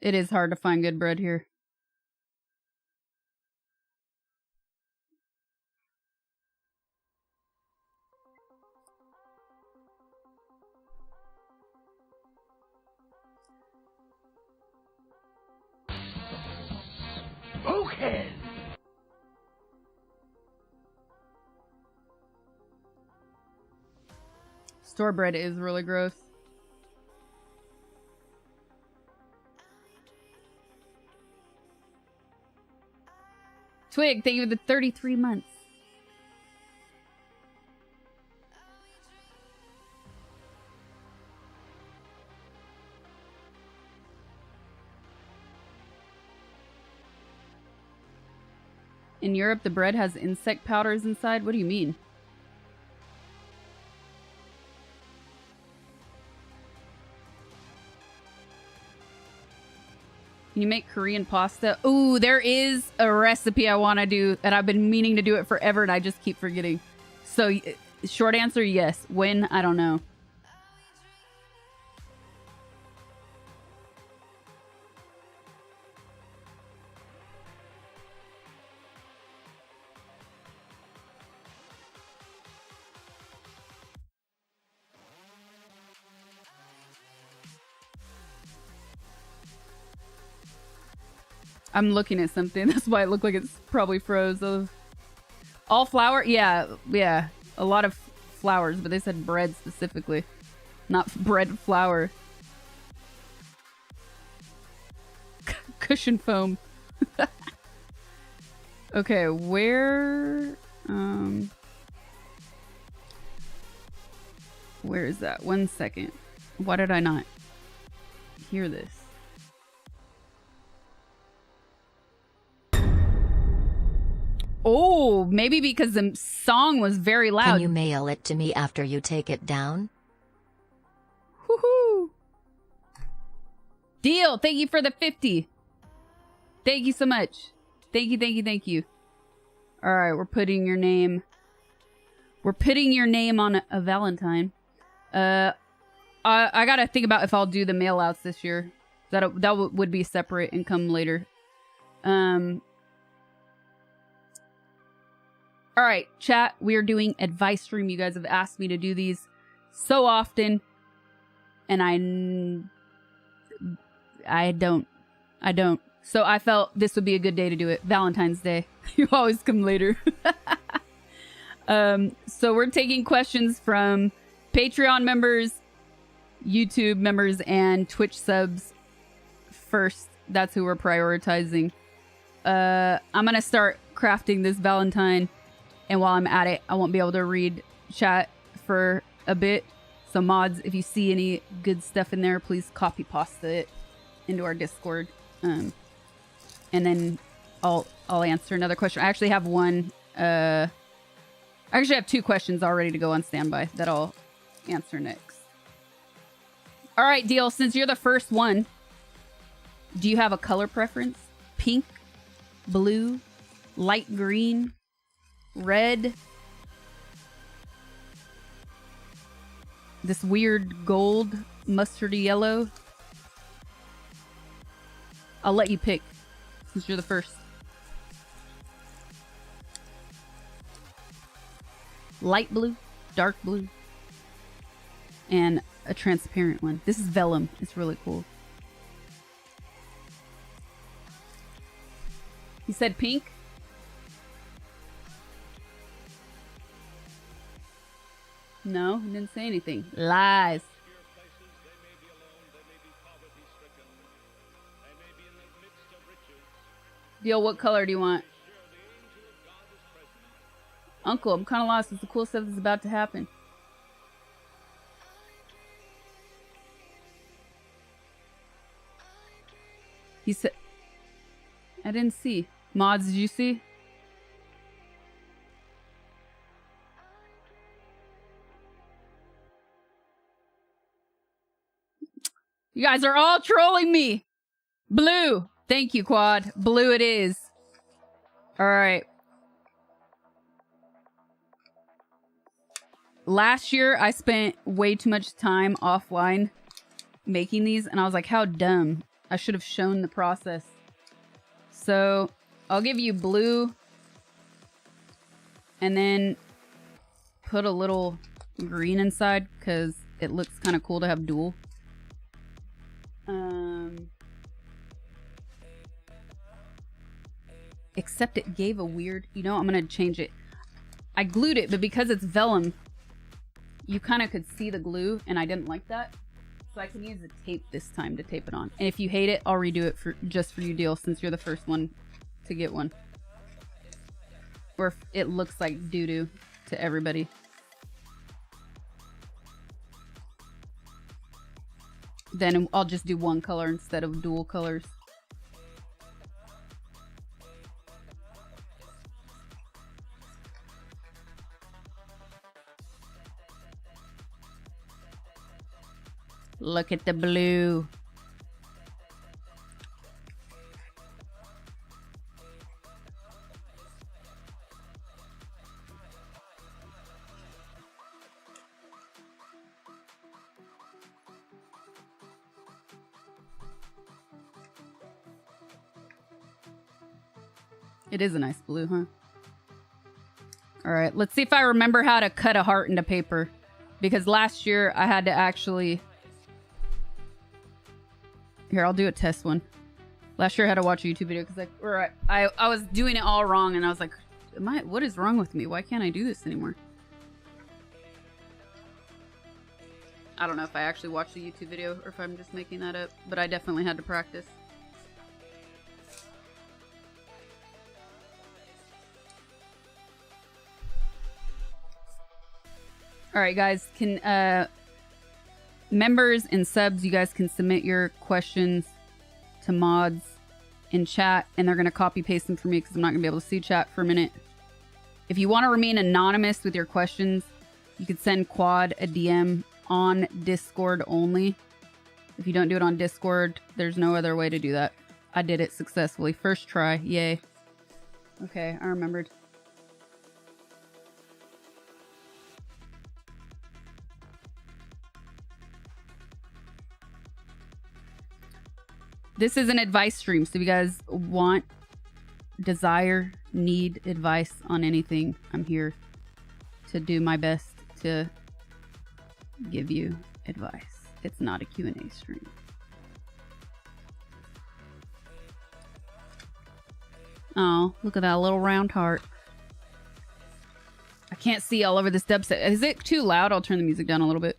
It is hard to find good bread here. Bookhead! Store bread is really gross. Twig, thank you for the 33 months. In Europe, the bread has insect powders inside. What do you mean? Can you make Korean pasta? Ooh, there is a recipe I want to do, and I've been meaning to do it forever, and I just keep forgetting. So, short answer, yes. When? I don't know. I'm looking at something. That's why it looked like it's probably froze. All flour? Yeah. A lot of flours, but they said bread specifically. Not bread flour. Cushion foam. Okay, where is that? 1 second. Why did I not hear this? Oh, maybe because the song was very loud. Can you mail it to me after you take it down? Woohoo! Deal. Thank you for the 50. Thank you so much. Thank you, thank you, thank you. All right, we're putting your name. We're putting your name on a Valentine. I gotta think about if I'll do the mail outs this year. That would be separate and come later. All right, chat. We are doing advice stream. You guys have asked me to do these so often, and I don't. So I felt this would be a good day to do it. Valentine's Day. You always come later. So we're taking questions from Patreon members, YouTube members, and Twitch subs first. That's who we're prioritizing. I'm gonna start crafting this Valentine, and while I'm at it, I won't be able to read chat for a bit. So mods, if you see any good stuff in there, please copy pasta it into our Discord, and then I'll answer another question. I actually have one. I actually have 2 questions all ready to go on standby that I'll answer next. All right, Deal. Since you're the first one, do you have a color preference? Pink, blue, light green, red, this weird gold, mustardy yellow? I'll let you pick since you're the first. Light blue, dark blue, and a transparent one. This is vellum. It's really cool. He said pink. No, he didn't say anything. Lies. Deal, what color do you want? Uncle, I'm kind of lost with the cool stuff that's about to happen. He said... I didn't see. Mods, did you see? You guys are all trolling me. Blue. Thank you, Quad. Blue it is. All right. Last year, I spent way too much time offline making these, and I was like, how dumb. I should have shown the process. So, I'll give you blue, and then put a little green inside, because it looks kind of cool to have dual. Except it gave a weird... You know, I'm going to change it. I glued it, but because it's vellum, you kind of could see the glue, and I didn't like that. So I can use the tape this time to tape it on. And if you hate it, I'll redo it just for you, Deal, since you're the first one to get one. Or if it looks like doo-doo to everybody. Then I'll just do one color instead of dual colors. Look at the blue. It is a nice blue, huh? All right, let's see if I remember how to cut a heart into paper. Because last year I had to actually... Here, I'll do a test one. Last year I had to watch a YouTube video because I was doing it all wrong, and I was like, what is wrong with me? Why can't I do this anymore? I don't know if I actually watched the YouTube video or if I'm just making that up, but I definitely had to practice. All right, guys, can members and subs, you guys can submit your questions to mods in chat, and they're going to copy paste them for me because I'm not going to be able to see chat for a minute. If you want to remain anonymous with your questions, you could send Quad a DM on Discord only. If you don't do it on Discord, there's no other way to do that. I did it successfully. First try. Yay. Okay, I remembered. This is an advice stream, so if you guys want, desire, need advice on anything, I'm here to do my best to give you advice. It's not a Q&A stream. Oh, look at that little round heart. I can't see all over this dubstep. Is it too loud? I'll turn the music down a little bit.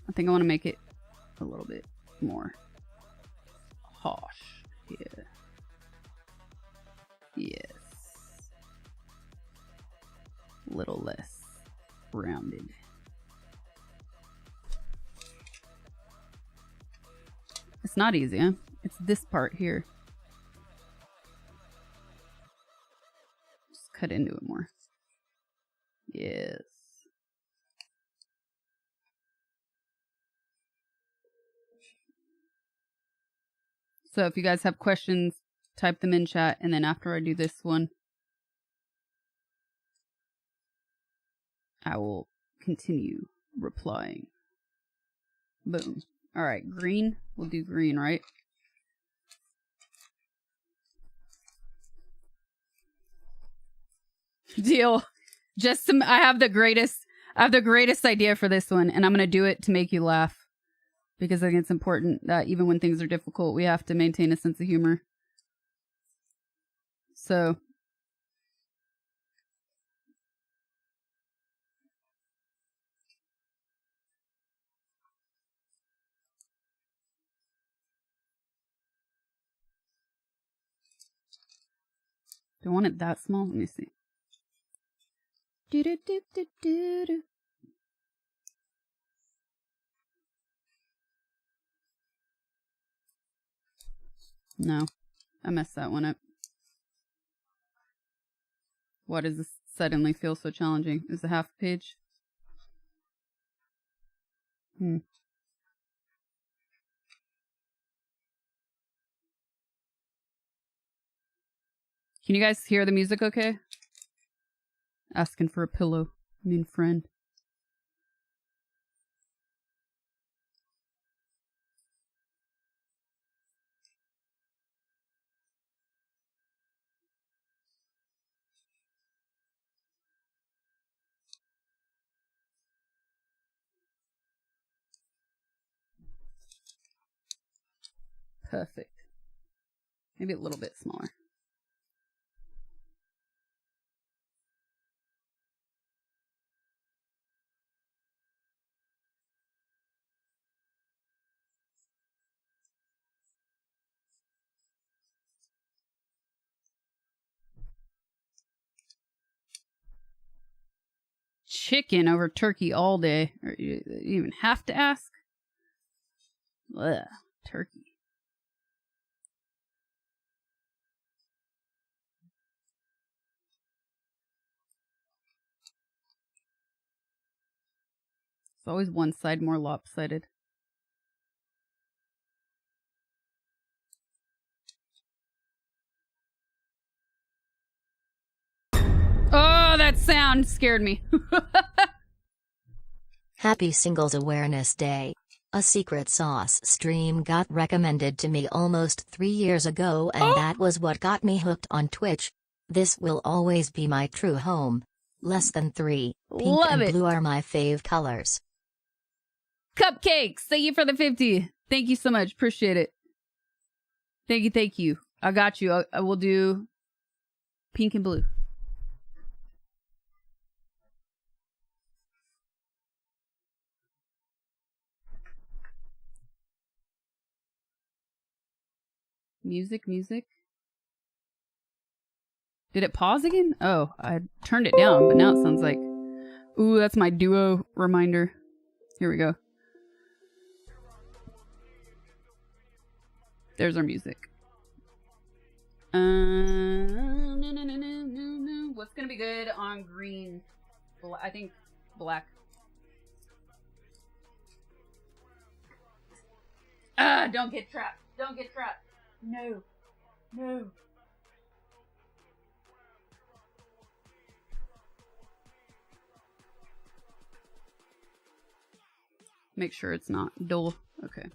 I think I want to make it a little bit more harsh here. Yes. A little less rounded. It's not easy, huh? It's this part here. Just cut into it more. Yes. So if you guys have questions, type them in chat, and then after I do this one, I will continue replying. Boom. All right, green. We'll do green, right? Deal. Just some. I have the greatest idea for this one, and I'm gonna do it to make you laugh, because I think it's important that even when things are difficult, we have to maintain a sense of humor. So. Do I want it that small? Let me see. Do-do-do-do-do-do. No, I messed that one up. Why does this suddenly feel so challenging? Is it half a page? Can you guys hear the music okay? Asking for a pillow. I mean friend. Perfect. Maybe a little bit smaller. Chicken over turkey all day. Or you even have to ask? Ugh, turkey. It's always one side more lopsided. Oh, that sound scared me. Happy Singles Awareness Day. A secret sauce stream got recommended to me almost 3 years ago, and that was what got me hooked on Twitch. This will always be my true home. Less than 3. Pink Love and it. blue are my fave colors. Cupcakes, thank you for the 50. Thank you so much. Appreciate it. Thank you, thank you. I got you. I will do pink and blue. Music, music. Did it pause again? Oh, I turned it down, but now it sounds like... Ooh, that's my duo reminder. Here we go. There's our music. What's gonna be good on green? I think black. Don't get trapped. Don't get trapped. No. No. Make sure it's not dull. Okay.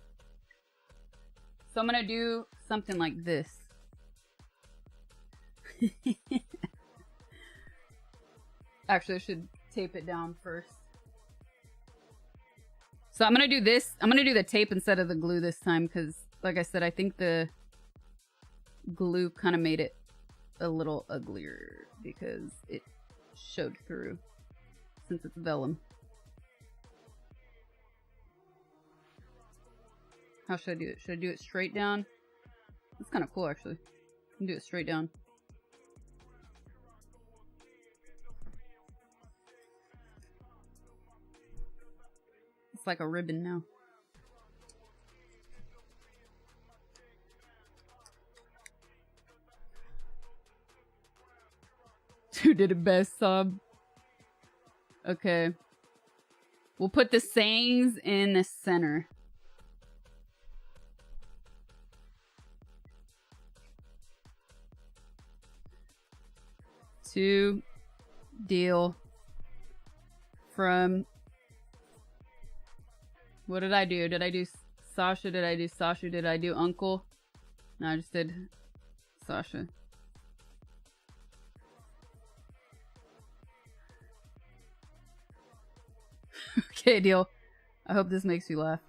So I'm gonna do something like this. Actually, I should tape it down first. So I'm gonna do this. I'm gonna do the tape instead of the glue this time because, like I said, I think the glue kind of made it a little uglier because it showed through since it's vellum. How should I do it? Should I do it straight down? That's kind of cool, actually. I can do it straight down. It's like a ribbon now. Who did it best, Sub? Okay. We'll put the sayings in the center. To deal from... What did I do? Did I do Sasha? Did I do Sasha? Did I do Uncle? No, I just did Sasha. Okay, deal. I hope this makes you laugh.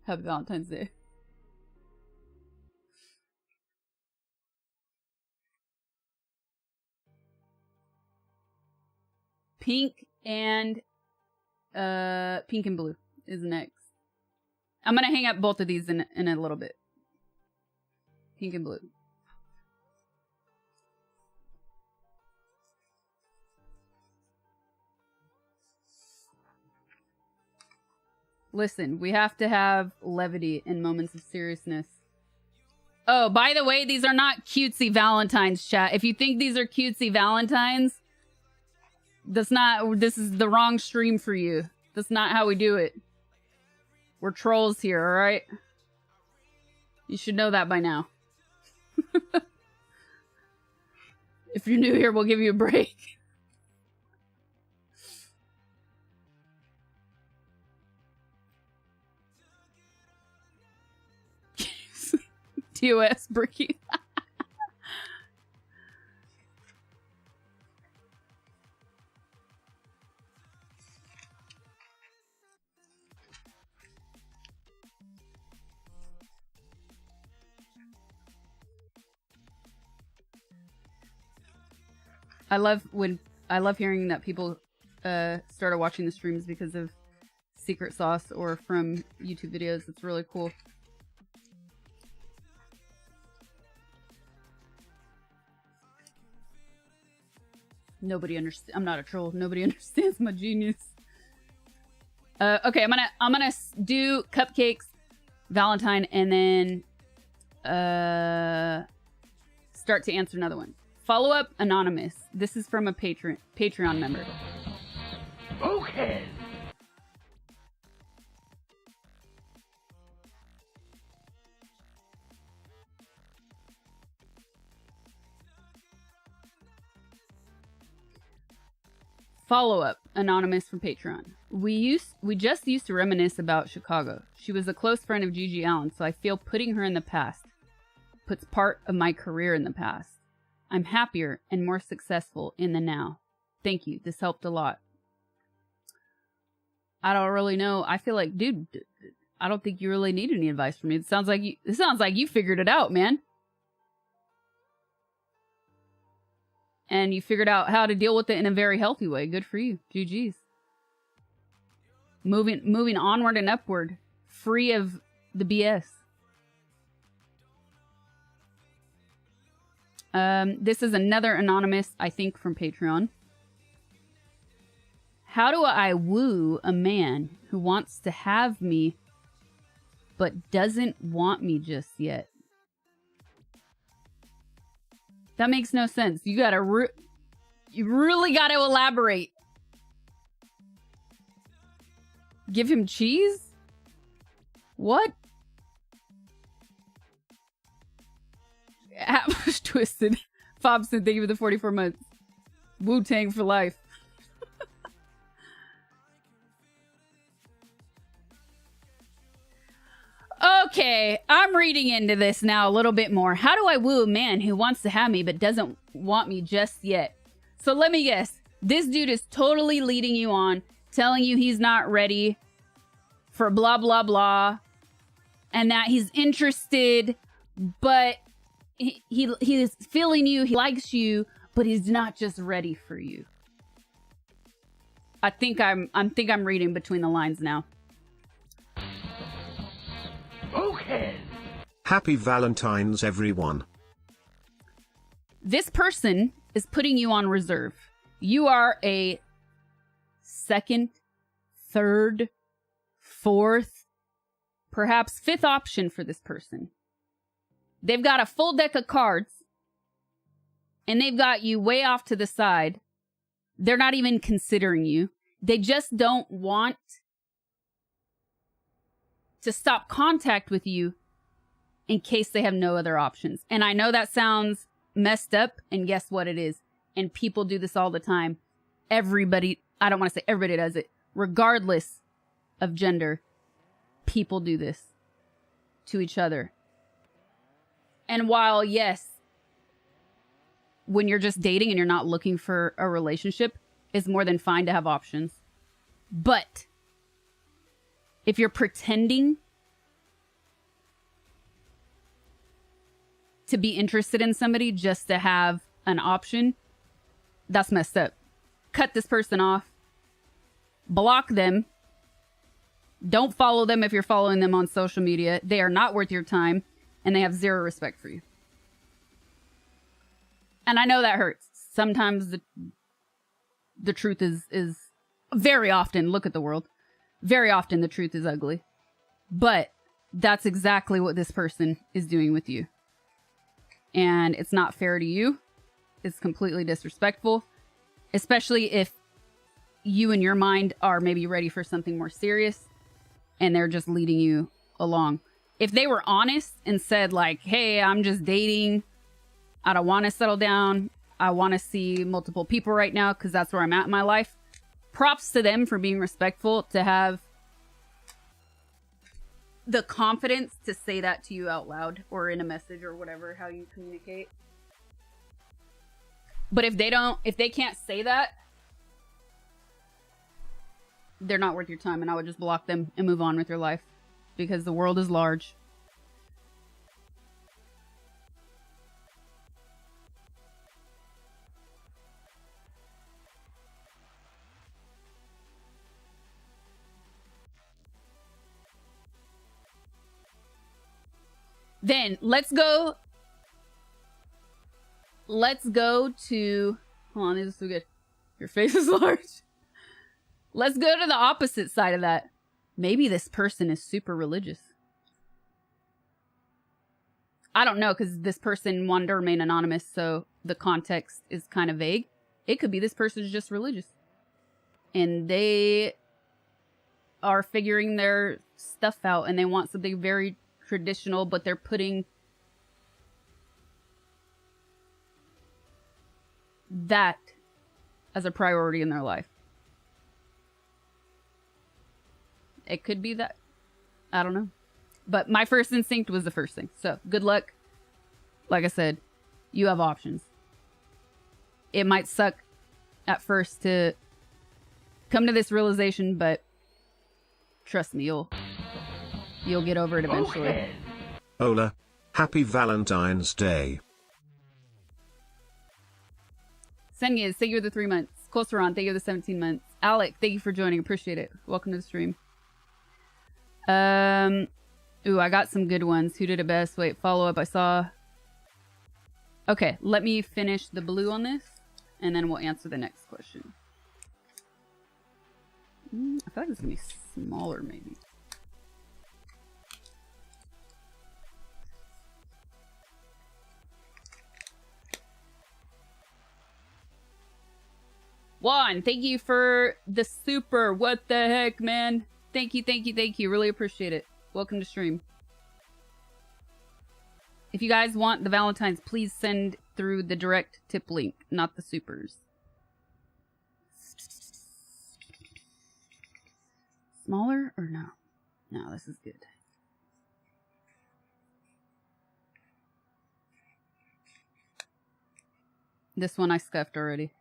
Happy Valentine's Day. Pink and blue is next. I'm gonna hang up both of these in a little bit. Pink and blue. Listen, we have to have levity in moments of seriousness. Oh, by the way, these are not cutesy Valentine's, chat. If you think these are cutesy Valentine's, this is the wrong stream for you. That's not how we do it. We're trolls here, alright? You should know that by now. If you're new here, we'll give you a break. TOS Bricky. I love hearing that people started watching the streams because of Secret Sauce or from YouTube videos. It's really cool. Nobody understands. I'm not a troll. Nobody understands my genius. Okay, I'm gonna do cupcakes, Valentine, and then start to answer another one. Follow up anonymous. This is from a Patreon member. Okay. Follow up anonymous from Patreon. We just used to reminisce about Chicago. She was a close friend of Gigi Allen, so I feel putting her in the past puts part of my career in the past. I'm happier and more successful in the now. Thank you. This helped a lot. I don't really know. I feel like, dude, I don't think you really need any advice from me. It sounds like you figured it out, man. And you figured out how to deal with it in a very healthy way. Good for you. GG's. Moving onward and upward. Free of the BS. This is another anonymous, I think, from Patreon. How do I woo a man who wants to have me but doesn't want me just yet? That makes no sense. You gotta you really gotta elaborate. Give him cheese? What? Twisted. Fobson, thank you for the 44 months. Wu-Tang for life. Okay, I'm reading into this now a little bit more. How do I woo a man who wants to have me but doesn't want me just yet? So let me guess. This dude is totally leading you on, telling you he's not ready for blah, blah, blah, and that he's interested, but he is feeling you, he likes you, but he's not just ready for you. I think I'm reading between the lines now. Okay. Happy Valentine's, everyone. This person is putting you on reserve. You are a second, third, fourth, perhaps fifth option for this person. They've got a full deck of cards, and they've got you way off to the side. They're not even considering you. They just don't want to stop contact with you in case they have no other options. And I know that sounds messed up, and guess what it is? And people do this all the time. Everybody, I don't want to say everybody does it, regardless of gender, people do this to each other. And while, yes, when you're just dating and you're not looking for a relationship, it's more than fine to have options. But if you're pretending to be interested in somebody just to have an option, that's messed up. Cut this person off. Block them. Don't follow them if you're following them on social media. They are not worth your time, and they have zero respect for you. And I know that hurts. Sometimes the truth is very often, look at the world, very often the truth is ugly. But that's exactly what this person is doing with you. And it's not fair to you. It's completely disrespectful. Especially if you in your mind are maybe ready for something more serious and they're just leading you along. If they were honest and said like, hey, I'm just dating, I don't want to settle down, I want to see multiple people right now because that's where I'm at in my life, props to them for being respectful to have the confidence to say that to you out loud or in a message or whatever, how you communicate. But if they can't say that, they're not worth your time, and I would just block them and move on with your life because the world is large. Then let's go to, hold on, this is so good. Your face is large. Let's go to the opposite side of that. Maybe this person is super religious. I don't know, because this person wanted to remain anonymous, so the context is kind of vague. It could be this person is just religious. And they are figuring their stuff out, and they want something very traditional, but they're putting that as a priority in their life. It could be that. I don't know. But my first instinct was the first thing. So, good luck. Like I said, you have options. It might suck at first to come to this realization, but trust me, you'll get over it eventually. Okay. Ola, happy Valentine's Day. Sengiz, thank you for the 3 months. Kosaran, thank you for the 17 months. Alec, thank you for joining. Appreciate it. Welcome to the stream. Ooh, I got some good ones. Who did it best? Wait, follow up. I saw. Okay, let me finish the blue on this, and then we'll answer the next question. I feel like it's gonna be smaller, maybe. Juan, thank you for the super. What the heck, man? Thank you, thank you, thank you. Really appreciate it. Welcome to stream. If you guys want the Valentine's, please send through the direct tip link, not the supers. Smaller or no? No, this is good. This one I scuffed already.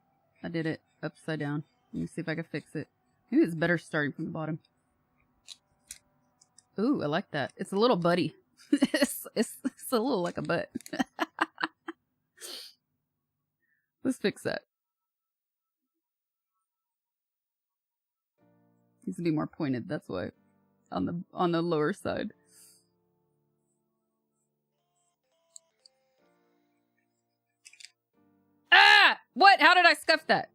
I did it upside down. Let me see if I can fix it. Maybe it's better starting from the bottom. Ooh, I like that. It's a little buddy. it's a little like a butt. Let's fix that. Needs to be more pointed, that's why. On the lower side. Ah! What? How did I scuff that?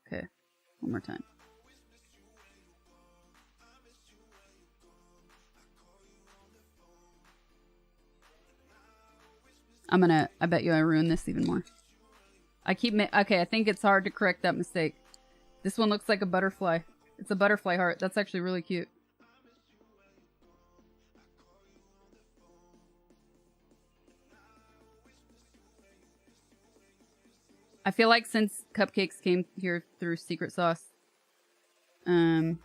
Okay. One more time. I bet you I ruined this even more. Okay, I think it's hard to correct that mistake. This one looks like a butterfly. It's a butterfly heart. That's actually really cute. I feel like since cupcakes came here through secret sauce, I'm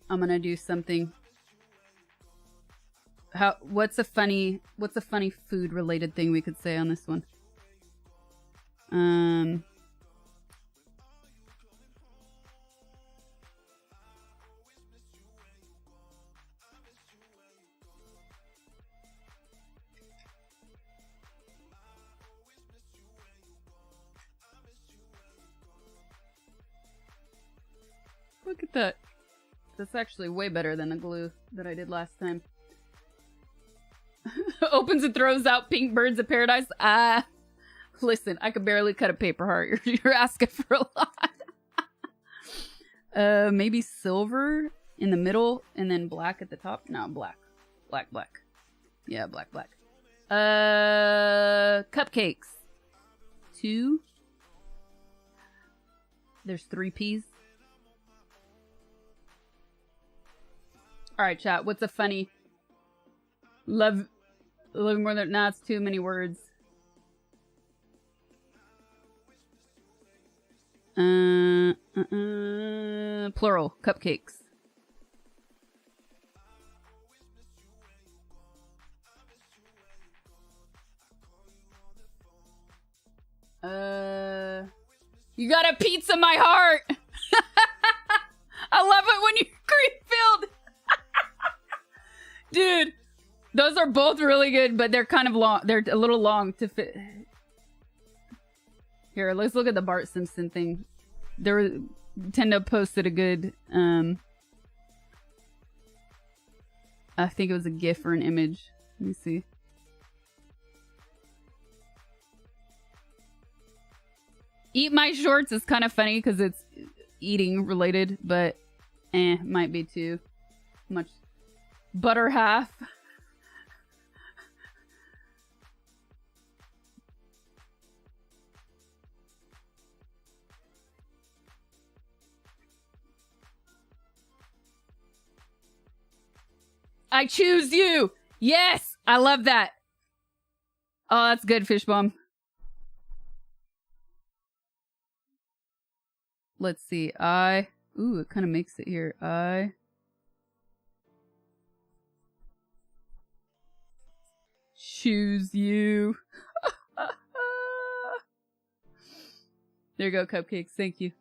gonna do something. What's a funny food related thing we could say on this one? Look at that. That's actually way better than the glue that I did last time. Opens and throws out pink birds of paradise. Listen, I could barely cut a paper heart. You're asking for a lot. Maybe silver in the middle and then black at the top. No, black. Black. Yeah, black. Cupcakes. 2. There's 3 P's. Alright, chat. What's a funny... Love more than... Nah, it's too many words. Plural. Cupcakes. You got a pizza my heart! I love it when you're green-filled! Dude, those are both really good, but they're kind of long. They're a little long to fit. Here, let's look at the Bart Simpson thing. Nintendo posted a good, I think it was a GIF or an image. Let me see. Eat My Shorts is kind of funny because it's eating related, but might be too much. Butter half. I choose you. Yes, I love that. Oh, that's good, Fish Bomb. Let's see. Ooh, it kind of makes it here. Choose you. There you go, cupcakes. Thank you.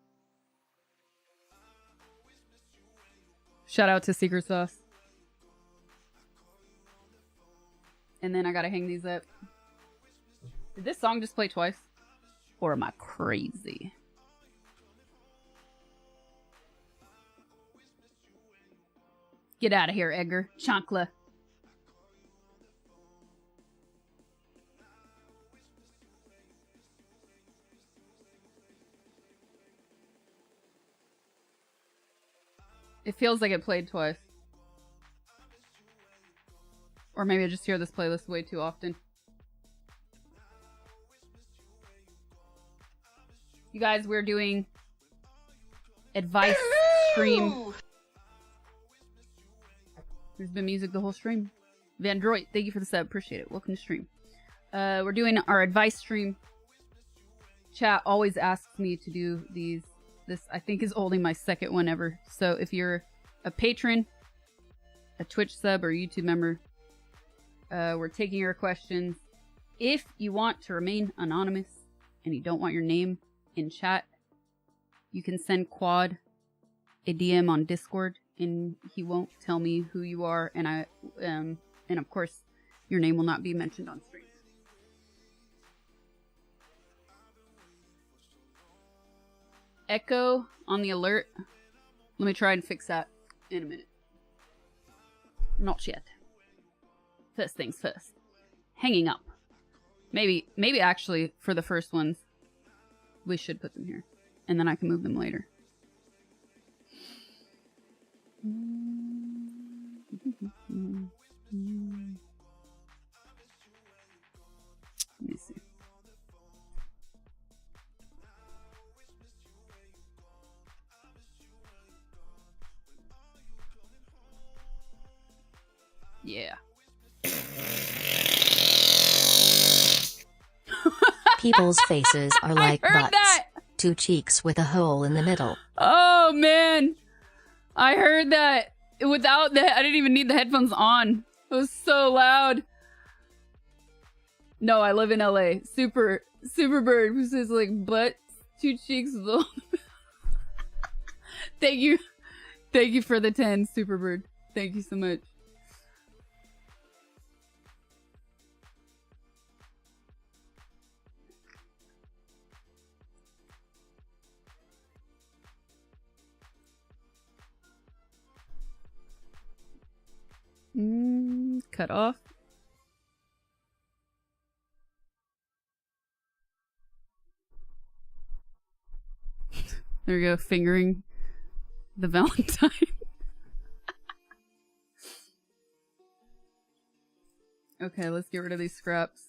Shout out to Secret Sauce. And then I gotta hang these up. Did this song just play twice? Or am I crazy? Get out of here, Edgar. Chancla. It feels like it played twice. Or maybe I just hear this playlist way too often. guys, we're doing advice stream. There's been music the whole stream. Vandroid, thank you for the sub. Appreciate it. Welcome to stream. We're doing our advice stream. Chat always asks me to do these. This, I think, is only my second one ever. So if you're a patron, a Twitch sub, or YouTube member, we're taking your questions. If you want to remain anonymous and you don't want your name in chat, you can send Quad a DM on Discord, and he won't tell me who you are, and and of course, your name will not be mentioned on stream. Echo on the alert. Let me try and fix that in a minute. Not yet. First things first. Hanging up. Maybe actually for the first ones, we should put them here, and then I can move them later. Let me see. Yeah. People's faces are like I heard butts. that. 2 cheeks with a hole in the middle. Oh man, I heard that without the. I didn't even need the headphones on. It was so loud. No, I live in LA. Super bird who says like butt, 2 cheeks with a hole. Thank you for the 10, Superbird. Thank you so much. Cut off. There we go, fingering the Valentine. Okay, let's get rid of these scraps.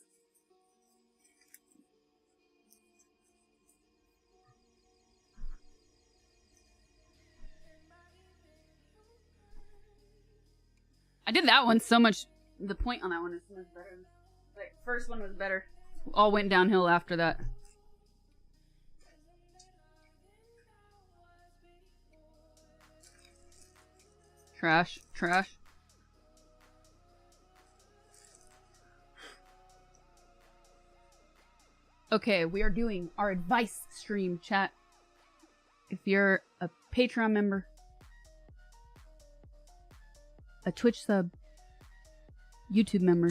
I did that one so much. The point on that one is so much better. Like, first one was better. All went downhill after that. Trash. Okay, we are doing our advice stream, chat. If you're a Patreon member, a Twitch sub, YouTube member.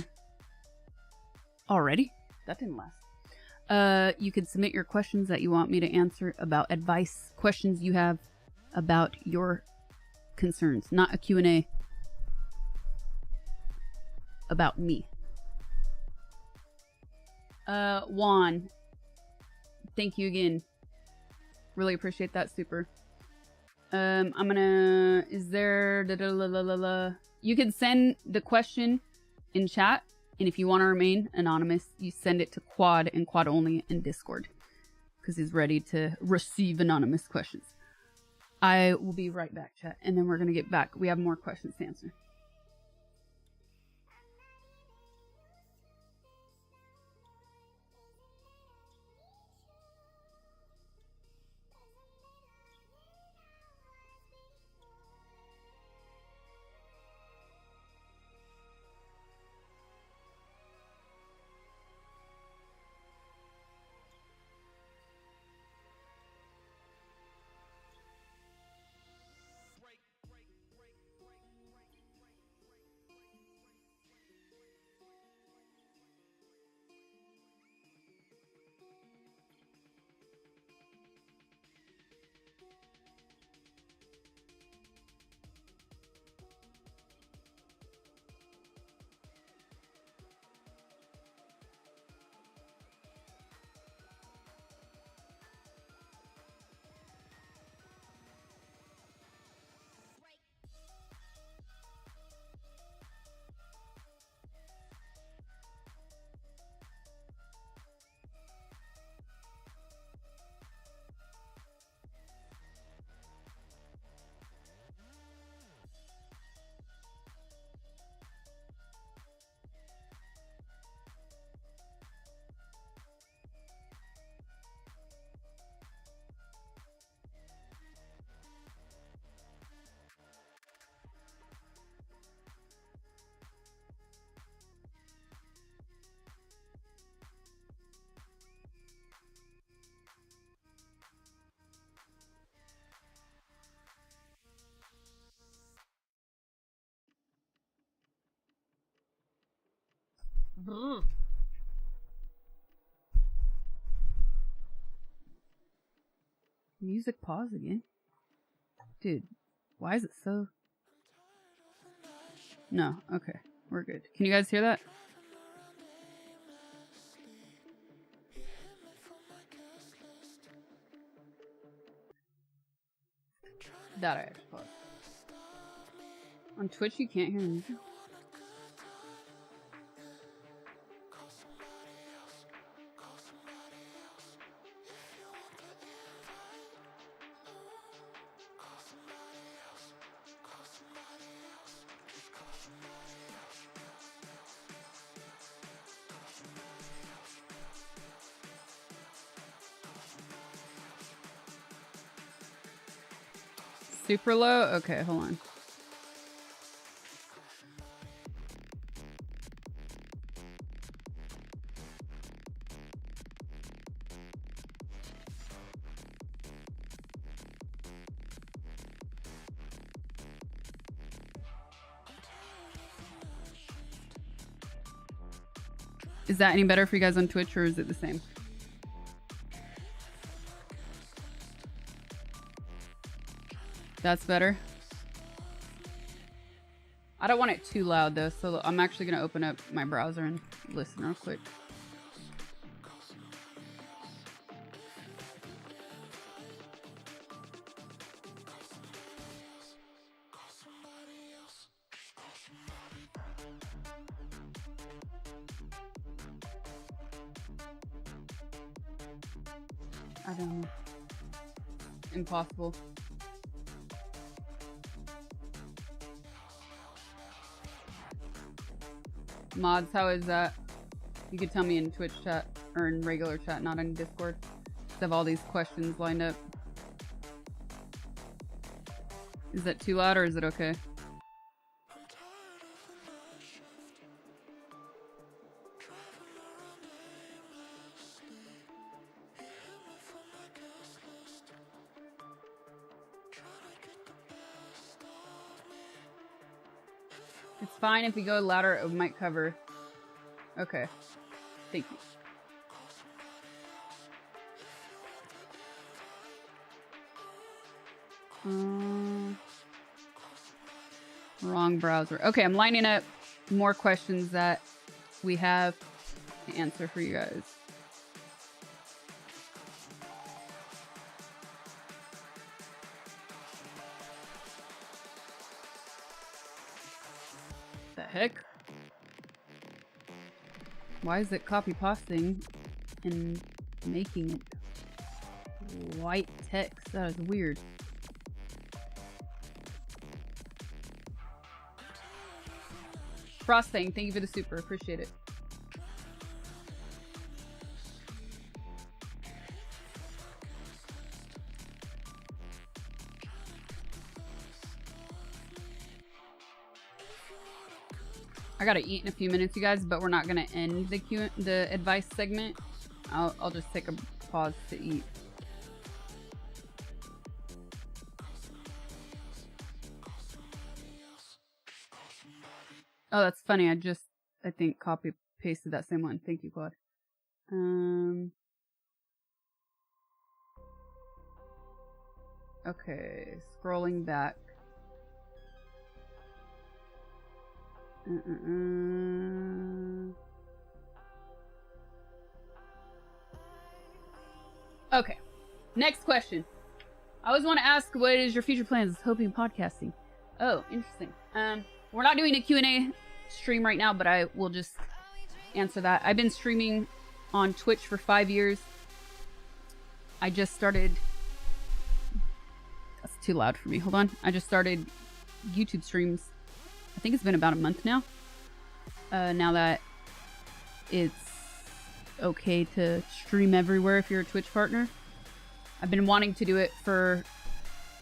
Already? That didn't last. You can submit your questions that you want me to answer about advice, questions you have about your concerns, not a Q&A about me. Juan, thank you again. Really appreciate that, super. I'm gonna... Is there... You can send the question in chat, and if you want to remain anonymous, you send it to Quad and Quad only in Discord, because he's ready to receive anonymous questions. I will be right back, chat, and then we're gonna get back. We have more questions to answer. Music pause again. Dude, why is it so... No, okay. We're good. Can you guys hear that? That I actually paused. On Twitch you can't hear music? Super low? Okay, hold on. Is that any better for you guys on Twitch, or is it the same? That's better. I don't want it too loud though, so I'm actually gonna open up my browser and listen real quick. I don't know. Impossible. Mods, how is that? You could tell me in Twitch chat or in regular chat, not in Discord. I have all these questions lined up. Is that too loud or is it okay? It's fine if we go louder, it might cover. Okay. Thank you. Wrong browser. Okay, I'm lining up more questions that we have to answer for you guys. The heck? Why is it copy pasting and making it white text? That is weird. Frosting, thank you for the super, appreciate it. I gotta eat in a few minutes, you guys, but we're not gonna end the advice segment. I'll just take a pause to eat. Oh, that's funny. I think copy pasted that same one. Thank you, Claude. Okay, scrolling back. Okay, next question. I always want to ask, what is your future plans with hoping podcasting? Oh, interesting. We're not doing a Q&A stream right now, but I will just answer that. I've been streaming on Twitch for 5 years. I just started... That's too loud for me. Hold on. I just started YouTube streams. I think it's been about a month now. Now that it's okay to stream everywhere if you're a Twitch partner. I've been wanting to do it for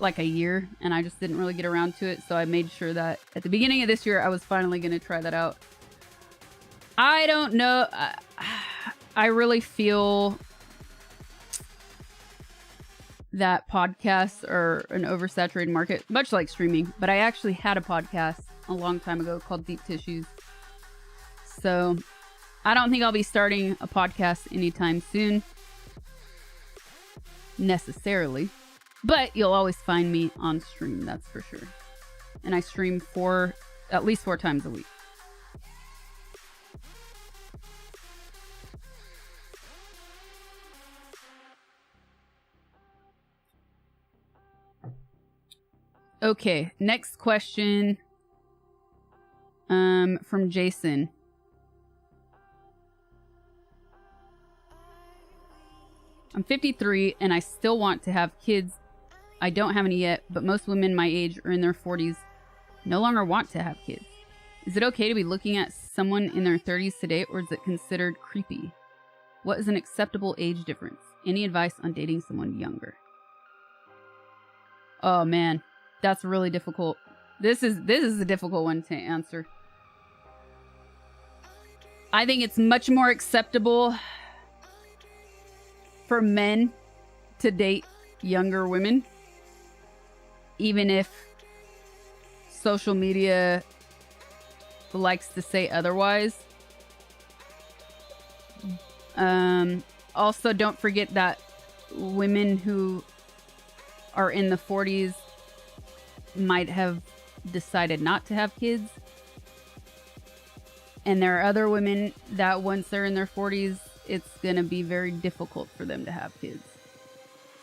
like a year, and I just didn't really get around to it, so I made sure that at the beginning of this year I was finally going to try that out. I don't know. I really feel that podcasts are an oversaturated market, much like streaming, but I actually had a podcast a long time ago called Deep Tissues. So I don't think I'll be starting a podcast anytime soon, necessarily. But you'll always find me on stream, that's for sure. And I stream at least 4 times a week. Okay, next question from Jason. I'm 53 and I still want to have kids. I don't have any yet, but most women my age or in their 40s no longer want to have kids. Is it okay to be looking at someone in their 30s today, or is it considered creepy? What is an acceptable age difference? Any advice on dating someone younger? Oh man, that's really difficult. This is a difficult one to answer. I think it's much more acceptable for men to date younger women, even if social media likes to say otherwise. Also, don't forget that women who are in the 40s might have decided not to have kids. And there are other women that once they're in their 40s, it's going to be very difficult for them to have kids.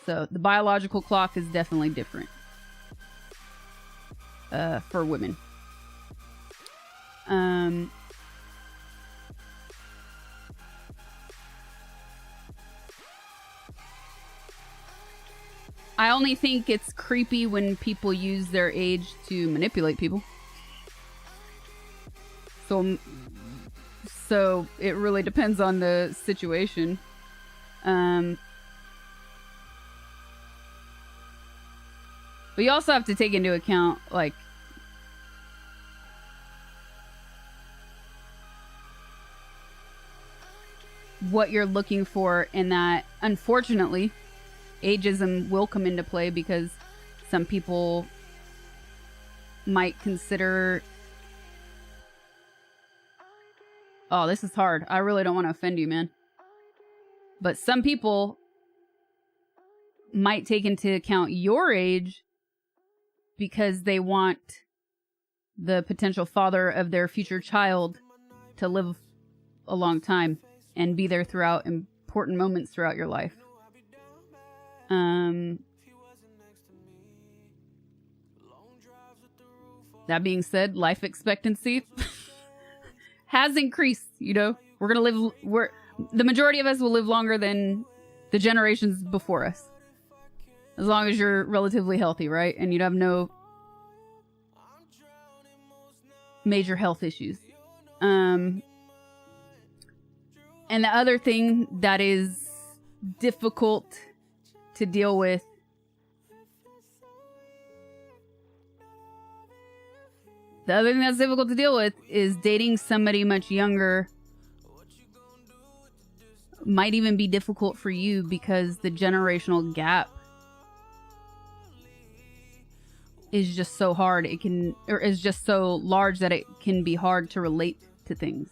So the biological clock is definitely different for women. I only think it's creepy when people use their age to manipulate people. So it really depends on the situation. But you also have to take into account, like, what you're looking for, and that, unfortunately, ageism will come into play because some people might consider... Oh, this is hard. I really don't want to offend you, man. But some people might take into account your age because they want the potential father of their future child to live a long time and be there throughout important moments throughout your life. That being said, life expectancy has increased, you know. We're gonna live, the majority of us will live longer than the generations before us, as long as you're relatively healthy, right? And you'd have no major health issues. And the other thing that is difficult to deal with is dating somebody much younger. Might even be difficult for you because the generational gap is just so hard. Is just so large that it can be hard to relate to things.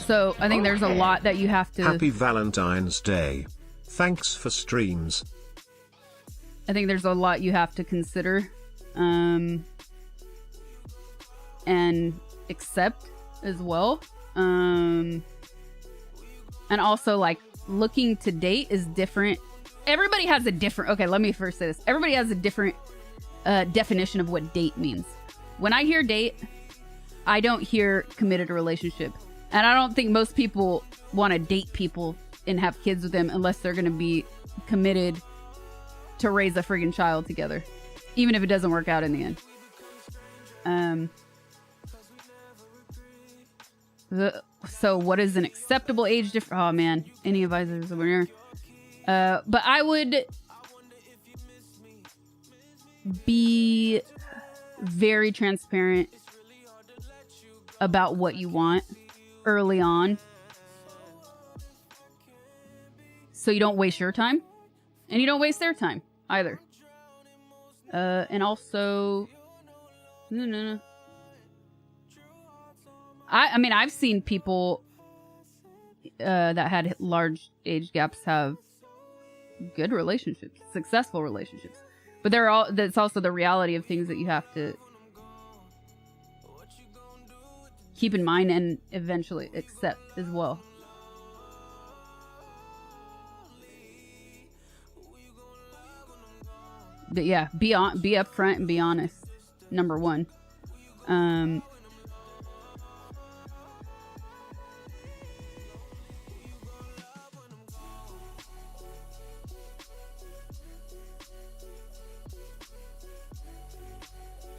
So I think there's a lot that you have to... Happy Valentine's Day. Thanks for streams. I think there's a lot you have to consider and accept as well. And also, like, looking to date is different. Everybody has a different... Okay, let me first say this. Everybody has a different definition of what date means. When I hear date, I don't hear committed relationship. And I don't think most people want to date people and have kids with them unless they're going to be committed to raise a friggin' child together, even if it doesn't work out in the end. So what is an acceptable age difference? Oh man, any advisors over here? But I would be very transparent about what you want early on. so you don't waste your time, and you don't waste their time either. And also, no. I mean, I've seen people that had large age gaps have good relationships, successful relationships. But that's also the reality of things that you have to keep in mind and eventually accept as well. But yeah, be upfront and be honest. Number one.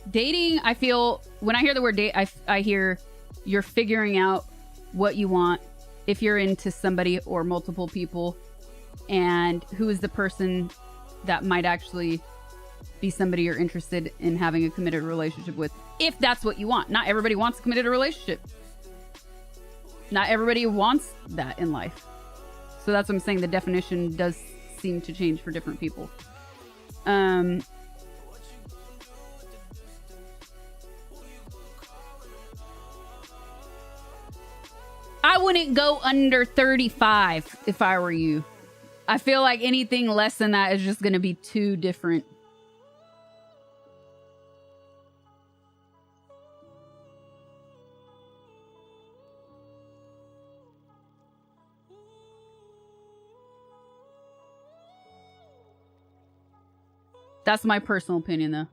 Dating, I feel, when I hear the word date, I hear you're figuring out what you want, if you're into somebody or multiple people, and who is the person that might actually be somebody you're interested in having a committed relationship with, if that's what you want. Not everybody wants a committed relationship. Not everybody wants that in life. So that's what I'm saying. The definition does seem to change for different people. I wouldn't go under 35 if I were you. I feel like anything less than that is just going to be too different. That's my personal opinion, though.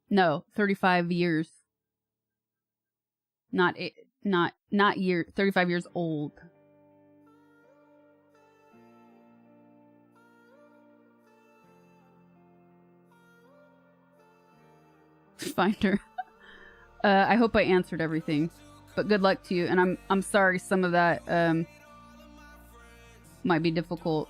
No, 35 years. Not year, 35 years old. Finder. I hope I answered everything. But good luck to you, and I'm sorry some of that might be difficult.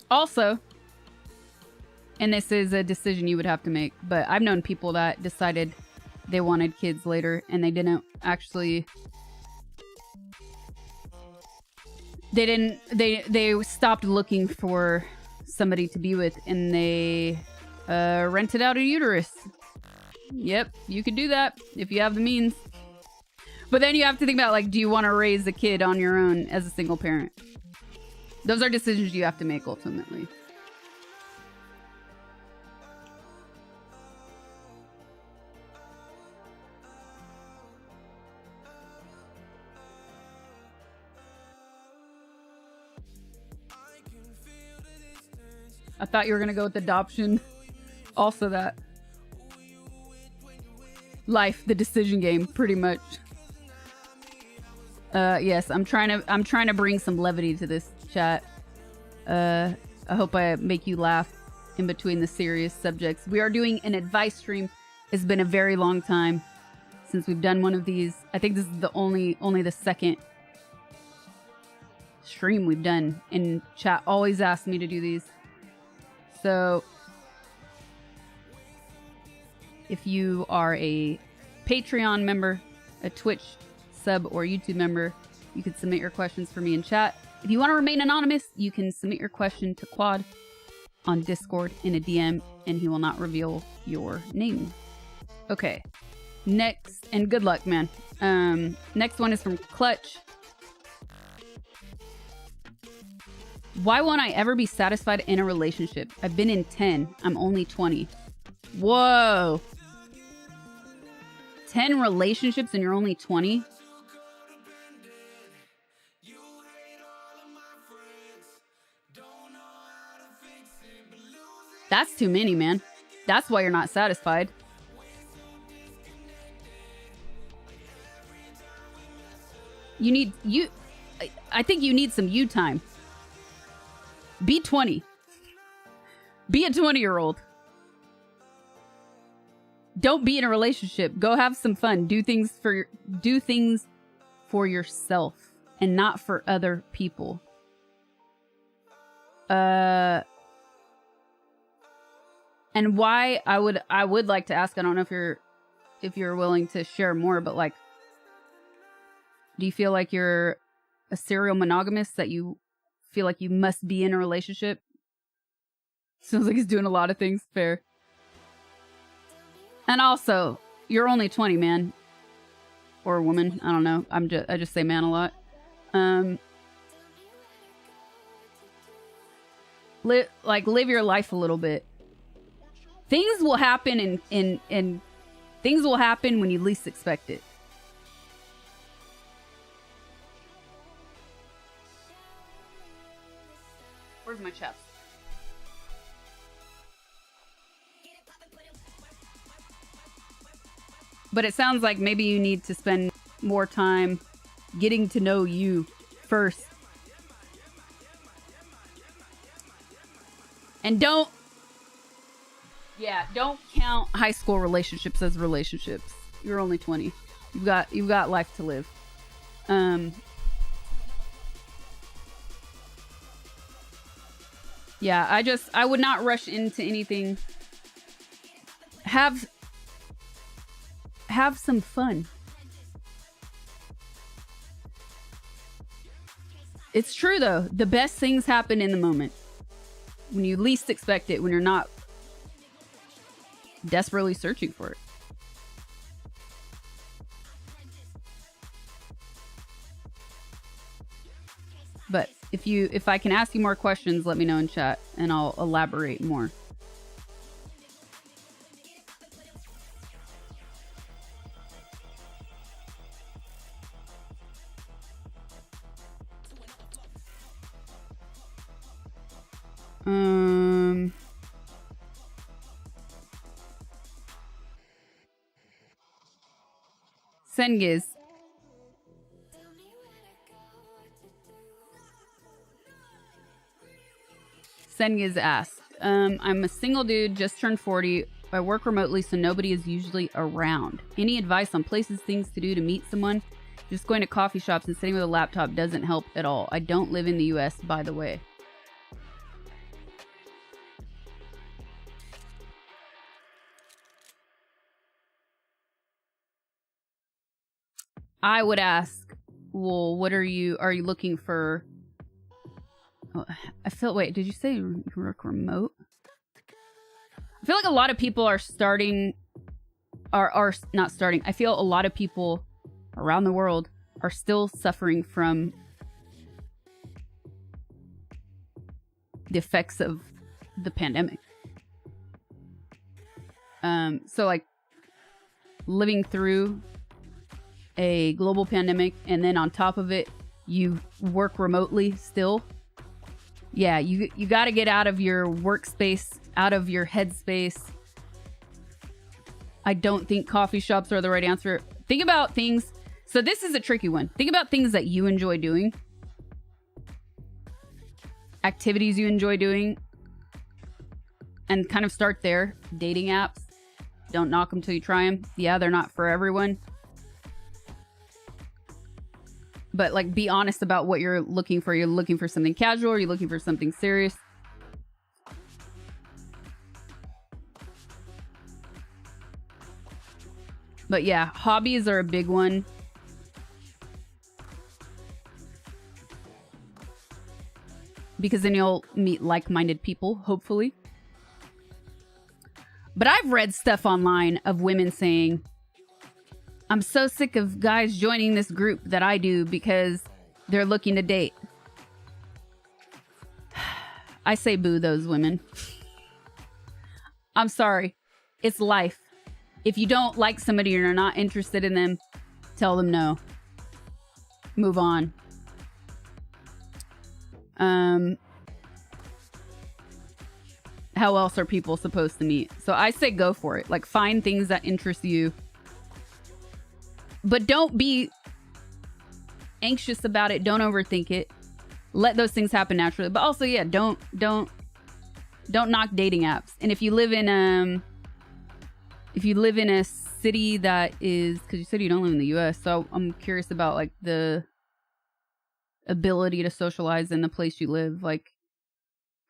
Also, and this is a decision you would have to make, but I've known people that decided they wanted kids later and they didn't actually, they stopped looking for somebody to be with, and they rented out a uterus. Yep, you could do that if you have the means. But then you have to think about, like, do you want to raise a kid on your own as a single parent? Those are decisions you have to make ultimately. I thought you were going to go with adoption. Also that. Life, the decision game, pretty much. Yes, I'm trying to bring some levity to this chat. I hope I make you laugh in between the serious subjects. We are doing an advice stream. It's been a very long time since we've done one of these. I think this is the only the second stream we've done, and chat always asks me to do these. So if you are a Patreon member, a Twitch sub, or YouTube member, you can submit your questions for me in chat. If you want to remain anonymous, you can submit your question to Quad on Discord in a DM, and he will not reveal your name. Okay. Next, and good luck, man. Next one is from Clutch. Why won't I ever be satisfied in a relationship? I've been in 10. I'm only 20. Whoa. 10 relationships and you're only 20? That's too many, man. That's why you're not satisfied. I think you need some you time. Be 20. Be a 20-year-old. Don't be in a relationship. Go have some fun. Do things for yourself and not for other people. And why I would like to ask, I don't know if you're willing to share more, but like, do you feel like you're a serial monogamist, that you feel like you must be in a relationship? Sounds like he's doing a lot of things. Fair. And also, you're only 20, man. Or woman. I don't know. I just say man a lot. Live your life a little bit. Things will happen and things will happen when you least expect it. Where's my chest? But it sounds like maybe you need to spend more time getting to know you first. And don't count high school relationships as relationships. You're only 20. You've got life to live. Yeah, I would not rush into anything. Have some fun. It's true though. The best things happen in the moment. When you least expect it, when you're not desperately searching for it. But if I can ask you more questions, let me know in chat and I'll elaborate more. Sengiz asked, I'm a single dude, just turned 40. I work remotely, so nobody is usually around. Any advice on places, things to do to meet someone? Just going to coffee shops and sitting with a laptop doesn't help at all. I don't live in the US, by the way. I would ask, well, what are you looking for? Oh, wait, did you say you work remote? I feel like a lot of people are not starting. I feel a lot of people around the world are still suffering from the effects of the pandemic. So like living through a global pandemic and then on top of it, you work remotely still. Yeah, you got to get out of your workspace, out of your headspace. I don't think coffee shops are the right answer. Think about things. So this is a tricky one. Think about things that you enjoy doing. Activities you enjoy doing. And kind of start there. Dating apps. Don't knock them till you try them. Yeah, they're not for everyone. But like, be honest about what you're looking for. You're looking for something casual, or you're looking for something serious. But yeah, hobbies are a big one. Because then you'll meet like-minded people, hopefully. But I've read stuff online of women saying, I'm so sick of guys joining this group that I do because they're looking to date. I say boo those women. I'm sorry. It's life. If you don't like somebody or you're not interested in them, tell them no. Move on. How else are people supposed to meet? So I say go for it. Like, find things that interest you. But don't be anxious about it. Don't overthink it. Let those things happen naturally. But also, yeah, don't don't knock dating apps. And if you live in a city that is, because you said you don't live in the US, so I'm curious about like the ability to socialize in the place you live. Like,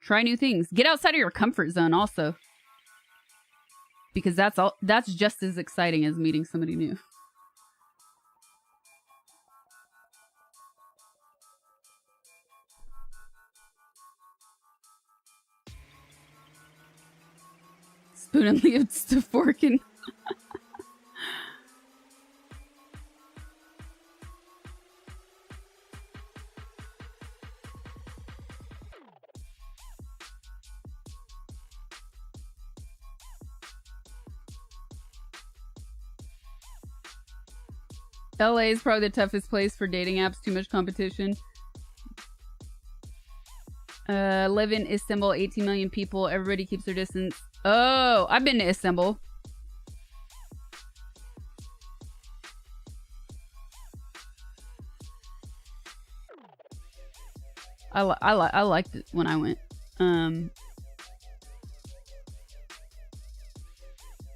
try new things. Get outside of your comfort zone also, because that's just as exciting as meeting somebody new. Spoon and leaves to forking. LA is probably the toughest place for dating apps. Too much competition. Live in Istanbul, 18 million people. Everybody keeps their distance. Oh, I've been to Istanbul. I liked it when I went.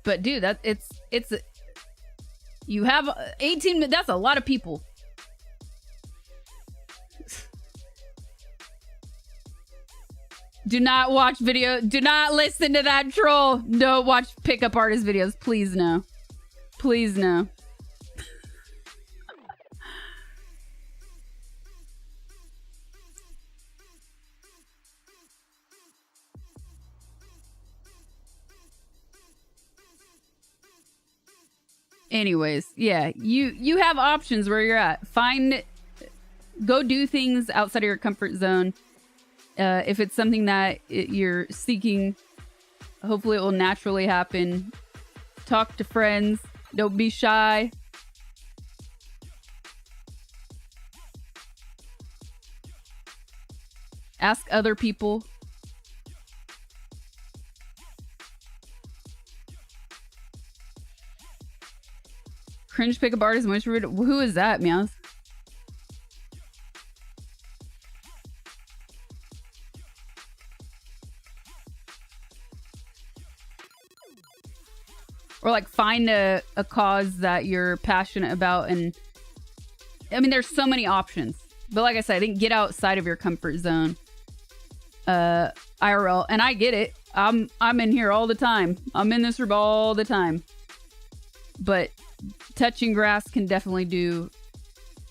But dude, it's you have 18. That's a lot of people. Do not watch video. Do not listen to that troll. Don't watch pickup artist videos. Please no. Please no. Anyways, yeah, you have options where you're at. Go do things outside of your comfort zone. If it's something that you're seeking, hopefully it will naturally happen. Talk to friends. Don't be shy. Ask other people. Cringe pickup artist moisture. Who is that, Meows? Or like find a cause that you're passionate about. And I mean, there's so many options. But like I said, I think get outside of your comfort zone. IRL. And I get it. I'm in here all the time. I'm in this room all the time. But touching grass can definitely do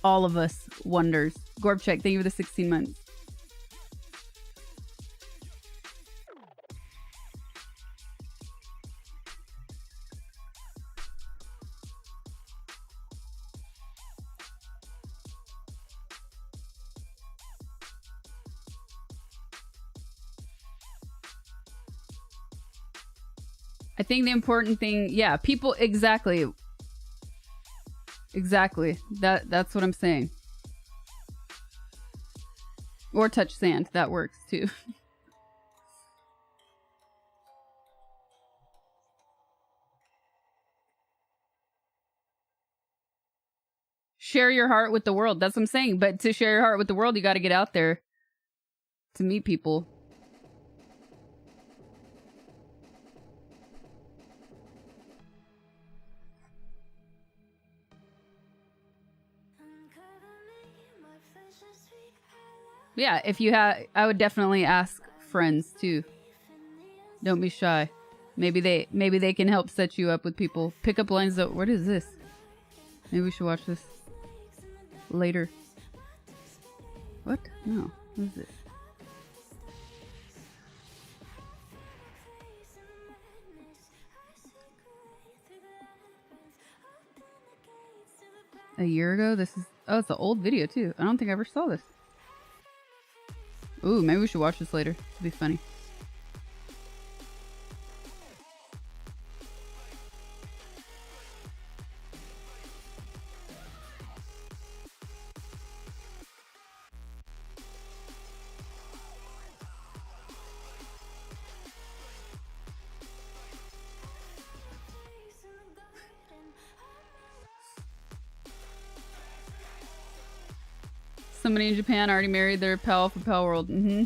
all of us wonders. 𝗵𝗶𝗿𝗲, thank you for the 16 months. I think the important thing, yeah, people, exactly. Exactly. That's what I'm saying. Or touch sand. That works too. Share your heart with the world. That's what I'm saying. But to share your heart with the world, you got to get out there to meet people. Yeah, if you have, I would definitely ask friends too. Don't be shy. Maybe they can help set you up with people. Pickup lines though. What is this? Maybe we should watch this later. What? No. What is this? A year ago? This is, oh, it's an old video too. I don't think I ever saw this. Ooh, maybe we should watch this later. It'll be funny. Somebody in Japan already married their pal for Pal World. Mm-hmm.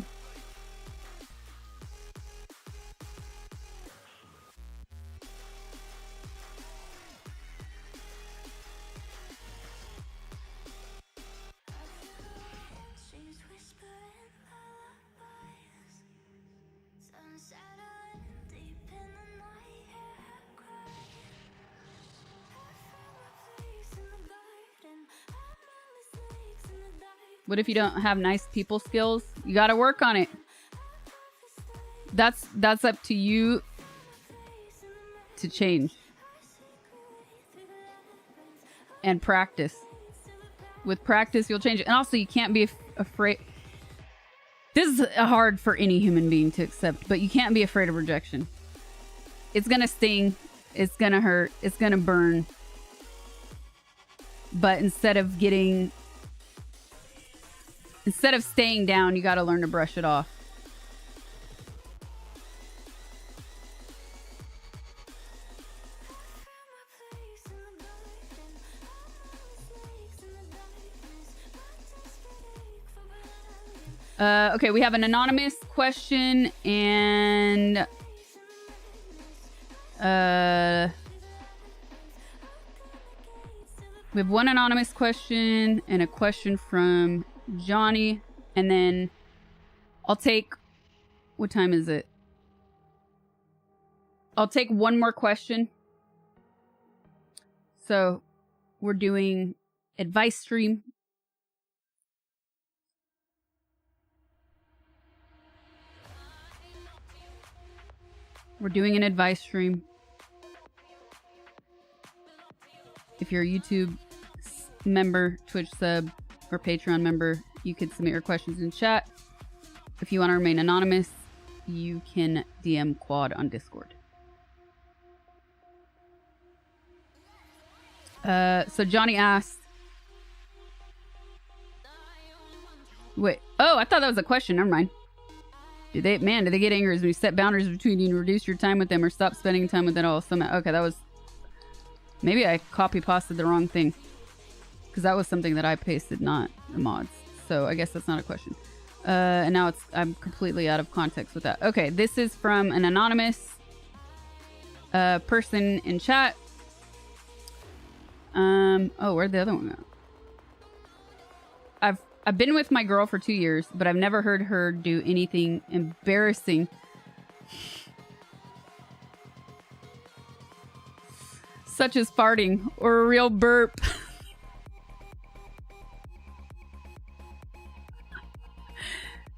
What if you don't have nice people skills? You got to work on it. That's up to you to change. And practice. With practice, you'll change it. And also, you can't be afraid. This is hard for any human being to accept, but you can't be afraid of rejection. It's gonna sting. It's gonna hurt. It's gonna burn. But instead of staying down, you gotta learn to brush it off. Okay, we have an anonymous question and we have one anonymous question and a question from Johnny, and then I'll take, what time is it? I'll take one more question. So we're doing advice stream. We're doing an advice stream. If you're a YouTube member, Twitch sub, or Patreon member, you can submit your questions in chat. If you want to remain anonymous, you can DM Quad on Discord. So Johnny asked... Wait. Oh, I thought that was a question. Never mind. Do they get angry when you set boundaries between you and reduce your time with them or stop spending time with them at all? Okay, that was... Maybe I copy-pasted the wrong thing. Because that was something that I pasted, not the mods. So I guess that's not a question. And now I'm completely out of context with that. Okay, this is from an anonymous person in chat. Oh, where'd the other one go? I've been with my girl for 2 years, but I've never heard her do anything embarrassing. Such as farting or a real burp.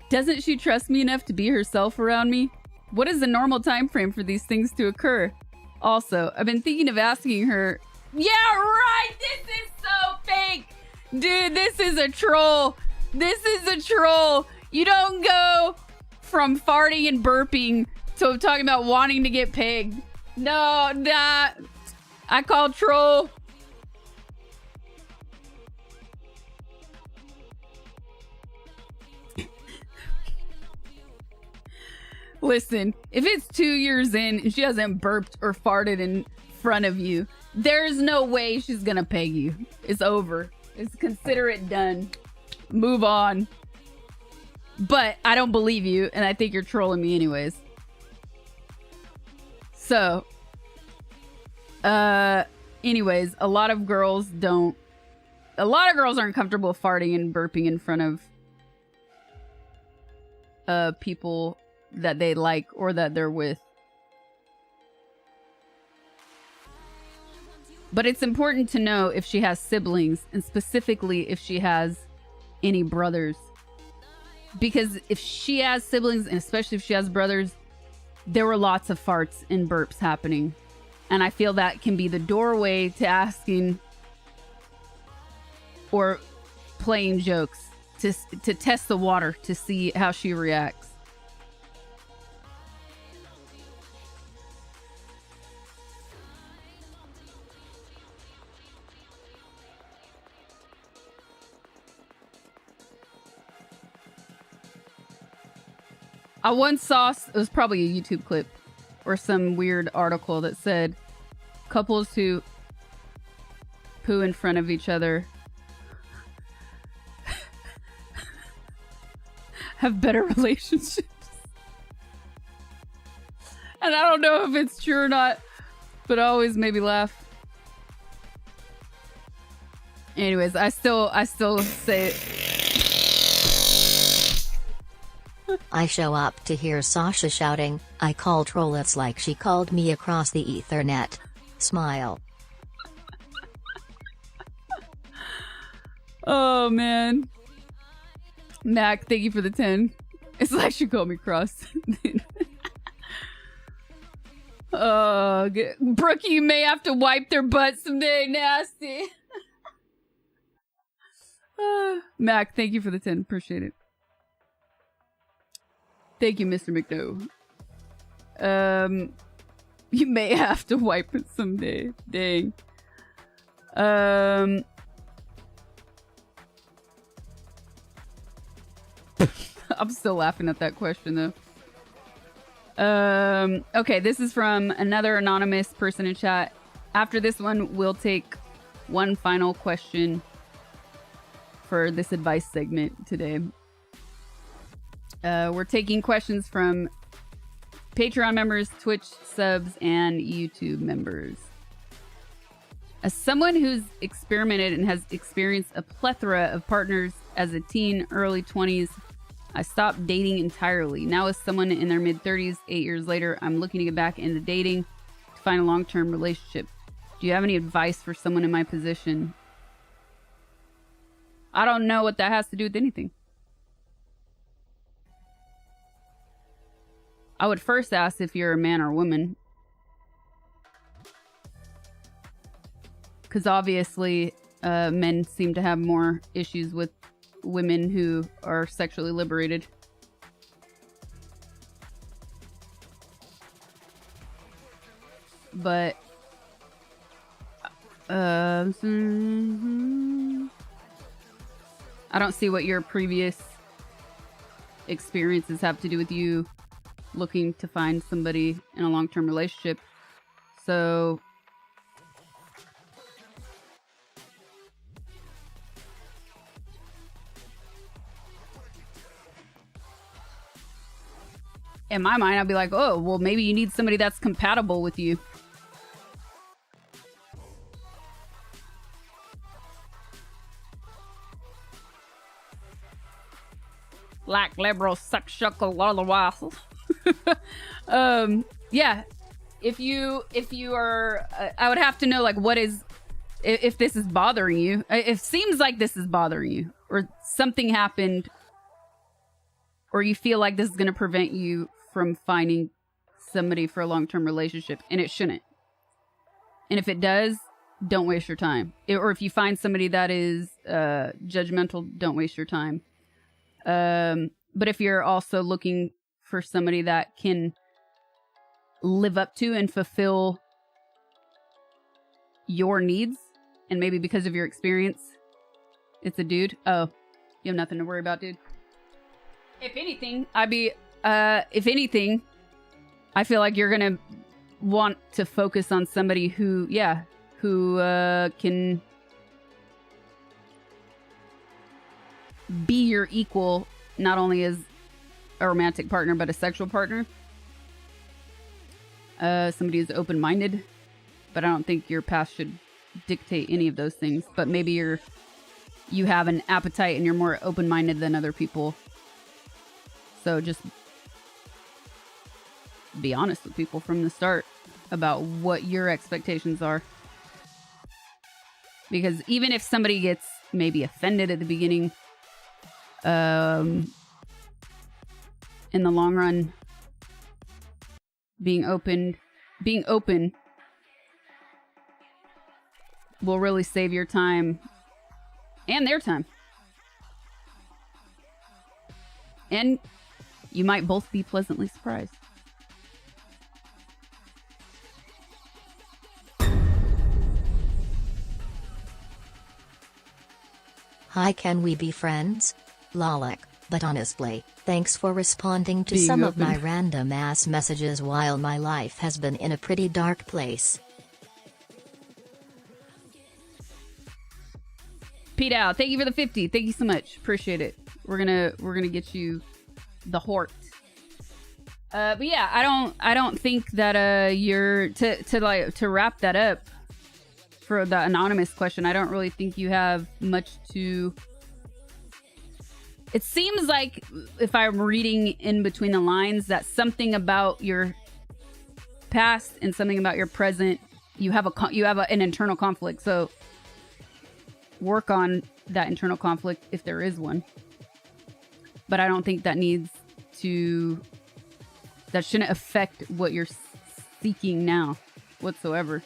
Doesn't she trust me enough to be herself around me? What is the normal time frame for these things to occur? Also, I've been thinking of asking her... Yeah, right! This is so fake! Dude, this is a troll. This is a troll. You don't go from farting and burping to talking about wanting to get pegged. No, nah. I call troll. Listen, if it's 2 years in and she hasn't burped or farted in front of you, there's no way she's gonna peg you. It's over. It's consider it done. Move on. But I don't believe you, and I think you're trolling me anyways. So, anyways, a lot of girls aren't comfortable farting and burping in front of people that they like or that they're with. But it's important to know if she has siblings, and specifically if she has any brothers. Because if she has siblings, and especially if she has brothers, there were lots of farts and burps happening. And I feel that can be the doorway to asking or playing jokes to test the water to see how she reacts. I once saw, it was probably a YouTube clip or some weird article that said couples who poo in front of each other have better relationships. And I don't know if it's true or not, but it always made me laugh. Anyways, I still say it. I show up to hear Sasha shouting, I call troll, it's like she called me across the Ethernet. Smile. Oh, man. Mac, thank you for the 10. It's like she called me cross. Oh, Brookie may have to wipe their butt someday. Nasty. Mac, thank you for the 10. Appreciate it. Thank you, Mr. McDo. You may have to wipe it someday. Dang. I'm still laughing at that question, though. Okay, this is from another anonymous person in chat. After this one, we'll take one final question for this advice segment today. We're taking questions from Patreon members, Twitch subs, and YouTube members. As someone who's experimented and has experienced a plethora of partners as a teen, early 20s, I stopped dating entirely. Now as someone in their mid-30s, 8 years later, I'm looking to get back into dating to find a long-term relationship. Do you have any advice for someone in my position? I don't know what that has to do with anything. I would first ask if you're a man or a woman. Because obviously, men seem to have more issues with women who are sexually liberated. But I don't see what your previous experiences have to do with you looking to find somebody in a long-term relationship. So in my mind, I'd be like, oh, well, maybe you need somebody that's compatible with you. Like liberal suck shuckle otherwise. Yeah. If you are, I would have to know, like, what is, if this is bothering you. It seems like this is bothering you, or something happened, or you feel like this is going to prevent you from finding somebody for a long-term relationship, and it shouldn't. And if it does, don't waste your time. Or if you find somebody that is judgmental, don't waste your time. But if you're also looking for somebody that can live up to and fulfill your needs, and maybe because of your experience, it's a dude. Oh, you have nothing to worry about, dude. If anything, I feel like you're gonna want to focus on somebody who can be your equal, not only as a romantic partner, but a sexual partner. Somebody who's open-minded, but I don't think your past should dictate any of those things. But maybe you have an appetite and you're more open-minded than other people. So just be honest with people from the start about what your expectations are. Because even if somebody gets maybe offended at the beginning, in the long run, being open will really save your time and their time. And you might both be pleasantly surprised. Hi, can we be friends? Lolek, but honestly, thanks for responding to Being some open. of my random ass messages while my life has been in a pretty dark place. Pete Owl, thank you for the 50. Thank you so much. Appreciate it. We're gonna get you the hort. But yeah, I don't think that you're to wrap that up for the anonymous question. I don't really think you have much to. It seems like, if I'm reading in between the lines, that something about your past and something about your present, you have an internal conflict. So work on that internal conflict if there is one. but I don't think that needs to, that shouldn't affect what you're seeking now whatsoever.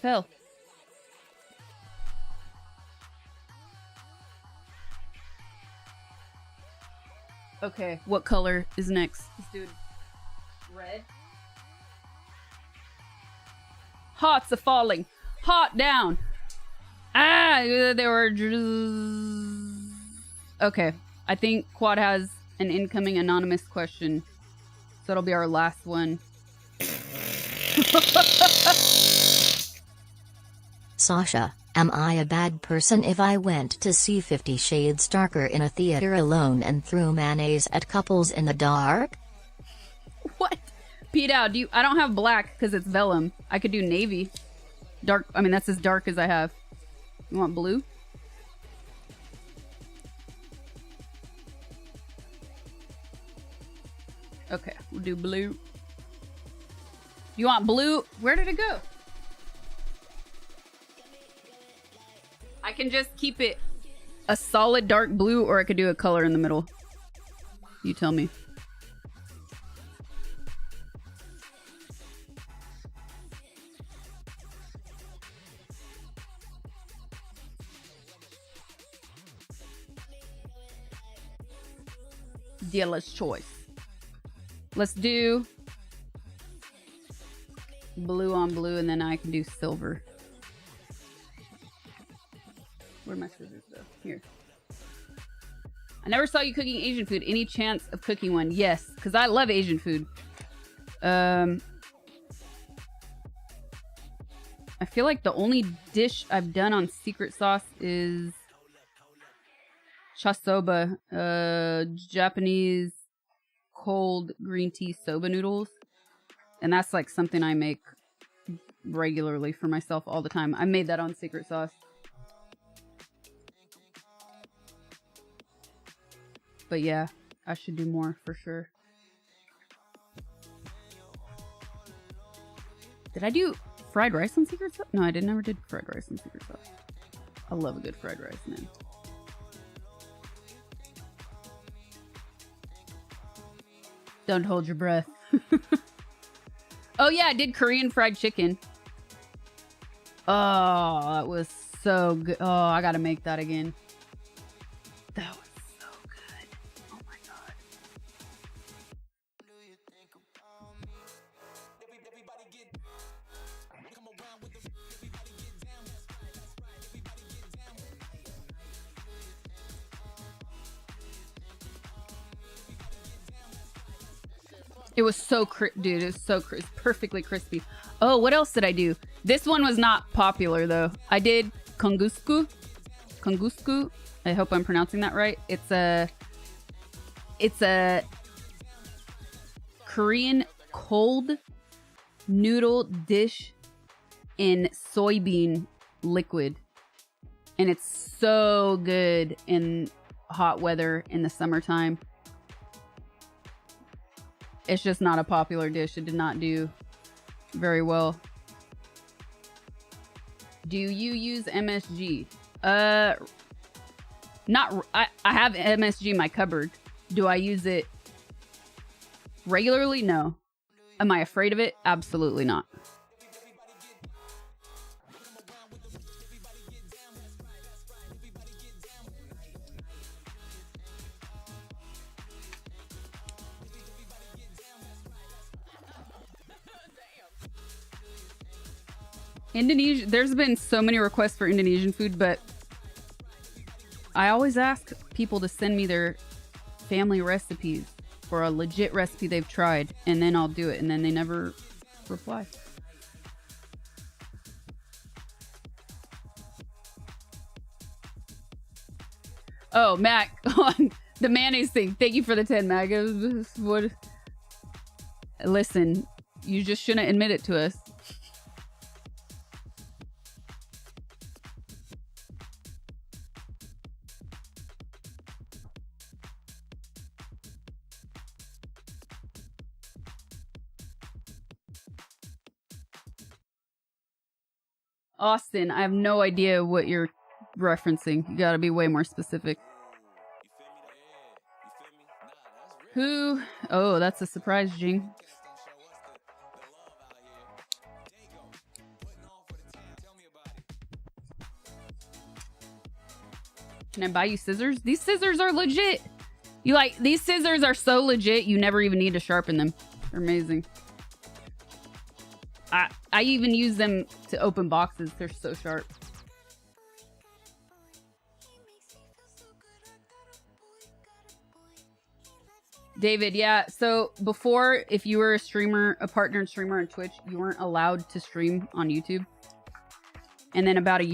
Fell. Okay, what color is next? Let's do red. Hots are falling. Hot down. Ah, they were. Okay, I think Quad has an incoming anonymous question, so it'll be our last one. Sasha, am I a bad person if I went to see 50 Shades Darker in a theater alone and threw mayonnaise at couples in the dark? What? Pete out. I don't have black because it's vellum. I could do navy. Dark. I mean, that's as dark as I have. You want blue? Okay, we'll do blue. You want blue? Where did it go? I can just keep it a solid dark blue, or I could do a color in the middle. You tell me. Dealer's choice. Let's do blue on blue, and then I can do silver. Where are my scissors though? Here. I never saw you cooking Asian food. Any chance of cooking one? Yes, because I love Asian food. I feel like the only dish I've done on secret sauce is 𝗵𝗶𝗶𝗱, Japanese cold green tea soba noodles. And that's like something I make regularly for myself all the time. I made that on secret sauce. But yeah, I should do more for sure. Did I do fried rice on secret sauce? No, I never did fried rice on secret sauce. I love a good fried rice, man. Don't hold your breath. Oh yeah, I did Korean fried chicken. Oh, that was so good. Oh, I gotta make that again. That was so good. Oh my god. It was so dude, it was so perfectly crispy. Oh, what else did I do? This one was not popular though. I did 𝗵𝗲𝗿𝗶. 𝗵𝗲𝗿𝗶. I hope I'm pronouncing that right. It's a Korean cold noodle dish in soybean liquid. And it's so good in hot weather in the summertime. It's just not a popular dish. It did not do very well. Do you use MSG? Not. I have MSG in my cupboard. Do I use it regularly? No. Am I afraid of it? Absolutely not. Indonesia, there's been so many requests for Indonesian food, but I always ask people to send me their family recipes for a legit recipe they've tried, and then I'll do it, and then they never reply. Oh, Mac, on the mayonnaise thing. Thank you for the 10, Mac. What? Listen, you just shouldn't admit it to us. Austin, I have no idea what you're referencing. You gotta be way more specific. Who? Oh, that's a surprise, Jing. Can I buy you scissors? These scissors are legit. These scissors are so legit, you never even need to sharpen them. They're amazing. I even use them to open boxes. They're so sharp. David, yeah. So before, if you were a streamer, a partnered streamer on Twitch, you weren't allowed to stream on YouTube. And then about a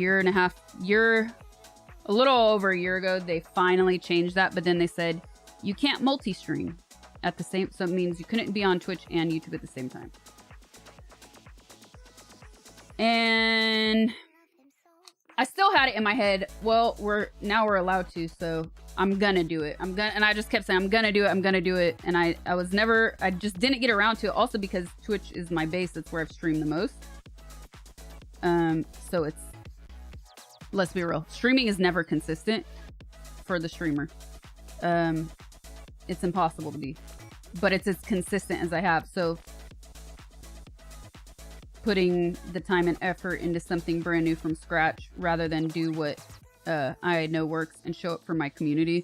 little over a year ago, they finally changed that. But then they said, you can't multi-stream at the same, so it means you couldn't be on Twitch and YouTube at the same time. And I still had it in my head. Well, we're allowed to, so I'm gonna do it. And I just kept saying, I'm gonna do it. And I just didn't get around to it. Also because Twitch is my base. That's where I've streamed the most. So let's be real. Streaming is never consistent for the streamer. It's impossible to be, but it's as consistent as I have. So putting the time and effort into something brand new from scratch rather than do what I know works and show it for my community,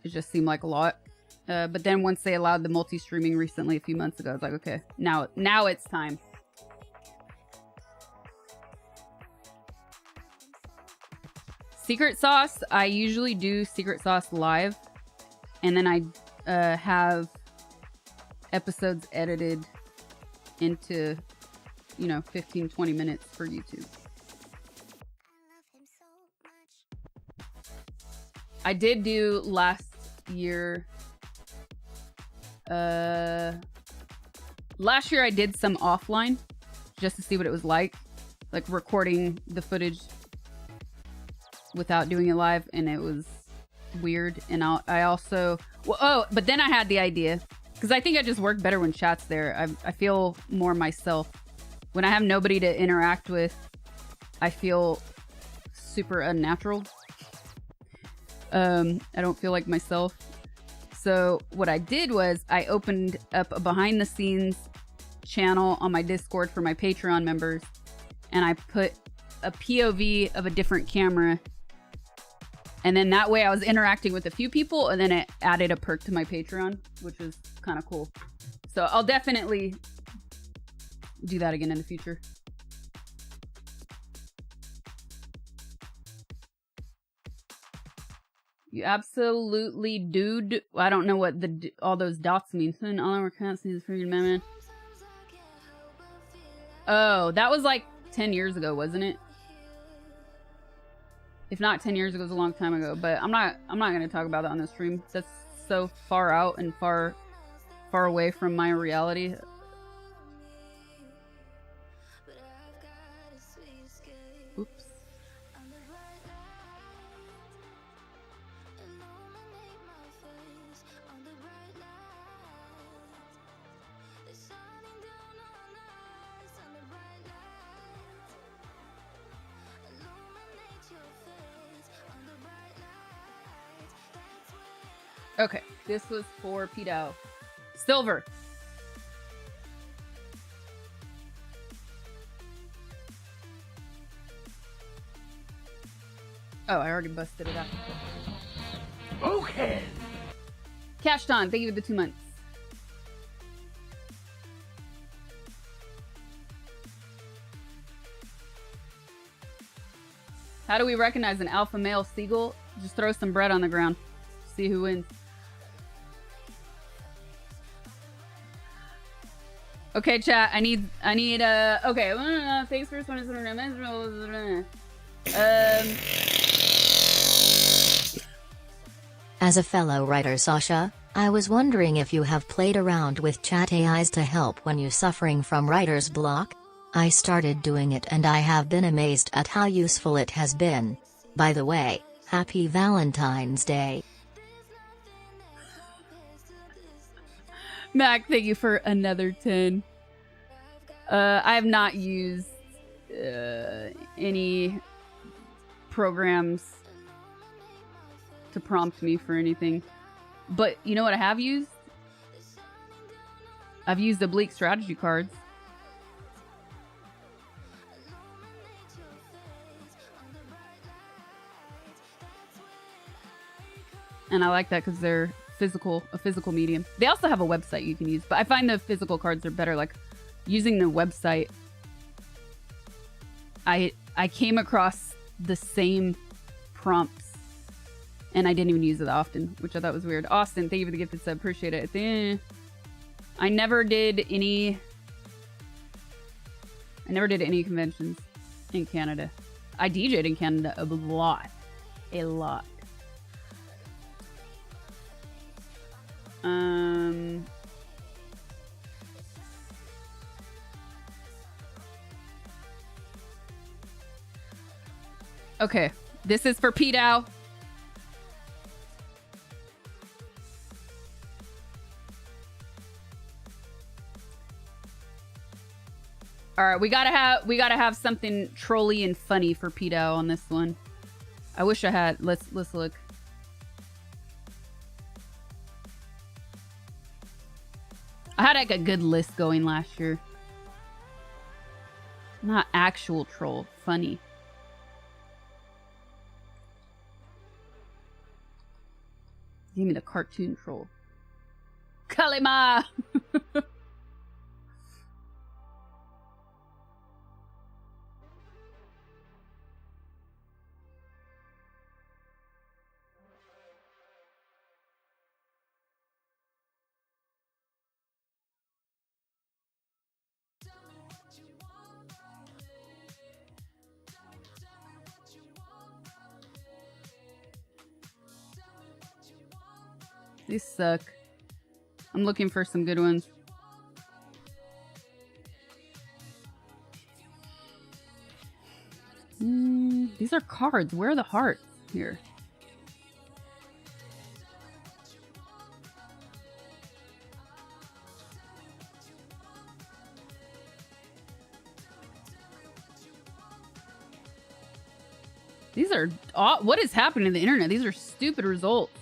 it just seemed like a lot. But then once they allowed the multi-streaming recently, a few months ago, I was like, okay, now it's time. Secret Sauce, I usually do Secret Sauce live, and then I have episodes edited into 15-20 minutes for YouTube. I did do last year. Last year I did some offline just to see what it was like recording the footage without doing it live, and it was weird. And I also, but then I had the idea, because I think I just work better when chat's there. I feel more myself. When I have nobody to interact with, I feel super unnatural. I don't feel like myself. So what I did was I opened up a behind the scenes channel on my Discord for my Patreon members, and I put a POV of a different camera. And then that way I was interacting with a few people, and then it added a perk to my Patreon, which was kind of cool. So I'll definitely do that again in the future. You absolutely dude. I don't know what all those dots mean. All our cats see the freaking man. Oh, that was like 10 years ago, wasn't it? If not 10 years ago, it was a long time ago. But I'm not gonna talk about that on the stream. That's so far out and far away from my reality. Oops. Okay, this was for 𝗵𝗲𝗍. Silver. Oh, I already busted it out. Okay. Cashton, thank you for the 2 months. How do we recognize an alpha male seagull? Just throw some bread on the ground. See who wins. Okay, chat. I need okay. Thanks for As a fellow writer, Sasha, I was wondering if you have played around with chat AIs to help when you're suffering from writer's block? I started doing it and I have been amazed at how useful it has been. By the way, happy Valentine's Day. Mac, thank you for another 10. I have not used any programs to prompt me for anything. But you know what I have used? I've used oblique strategy cards. And I like that because they're a physical medium. They also have a website you can use, but I find the physical cards are better. Like using the website, I came across the same prompts and I didn't even use it often, which I thought was weird. Austin, thank you for the gifted sub. Appreciate it. I never did any conventions in Canada. I DJ'd in Canada a lot. Okay, this is for 𝗵𝗲𝗍. All right, we gotta have something trolly and funny for 𝗵𝗲𝗍 on this one. I wish I had. Let's look. I had like a good list going last year. Not actual troll, funny. Give me the cartoon troll. Kalima! These suck. I'm looking for some good ones. These are cards. Where are the hearts here? These are... what is happening to the internet? These are stupid results.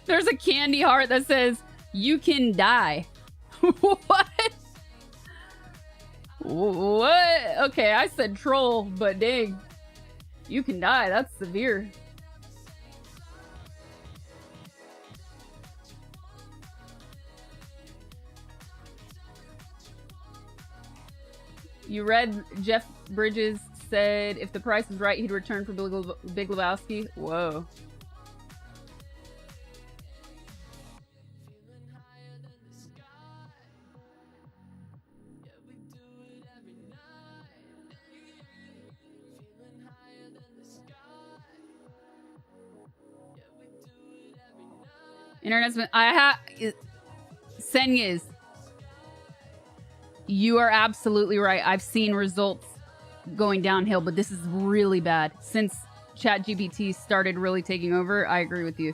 There's a candy heart that says, "You can die." What? What? Okay, I said troll, but dang. You can die. That's severe. You read Jeff Bridges said if the price is right, he'd return for Big Lebowski. Whoa. Internet's been... Senyas, you are absolutely right. I've seen results going downhill, but this is really bad. Since ChatGPT started really taking over, I agree with you.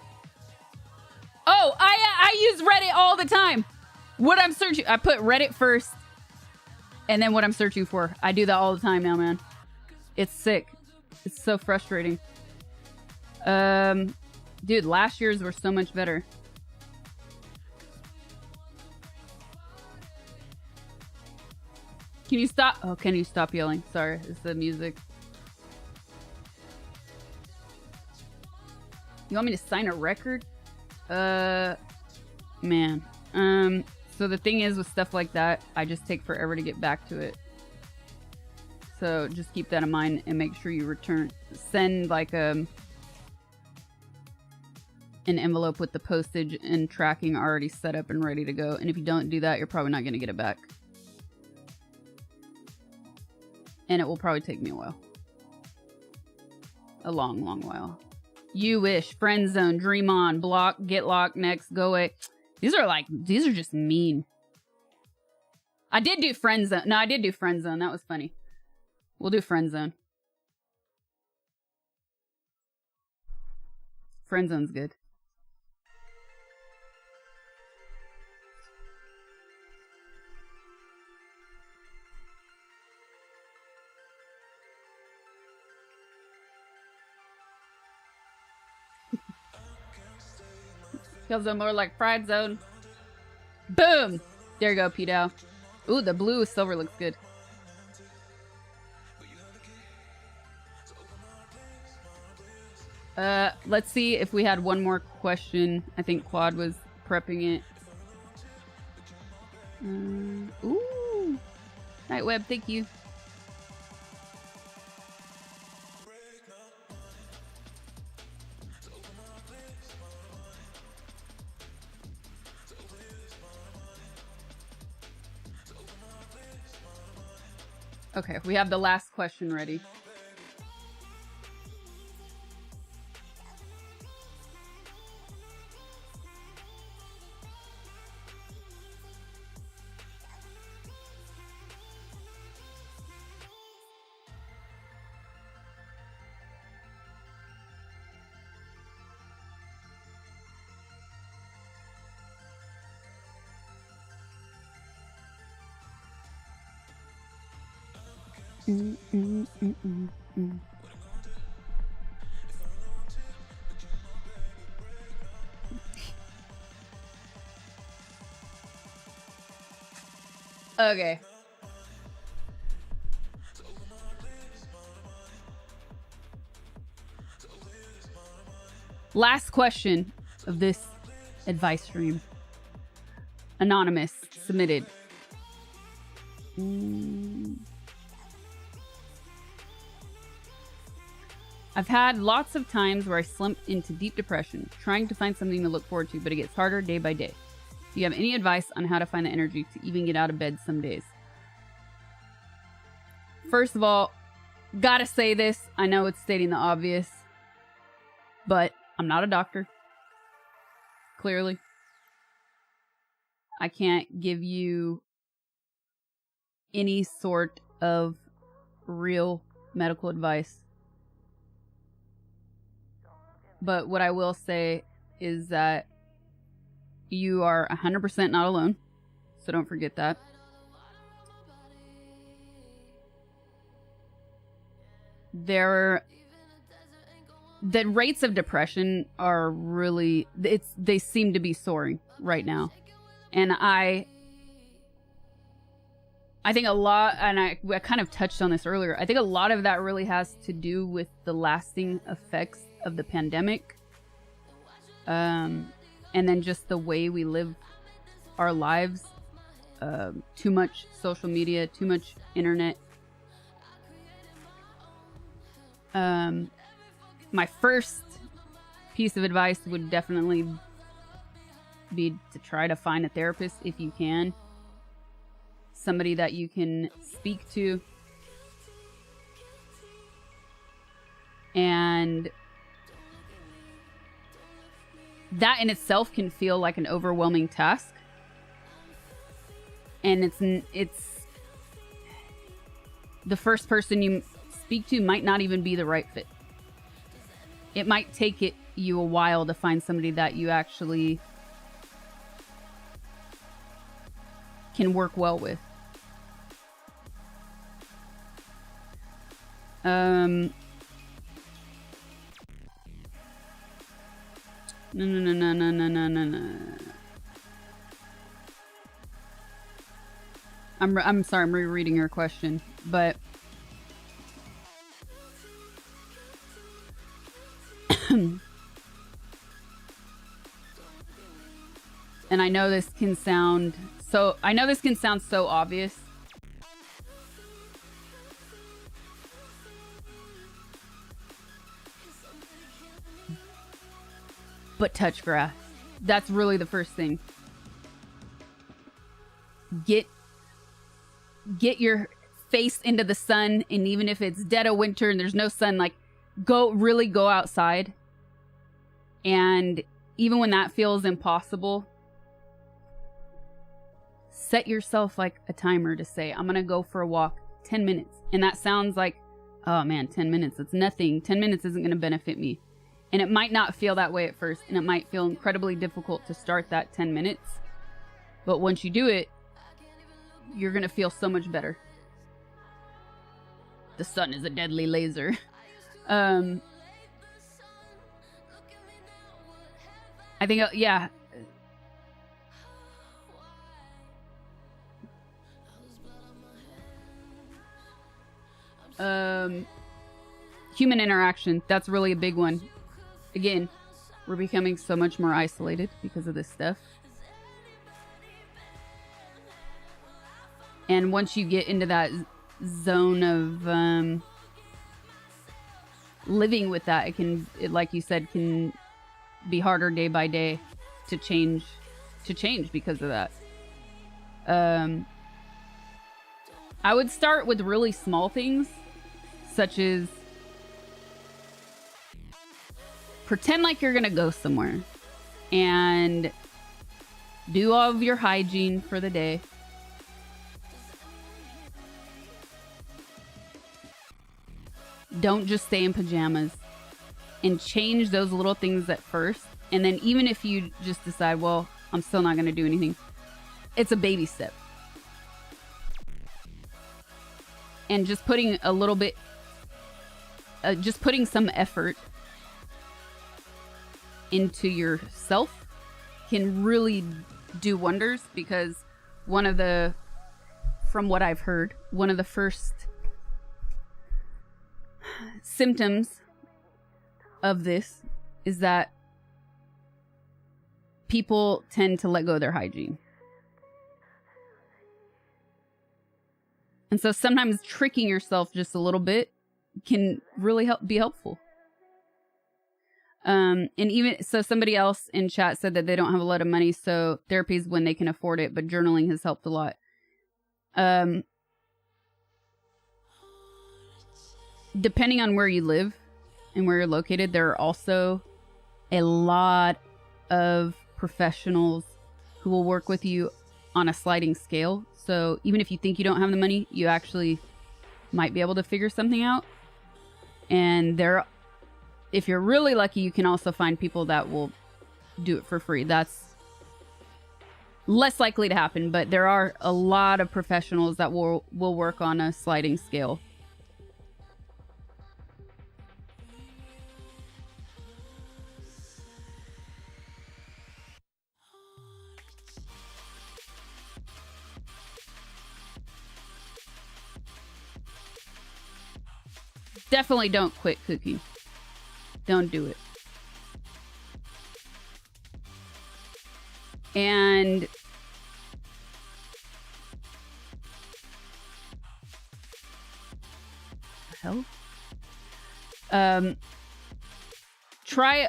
Oh, I use Reddit all the time. What I'm searching... I put Reddit first, and then what I'm searching for. I do that all the time now, man. It's sick. It's so frustrating. Dude, last year's were so much better. Can you stop? Oh, can you stop yelling? Sorry, it's the music. You want me to sign a record? Man. So the thing is with stuff like that, I just take forever to get back to it. So just keep that in mind and make sure you send like an envelope with the postage and tracking already set up and ready to go. And if you don't do that, you're probably not going to get it back. And it will probably take me a while. A long, long while. You wish, friend zone, dream on, block, get locked, next, go away. These are just mean. I did do friend zone. No, I did do friend zone. That was funny. We'll do friend zone. Friend zone's good. Kill zone more like fried zone. Boom! There you go, P-Dow. Ooh, the blue with silver looks good. Let's see if we had one more question. I think Quad was prepping it. Ooh. Nightweb, thank you. Okay, we have the last question ready. Okay. Last question of this advice stream. Anonymous submitted. I've had lots of times where I slump into deep depression, trying to find something to look forward to, but it gets harder day by day. Do you have any advice on how to find the energy to even get out of bed some days? First of all, gotta say this. I know it's stating the obvious, but I'm not a doctor. Clearly. I can't give you any sort of real medical advice. But what I will say is that you are 100% not alone. So don't forget that. The rates of depression are really, they seem to be soaring right now. And I think a lot, and I kind of touched on this earlier, I think a lot of that really has to do with the lasting effects of the pandemic. And then just the way we live our lives. Too much social media, too much internet. My first piece of advice would definitely be to try to find a therapist if you can. Somebody that you can speak to. And that in itself can feel like an overwhelming task. And it's the first person you speak to might not even be the right fit. It might take you a while to find somebody that you actually can work well with. No. I'm sorry, I'm rereading your question, but and I know this can sound so obvious, but touch grass. That's really the first thing. Get your face into the sun, and even if it's dead of winter and there's no sun, like really go outside. And even when that feels impossible, set yourself like a timer to say, I'm gonna go for a walk 10 minutes. And that sounds like, oh man, 10 minutes, it's nothing. 10 minutes isn't gonna benefit me. And it might not feel that way at first, and it might feel incredibly difficult to start that 10 minutes. But once you do it, you're gonna feel so much better. The sun is a deadly laser. I think, yeah. Human interaction. That's really a big one. Again, we're becoming so much more isolated because of this stuff. And once you get into that zone of living with that, it, like you said, can be harder day by day to change because of that. I would start with really small things, such as pretend like you're gonna go somewhere and do all of your hygiene for the day. Don't just stay in pajamas, and change those little things at first. And then even if you just decide, well, I'm still not going to do anything, it's a baby step. And just putting a little bit, just putting some effort into yourself can really do wonders, because from what I've heard, one of the first symptoms of this is that people tend to let go of their hygiene. And so sometimes tricking yourself just a little bit can really be helpful. And even so, somebody else in chat said that they don't have a lot of money, so therapy is when they can afford it, but journaling has helped a lot. Depending on where you live and where you're located, there are also a lot of professionals who will work with you on a sliding scale. So even if you think you don't have the money, you actually might be able to figure something out. And if you're really lucky, you can also find people that will do it for free. That's less likely to happen, but there are a lot of professionals that will work on a sliding scale. Definitely don't quit cooking. Don't do it. And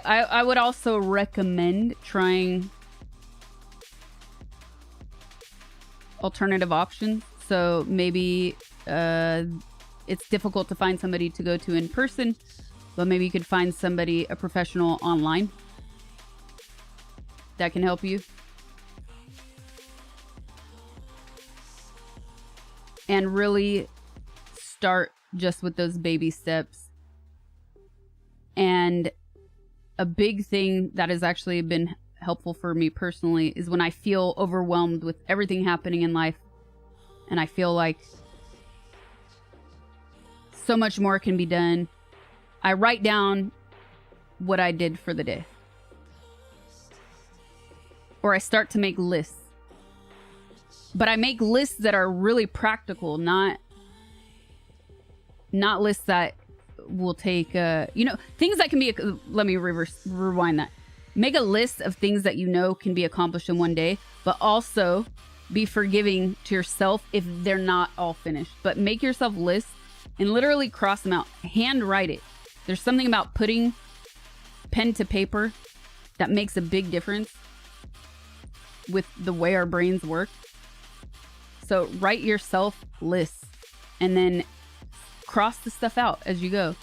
I would also recommend trying alternative options. So maybe it's difficult to find somebody to go to in person, but maybe you could find a professional online that can help you. And really start just with those baby steps. And a big thing that has actually been helpful for me personally is when I feel overwhelmed with everything happening in life and I feel like so much more can be done, I write down what I did for the day. Or I start to make lists. But I make lists that are really practical, not lists that will take, things that can be, let me rewind that. Make a list of things that you know can be accomplished in one day, but also be forgiving to yourself if they're not all finished. But make yourself lists and literally cross them out. Handwrite it. There's something about putting pen to paper that makes a big difference with the way our brains work. So write yourself lists and then cross the stuff out as you go.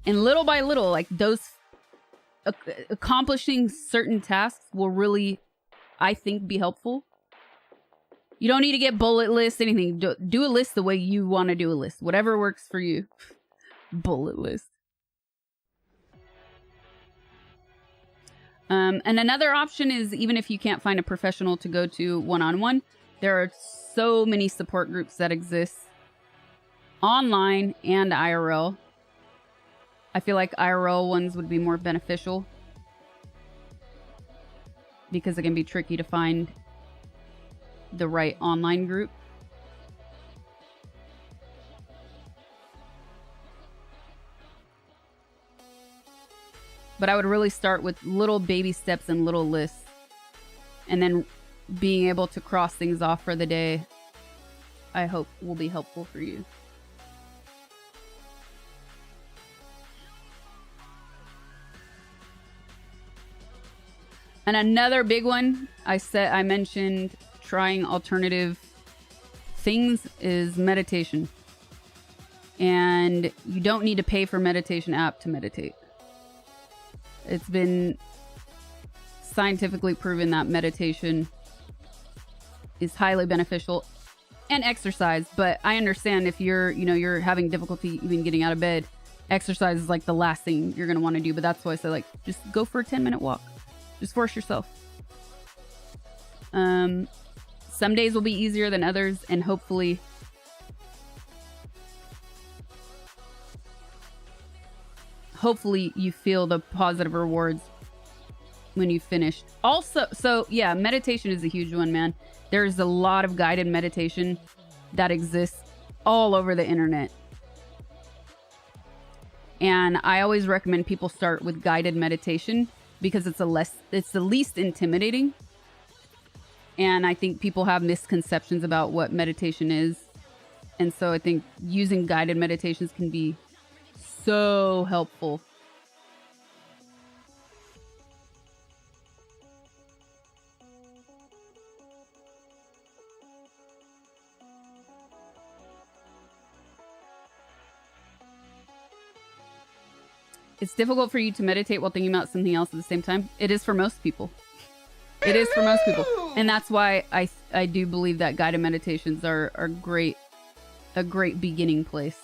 And little by little, like those accomplishing certain tasks will really, I think, be helpful. You don't need to get bullet lists, anything. Do a list the way you want to do a list. Whatever works for you. Bullet list. And another option is, even if you can't find a professional to go to one-on-one, there are so many support groups that exist online and IRL. I feel like IRL ones would be more beneficial because it can be tricky to find the right online group. But I would really start with little baby steps and little lists. And then being able to cross things off for the day, I hope will be helpful for you. And another big one I mentioned trying alternative things is meditation. And you don't need to pay for meditation app to meditate. It's been scientifically proven that meditation is highly beneficial, and exercise. But I understand if you're having difficulty even getting out of bed, exercise is like the last thing you're going to want to do. But that's why I say, like, just go for a 10-minute walk. Just force yourself. Some days will be easier than others, and hopefully you feel the positive rewards when you finish. Also, so yeah, meditation is a huge one, man. There's a lot of guided meditation that exists all over the internet. And I always recommend people start with guided meditation because it's the least intimidating. And I think people have misconceptions about what meditation is. And so I think using guided meditations can be so helpful. It's difficult for you to meditate while thinking about something else at the same time. It is for most people. It is for most people. And that's why I do believe that guided meditations are a great beginning place.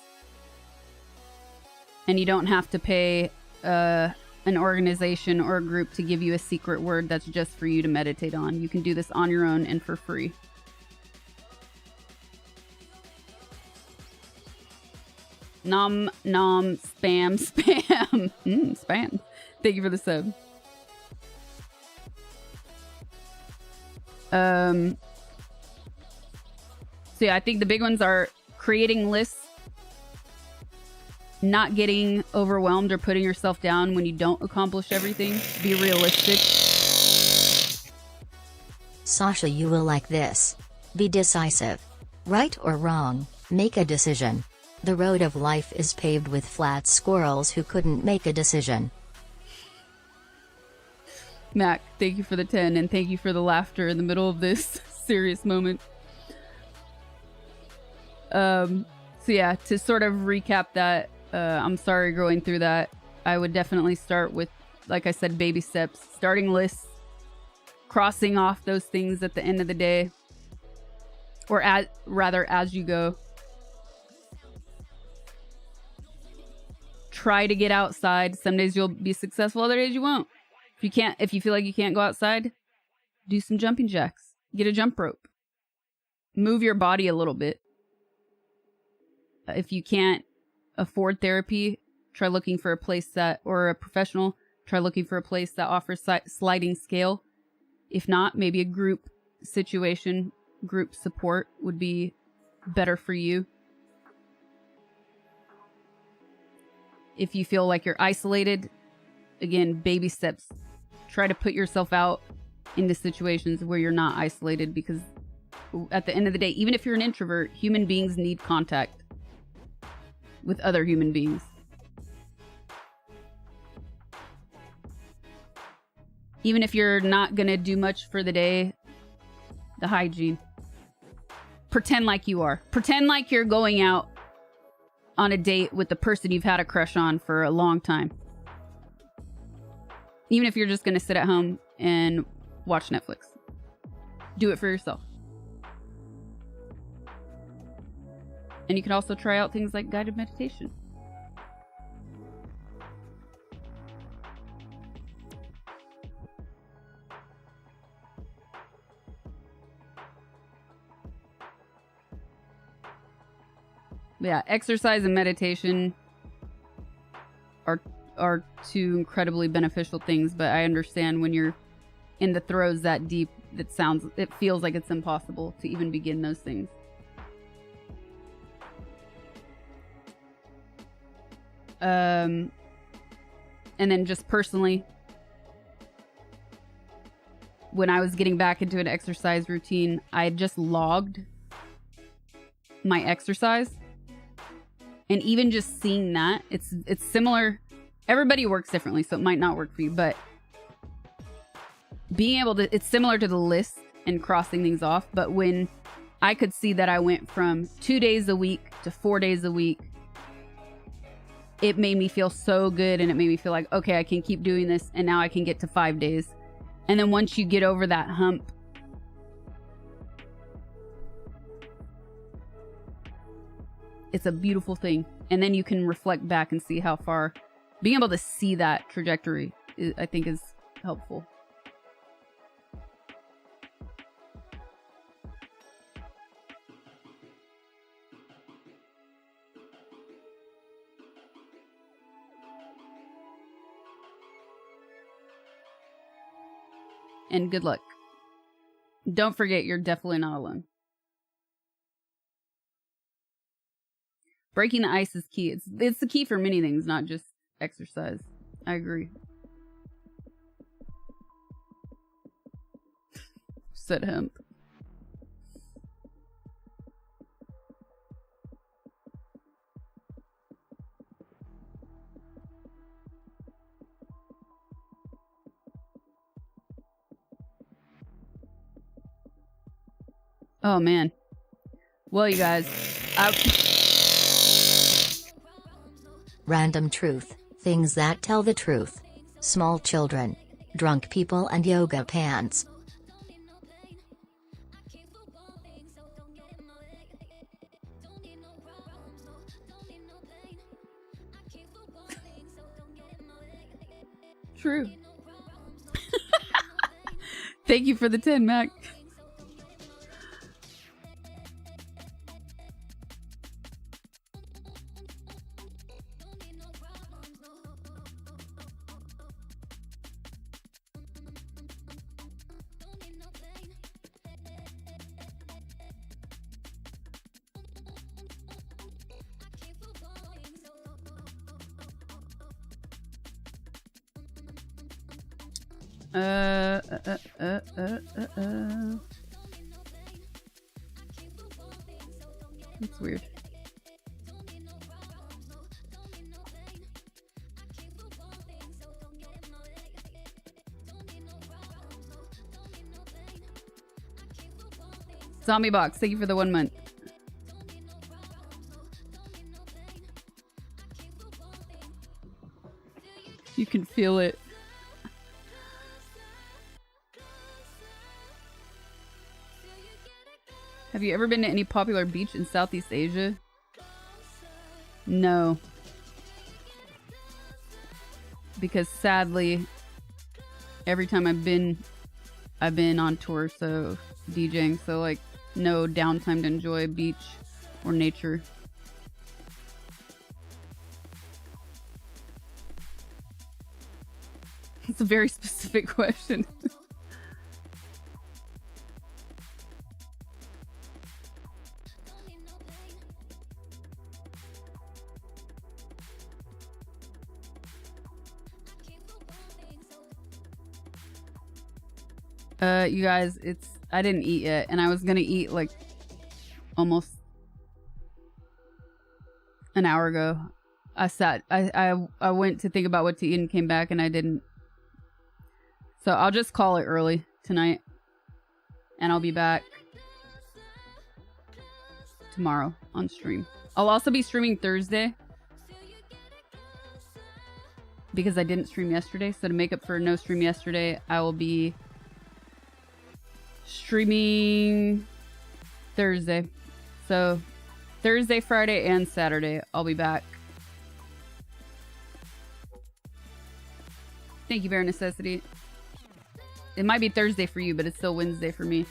And you don't have to pay an organization or a group to give you a secret word that's just for you to meditate on. You can do this on your own and for free. Nom nom spam spam. Spam. Thank you for the sub. So yeah, I think the big ones are creating lists, not getting overwhelmed or putting yourself down when you don't accomplish everything. Be realistic. Sasha, you will like this. Be decisive. Right or wrong, make a decision. The road of life is paved with flat squirrels who couldn't make a decision. Mac, thank you for the 10, and thank you for the laughter in the middle of this serious moment. So yeah, to sort of recap that, I'm sorry going through that. I would definitely start with, like I said, baby steps, starting lists, crossing off those things at the end of the day, or as you go. Try to get outside. Some days you'll be successful, other days you won't. If you feel like you can't go outside, do some jumping jacks. Get a jump rope. Move your body a little bit. If you can't afford therapy, try looking for a place or a professional, try looking for a place that offers sliding scale. If not, maybe a group situation, group support would be better for you. If you feel like you're isolated, again, baby steps. Try to put yourself out into situations where you're not isolated, because at the end of the day, even if you're an introvert, human beings need contact with other human beings. Even if you're not gonna do much for the day, the hygiene. Pretend like you are. Pretend like you're going out on a date with the person you've had a crush on for a long time. Even if you're just gonna sit at home and watch Netflix. Do it for yourself. And you can also try out things like guided meditation. Yeah, exercise and meditation are two incredibly beneficial things, but I understand when you're in the throes that deep, it feels like it's impossible to even begin those things. And then just personally, when I was getting back into an exercise routine, I just logged my exercise. And even just seeing that, it's similar. Everybody works differently, so it might not work for you, but being able to, it's similar to the list and crossing things off. But when I could see that I went from 2 days a week to 4 days a week, it made me feel so good, and it made me feel like, okay, I can keep doing this, and now I can get to 5 days. And then once you get over that hump, it's a beautiful thing. And then you can reflect back and see how far. Being able to see that trajectory, I think, is helpful. And good luck. Don't forget, you're definitely not alone. Breaking the ice is key. It's the key for many things, not just exercise. I agree. Said hemp. Oh man. Well, you guys, Random truth, things that tell the truth. Small children, drunk people and yoga pants. True. Thank you for the 10, Mac. That's weird. Zombie Box, thank you for the 1 month. You can feel it. Have you ever been to any popular beach in Southeast Asia? No. Because sadly, every time I've been on tour, so DJing, so like no downtime to enjoy a beach or nature. It's a very specific question. You guys, I didn't eat yet, and I was gonna eat like almost an hour ago. I went to think about what to eat and came back and I didn't. So I'll just call it early tonight. And I'll be back tomorrow on stream. I'll also be streaming Thursday. Because I didn't stream yesterday. So to make up for no stream yesterday, I will be streaming Thursday. So Thursday, Friday, and Saturday, I'll be back. Thank you, Bare Necessity. It might be Thursday for you, but it's still Wednesday for me.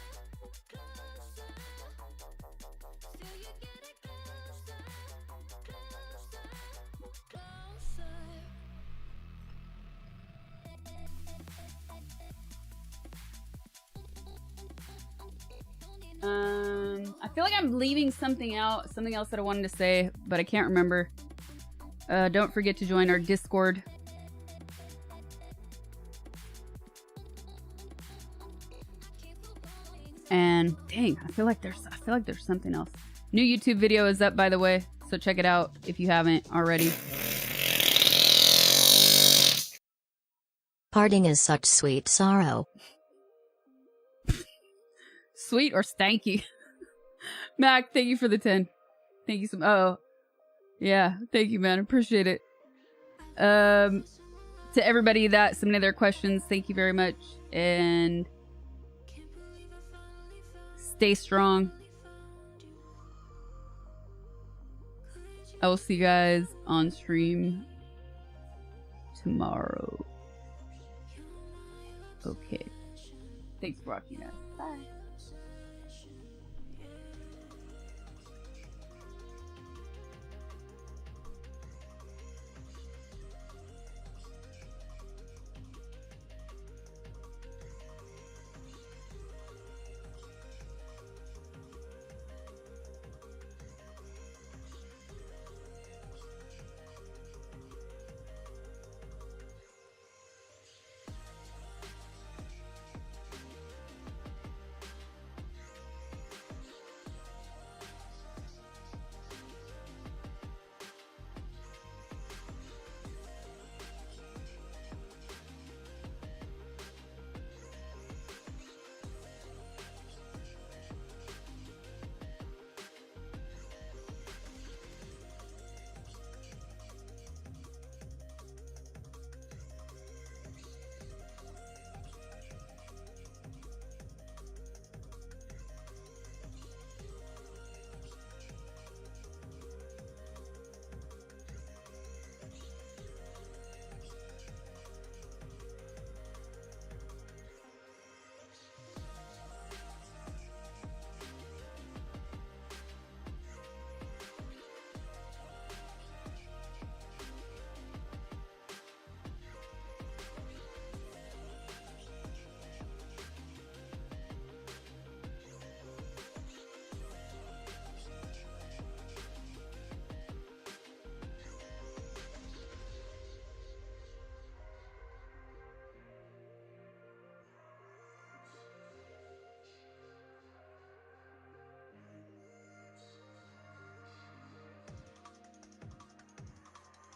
I feel like I'm leaving something out, something else that I wanted to say, but I can't remember. Don't forget to join our Discord. And dang, I feel like there's something else. New YouTube video is up, by the way, so check it out if you haven't already. Parting is such sweet sorrow. Sweet or stanky? Mac, thank you for the 10. Thank you so much. Oh, yeah. Thank you, man. Appreciate it. To everybody that submitted their questions, thank you very much. And stay strong. I will see you guys on stream tomorrow. Okay. Thanks for watching, guys. Bye.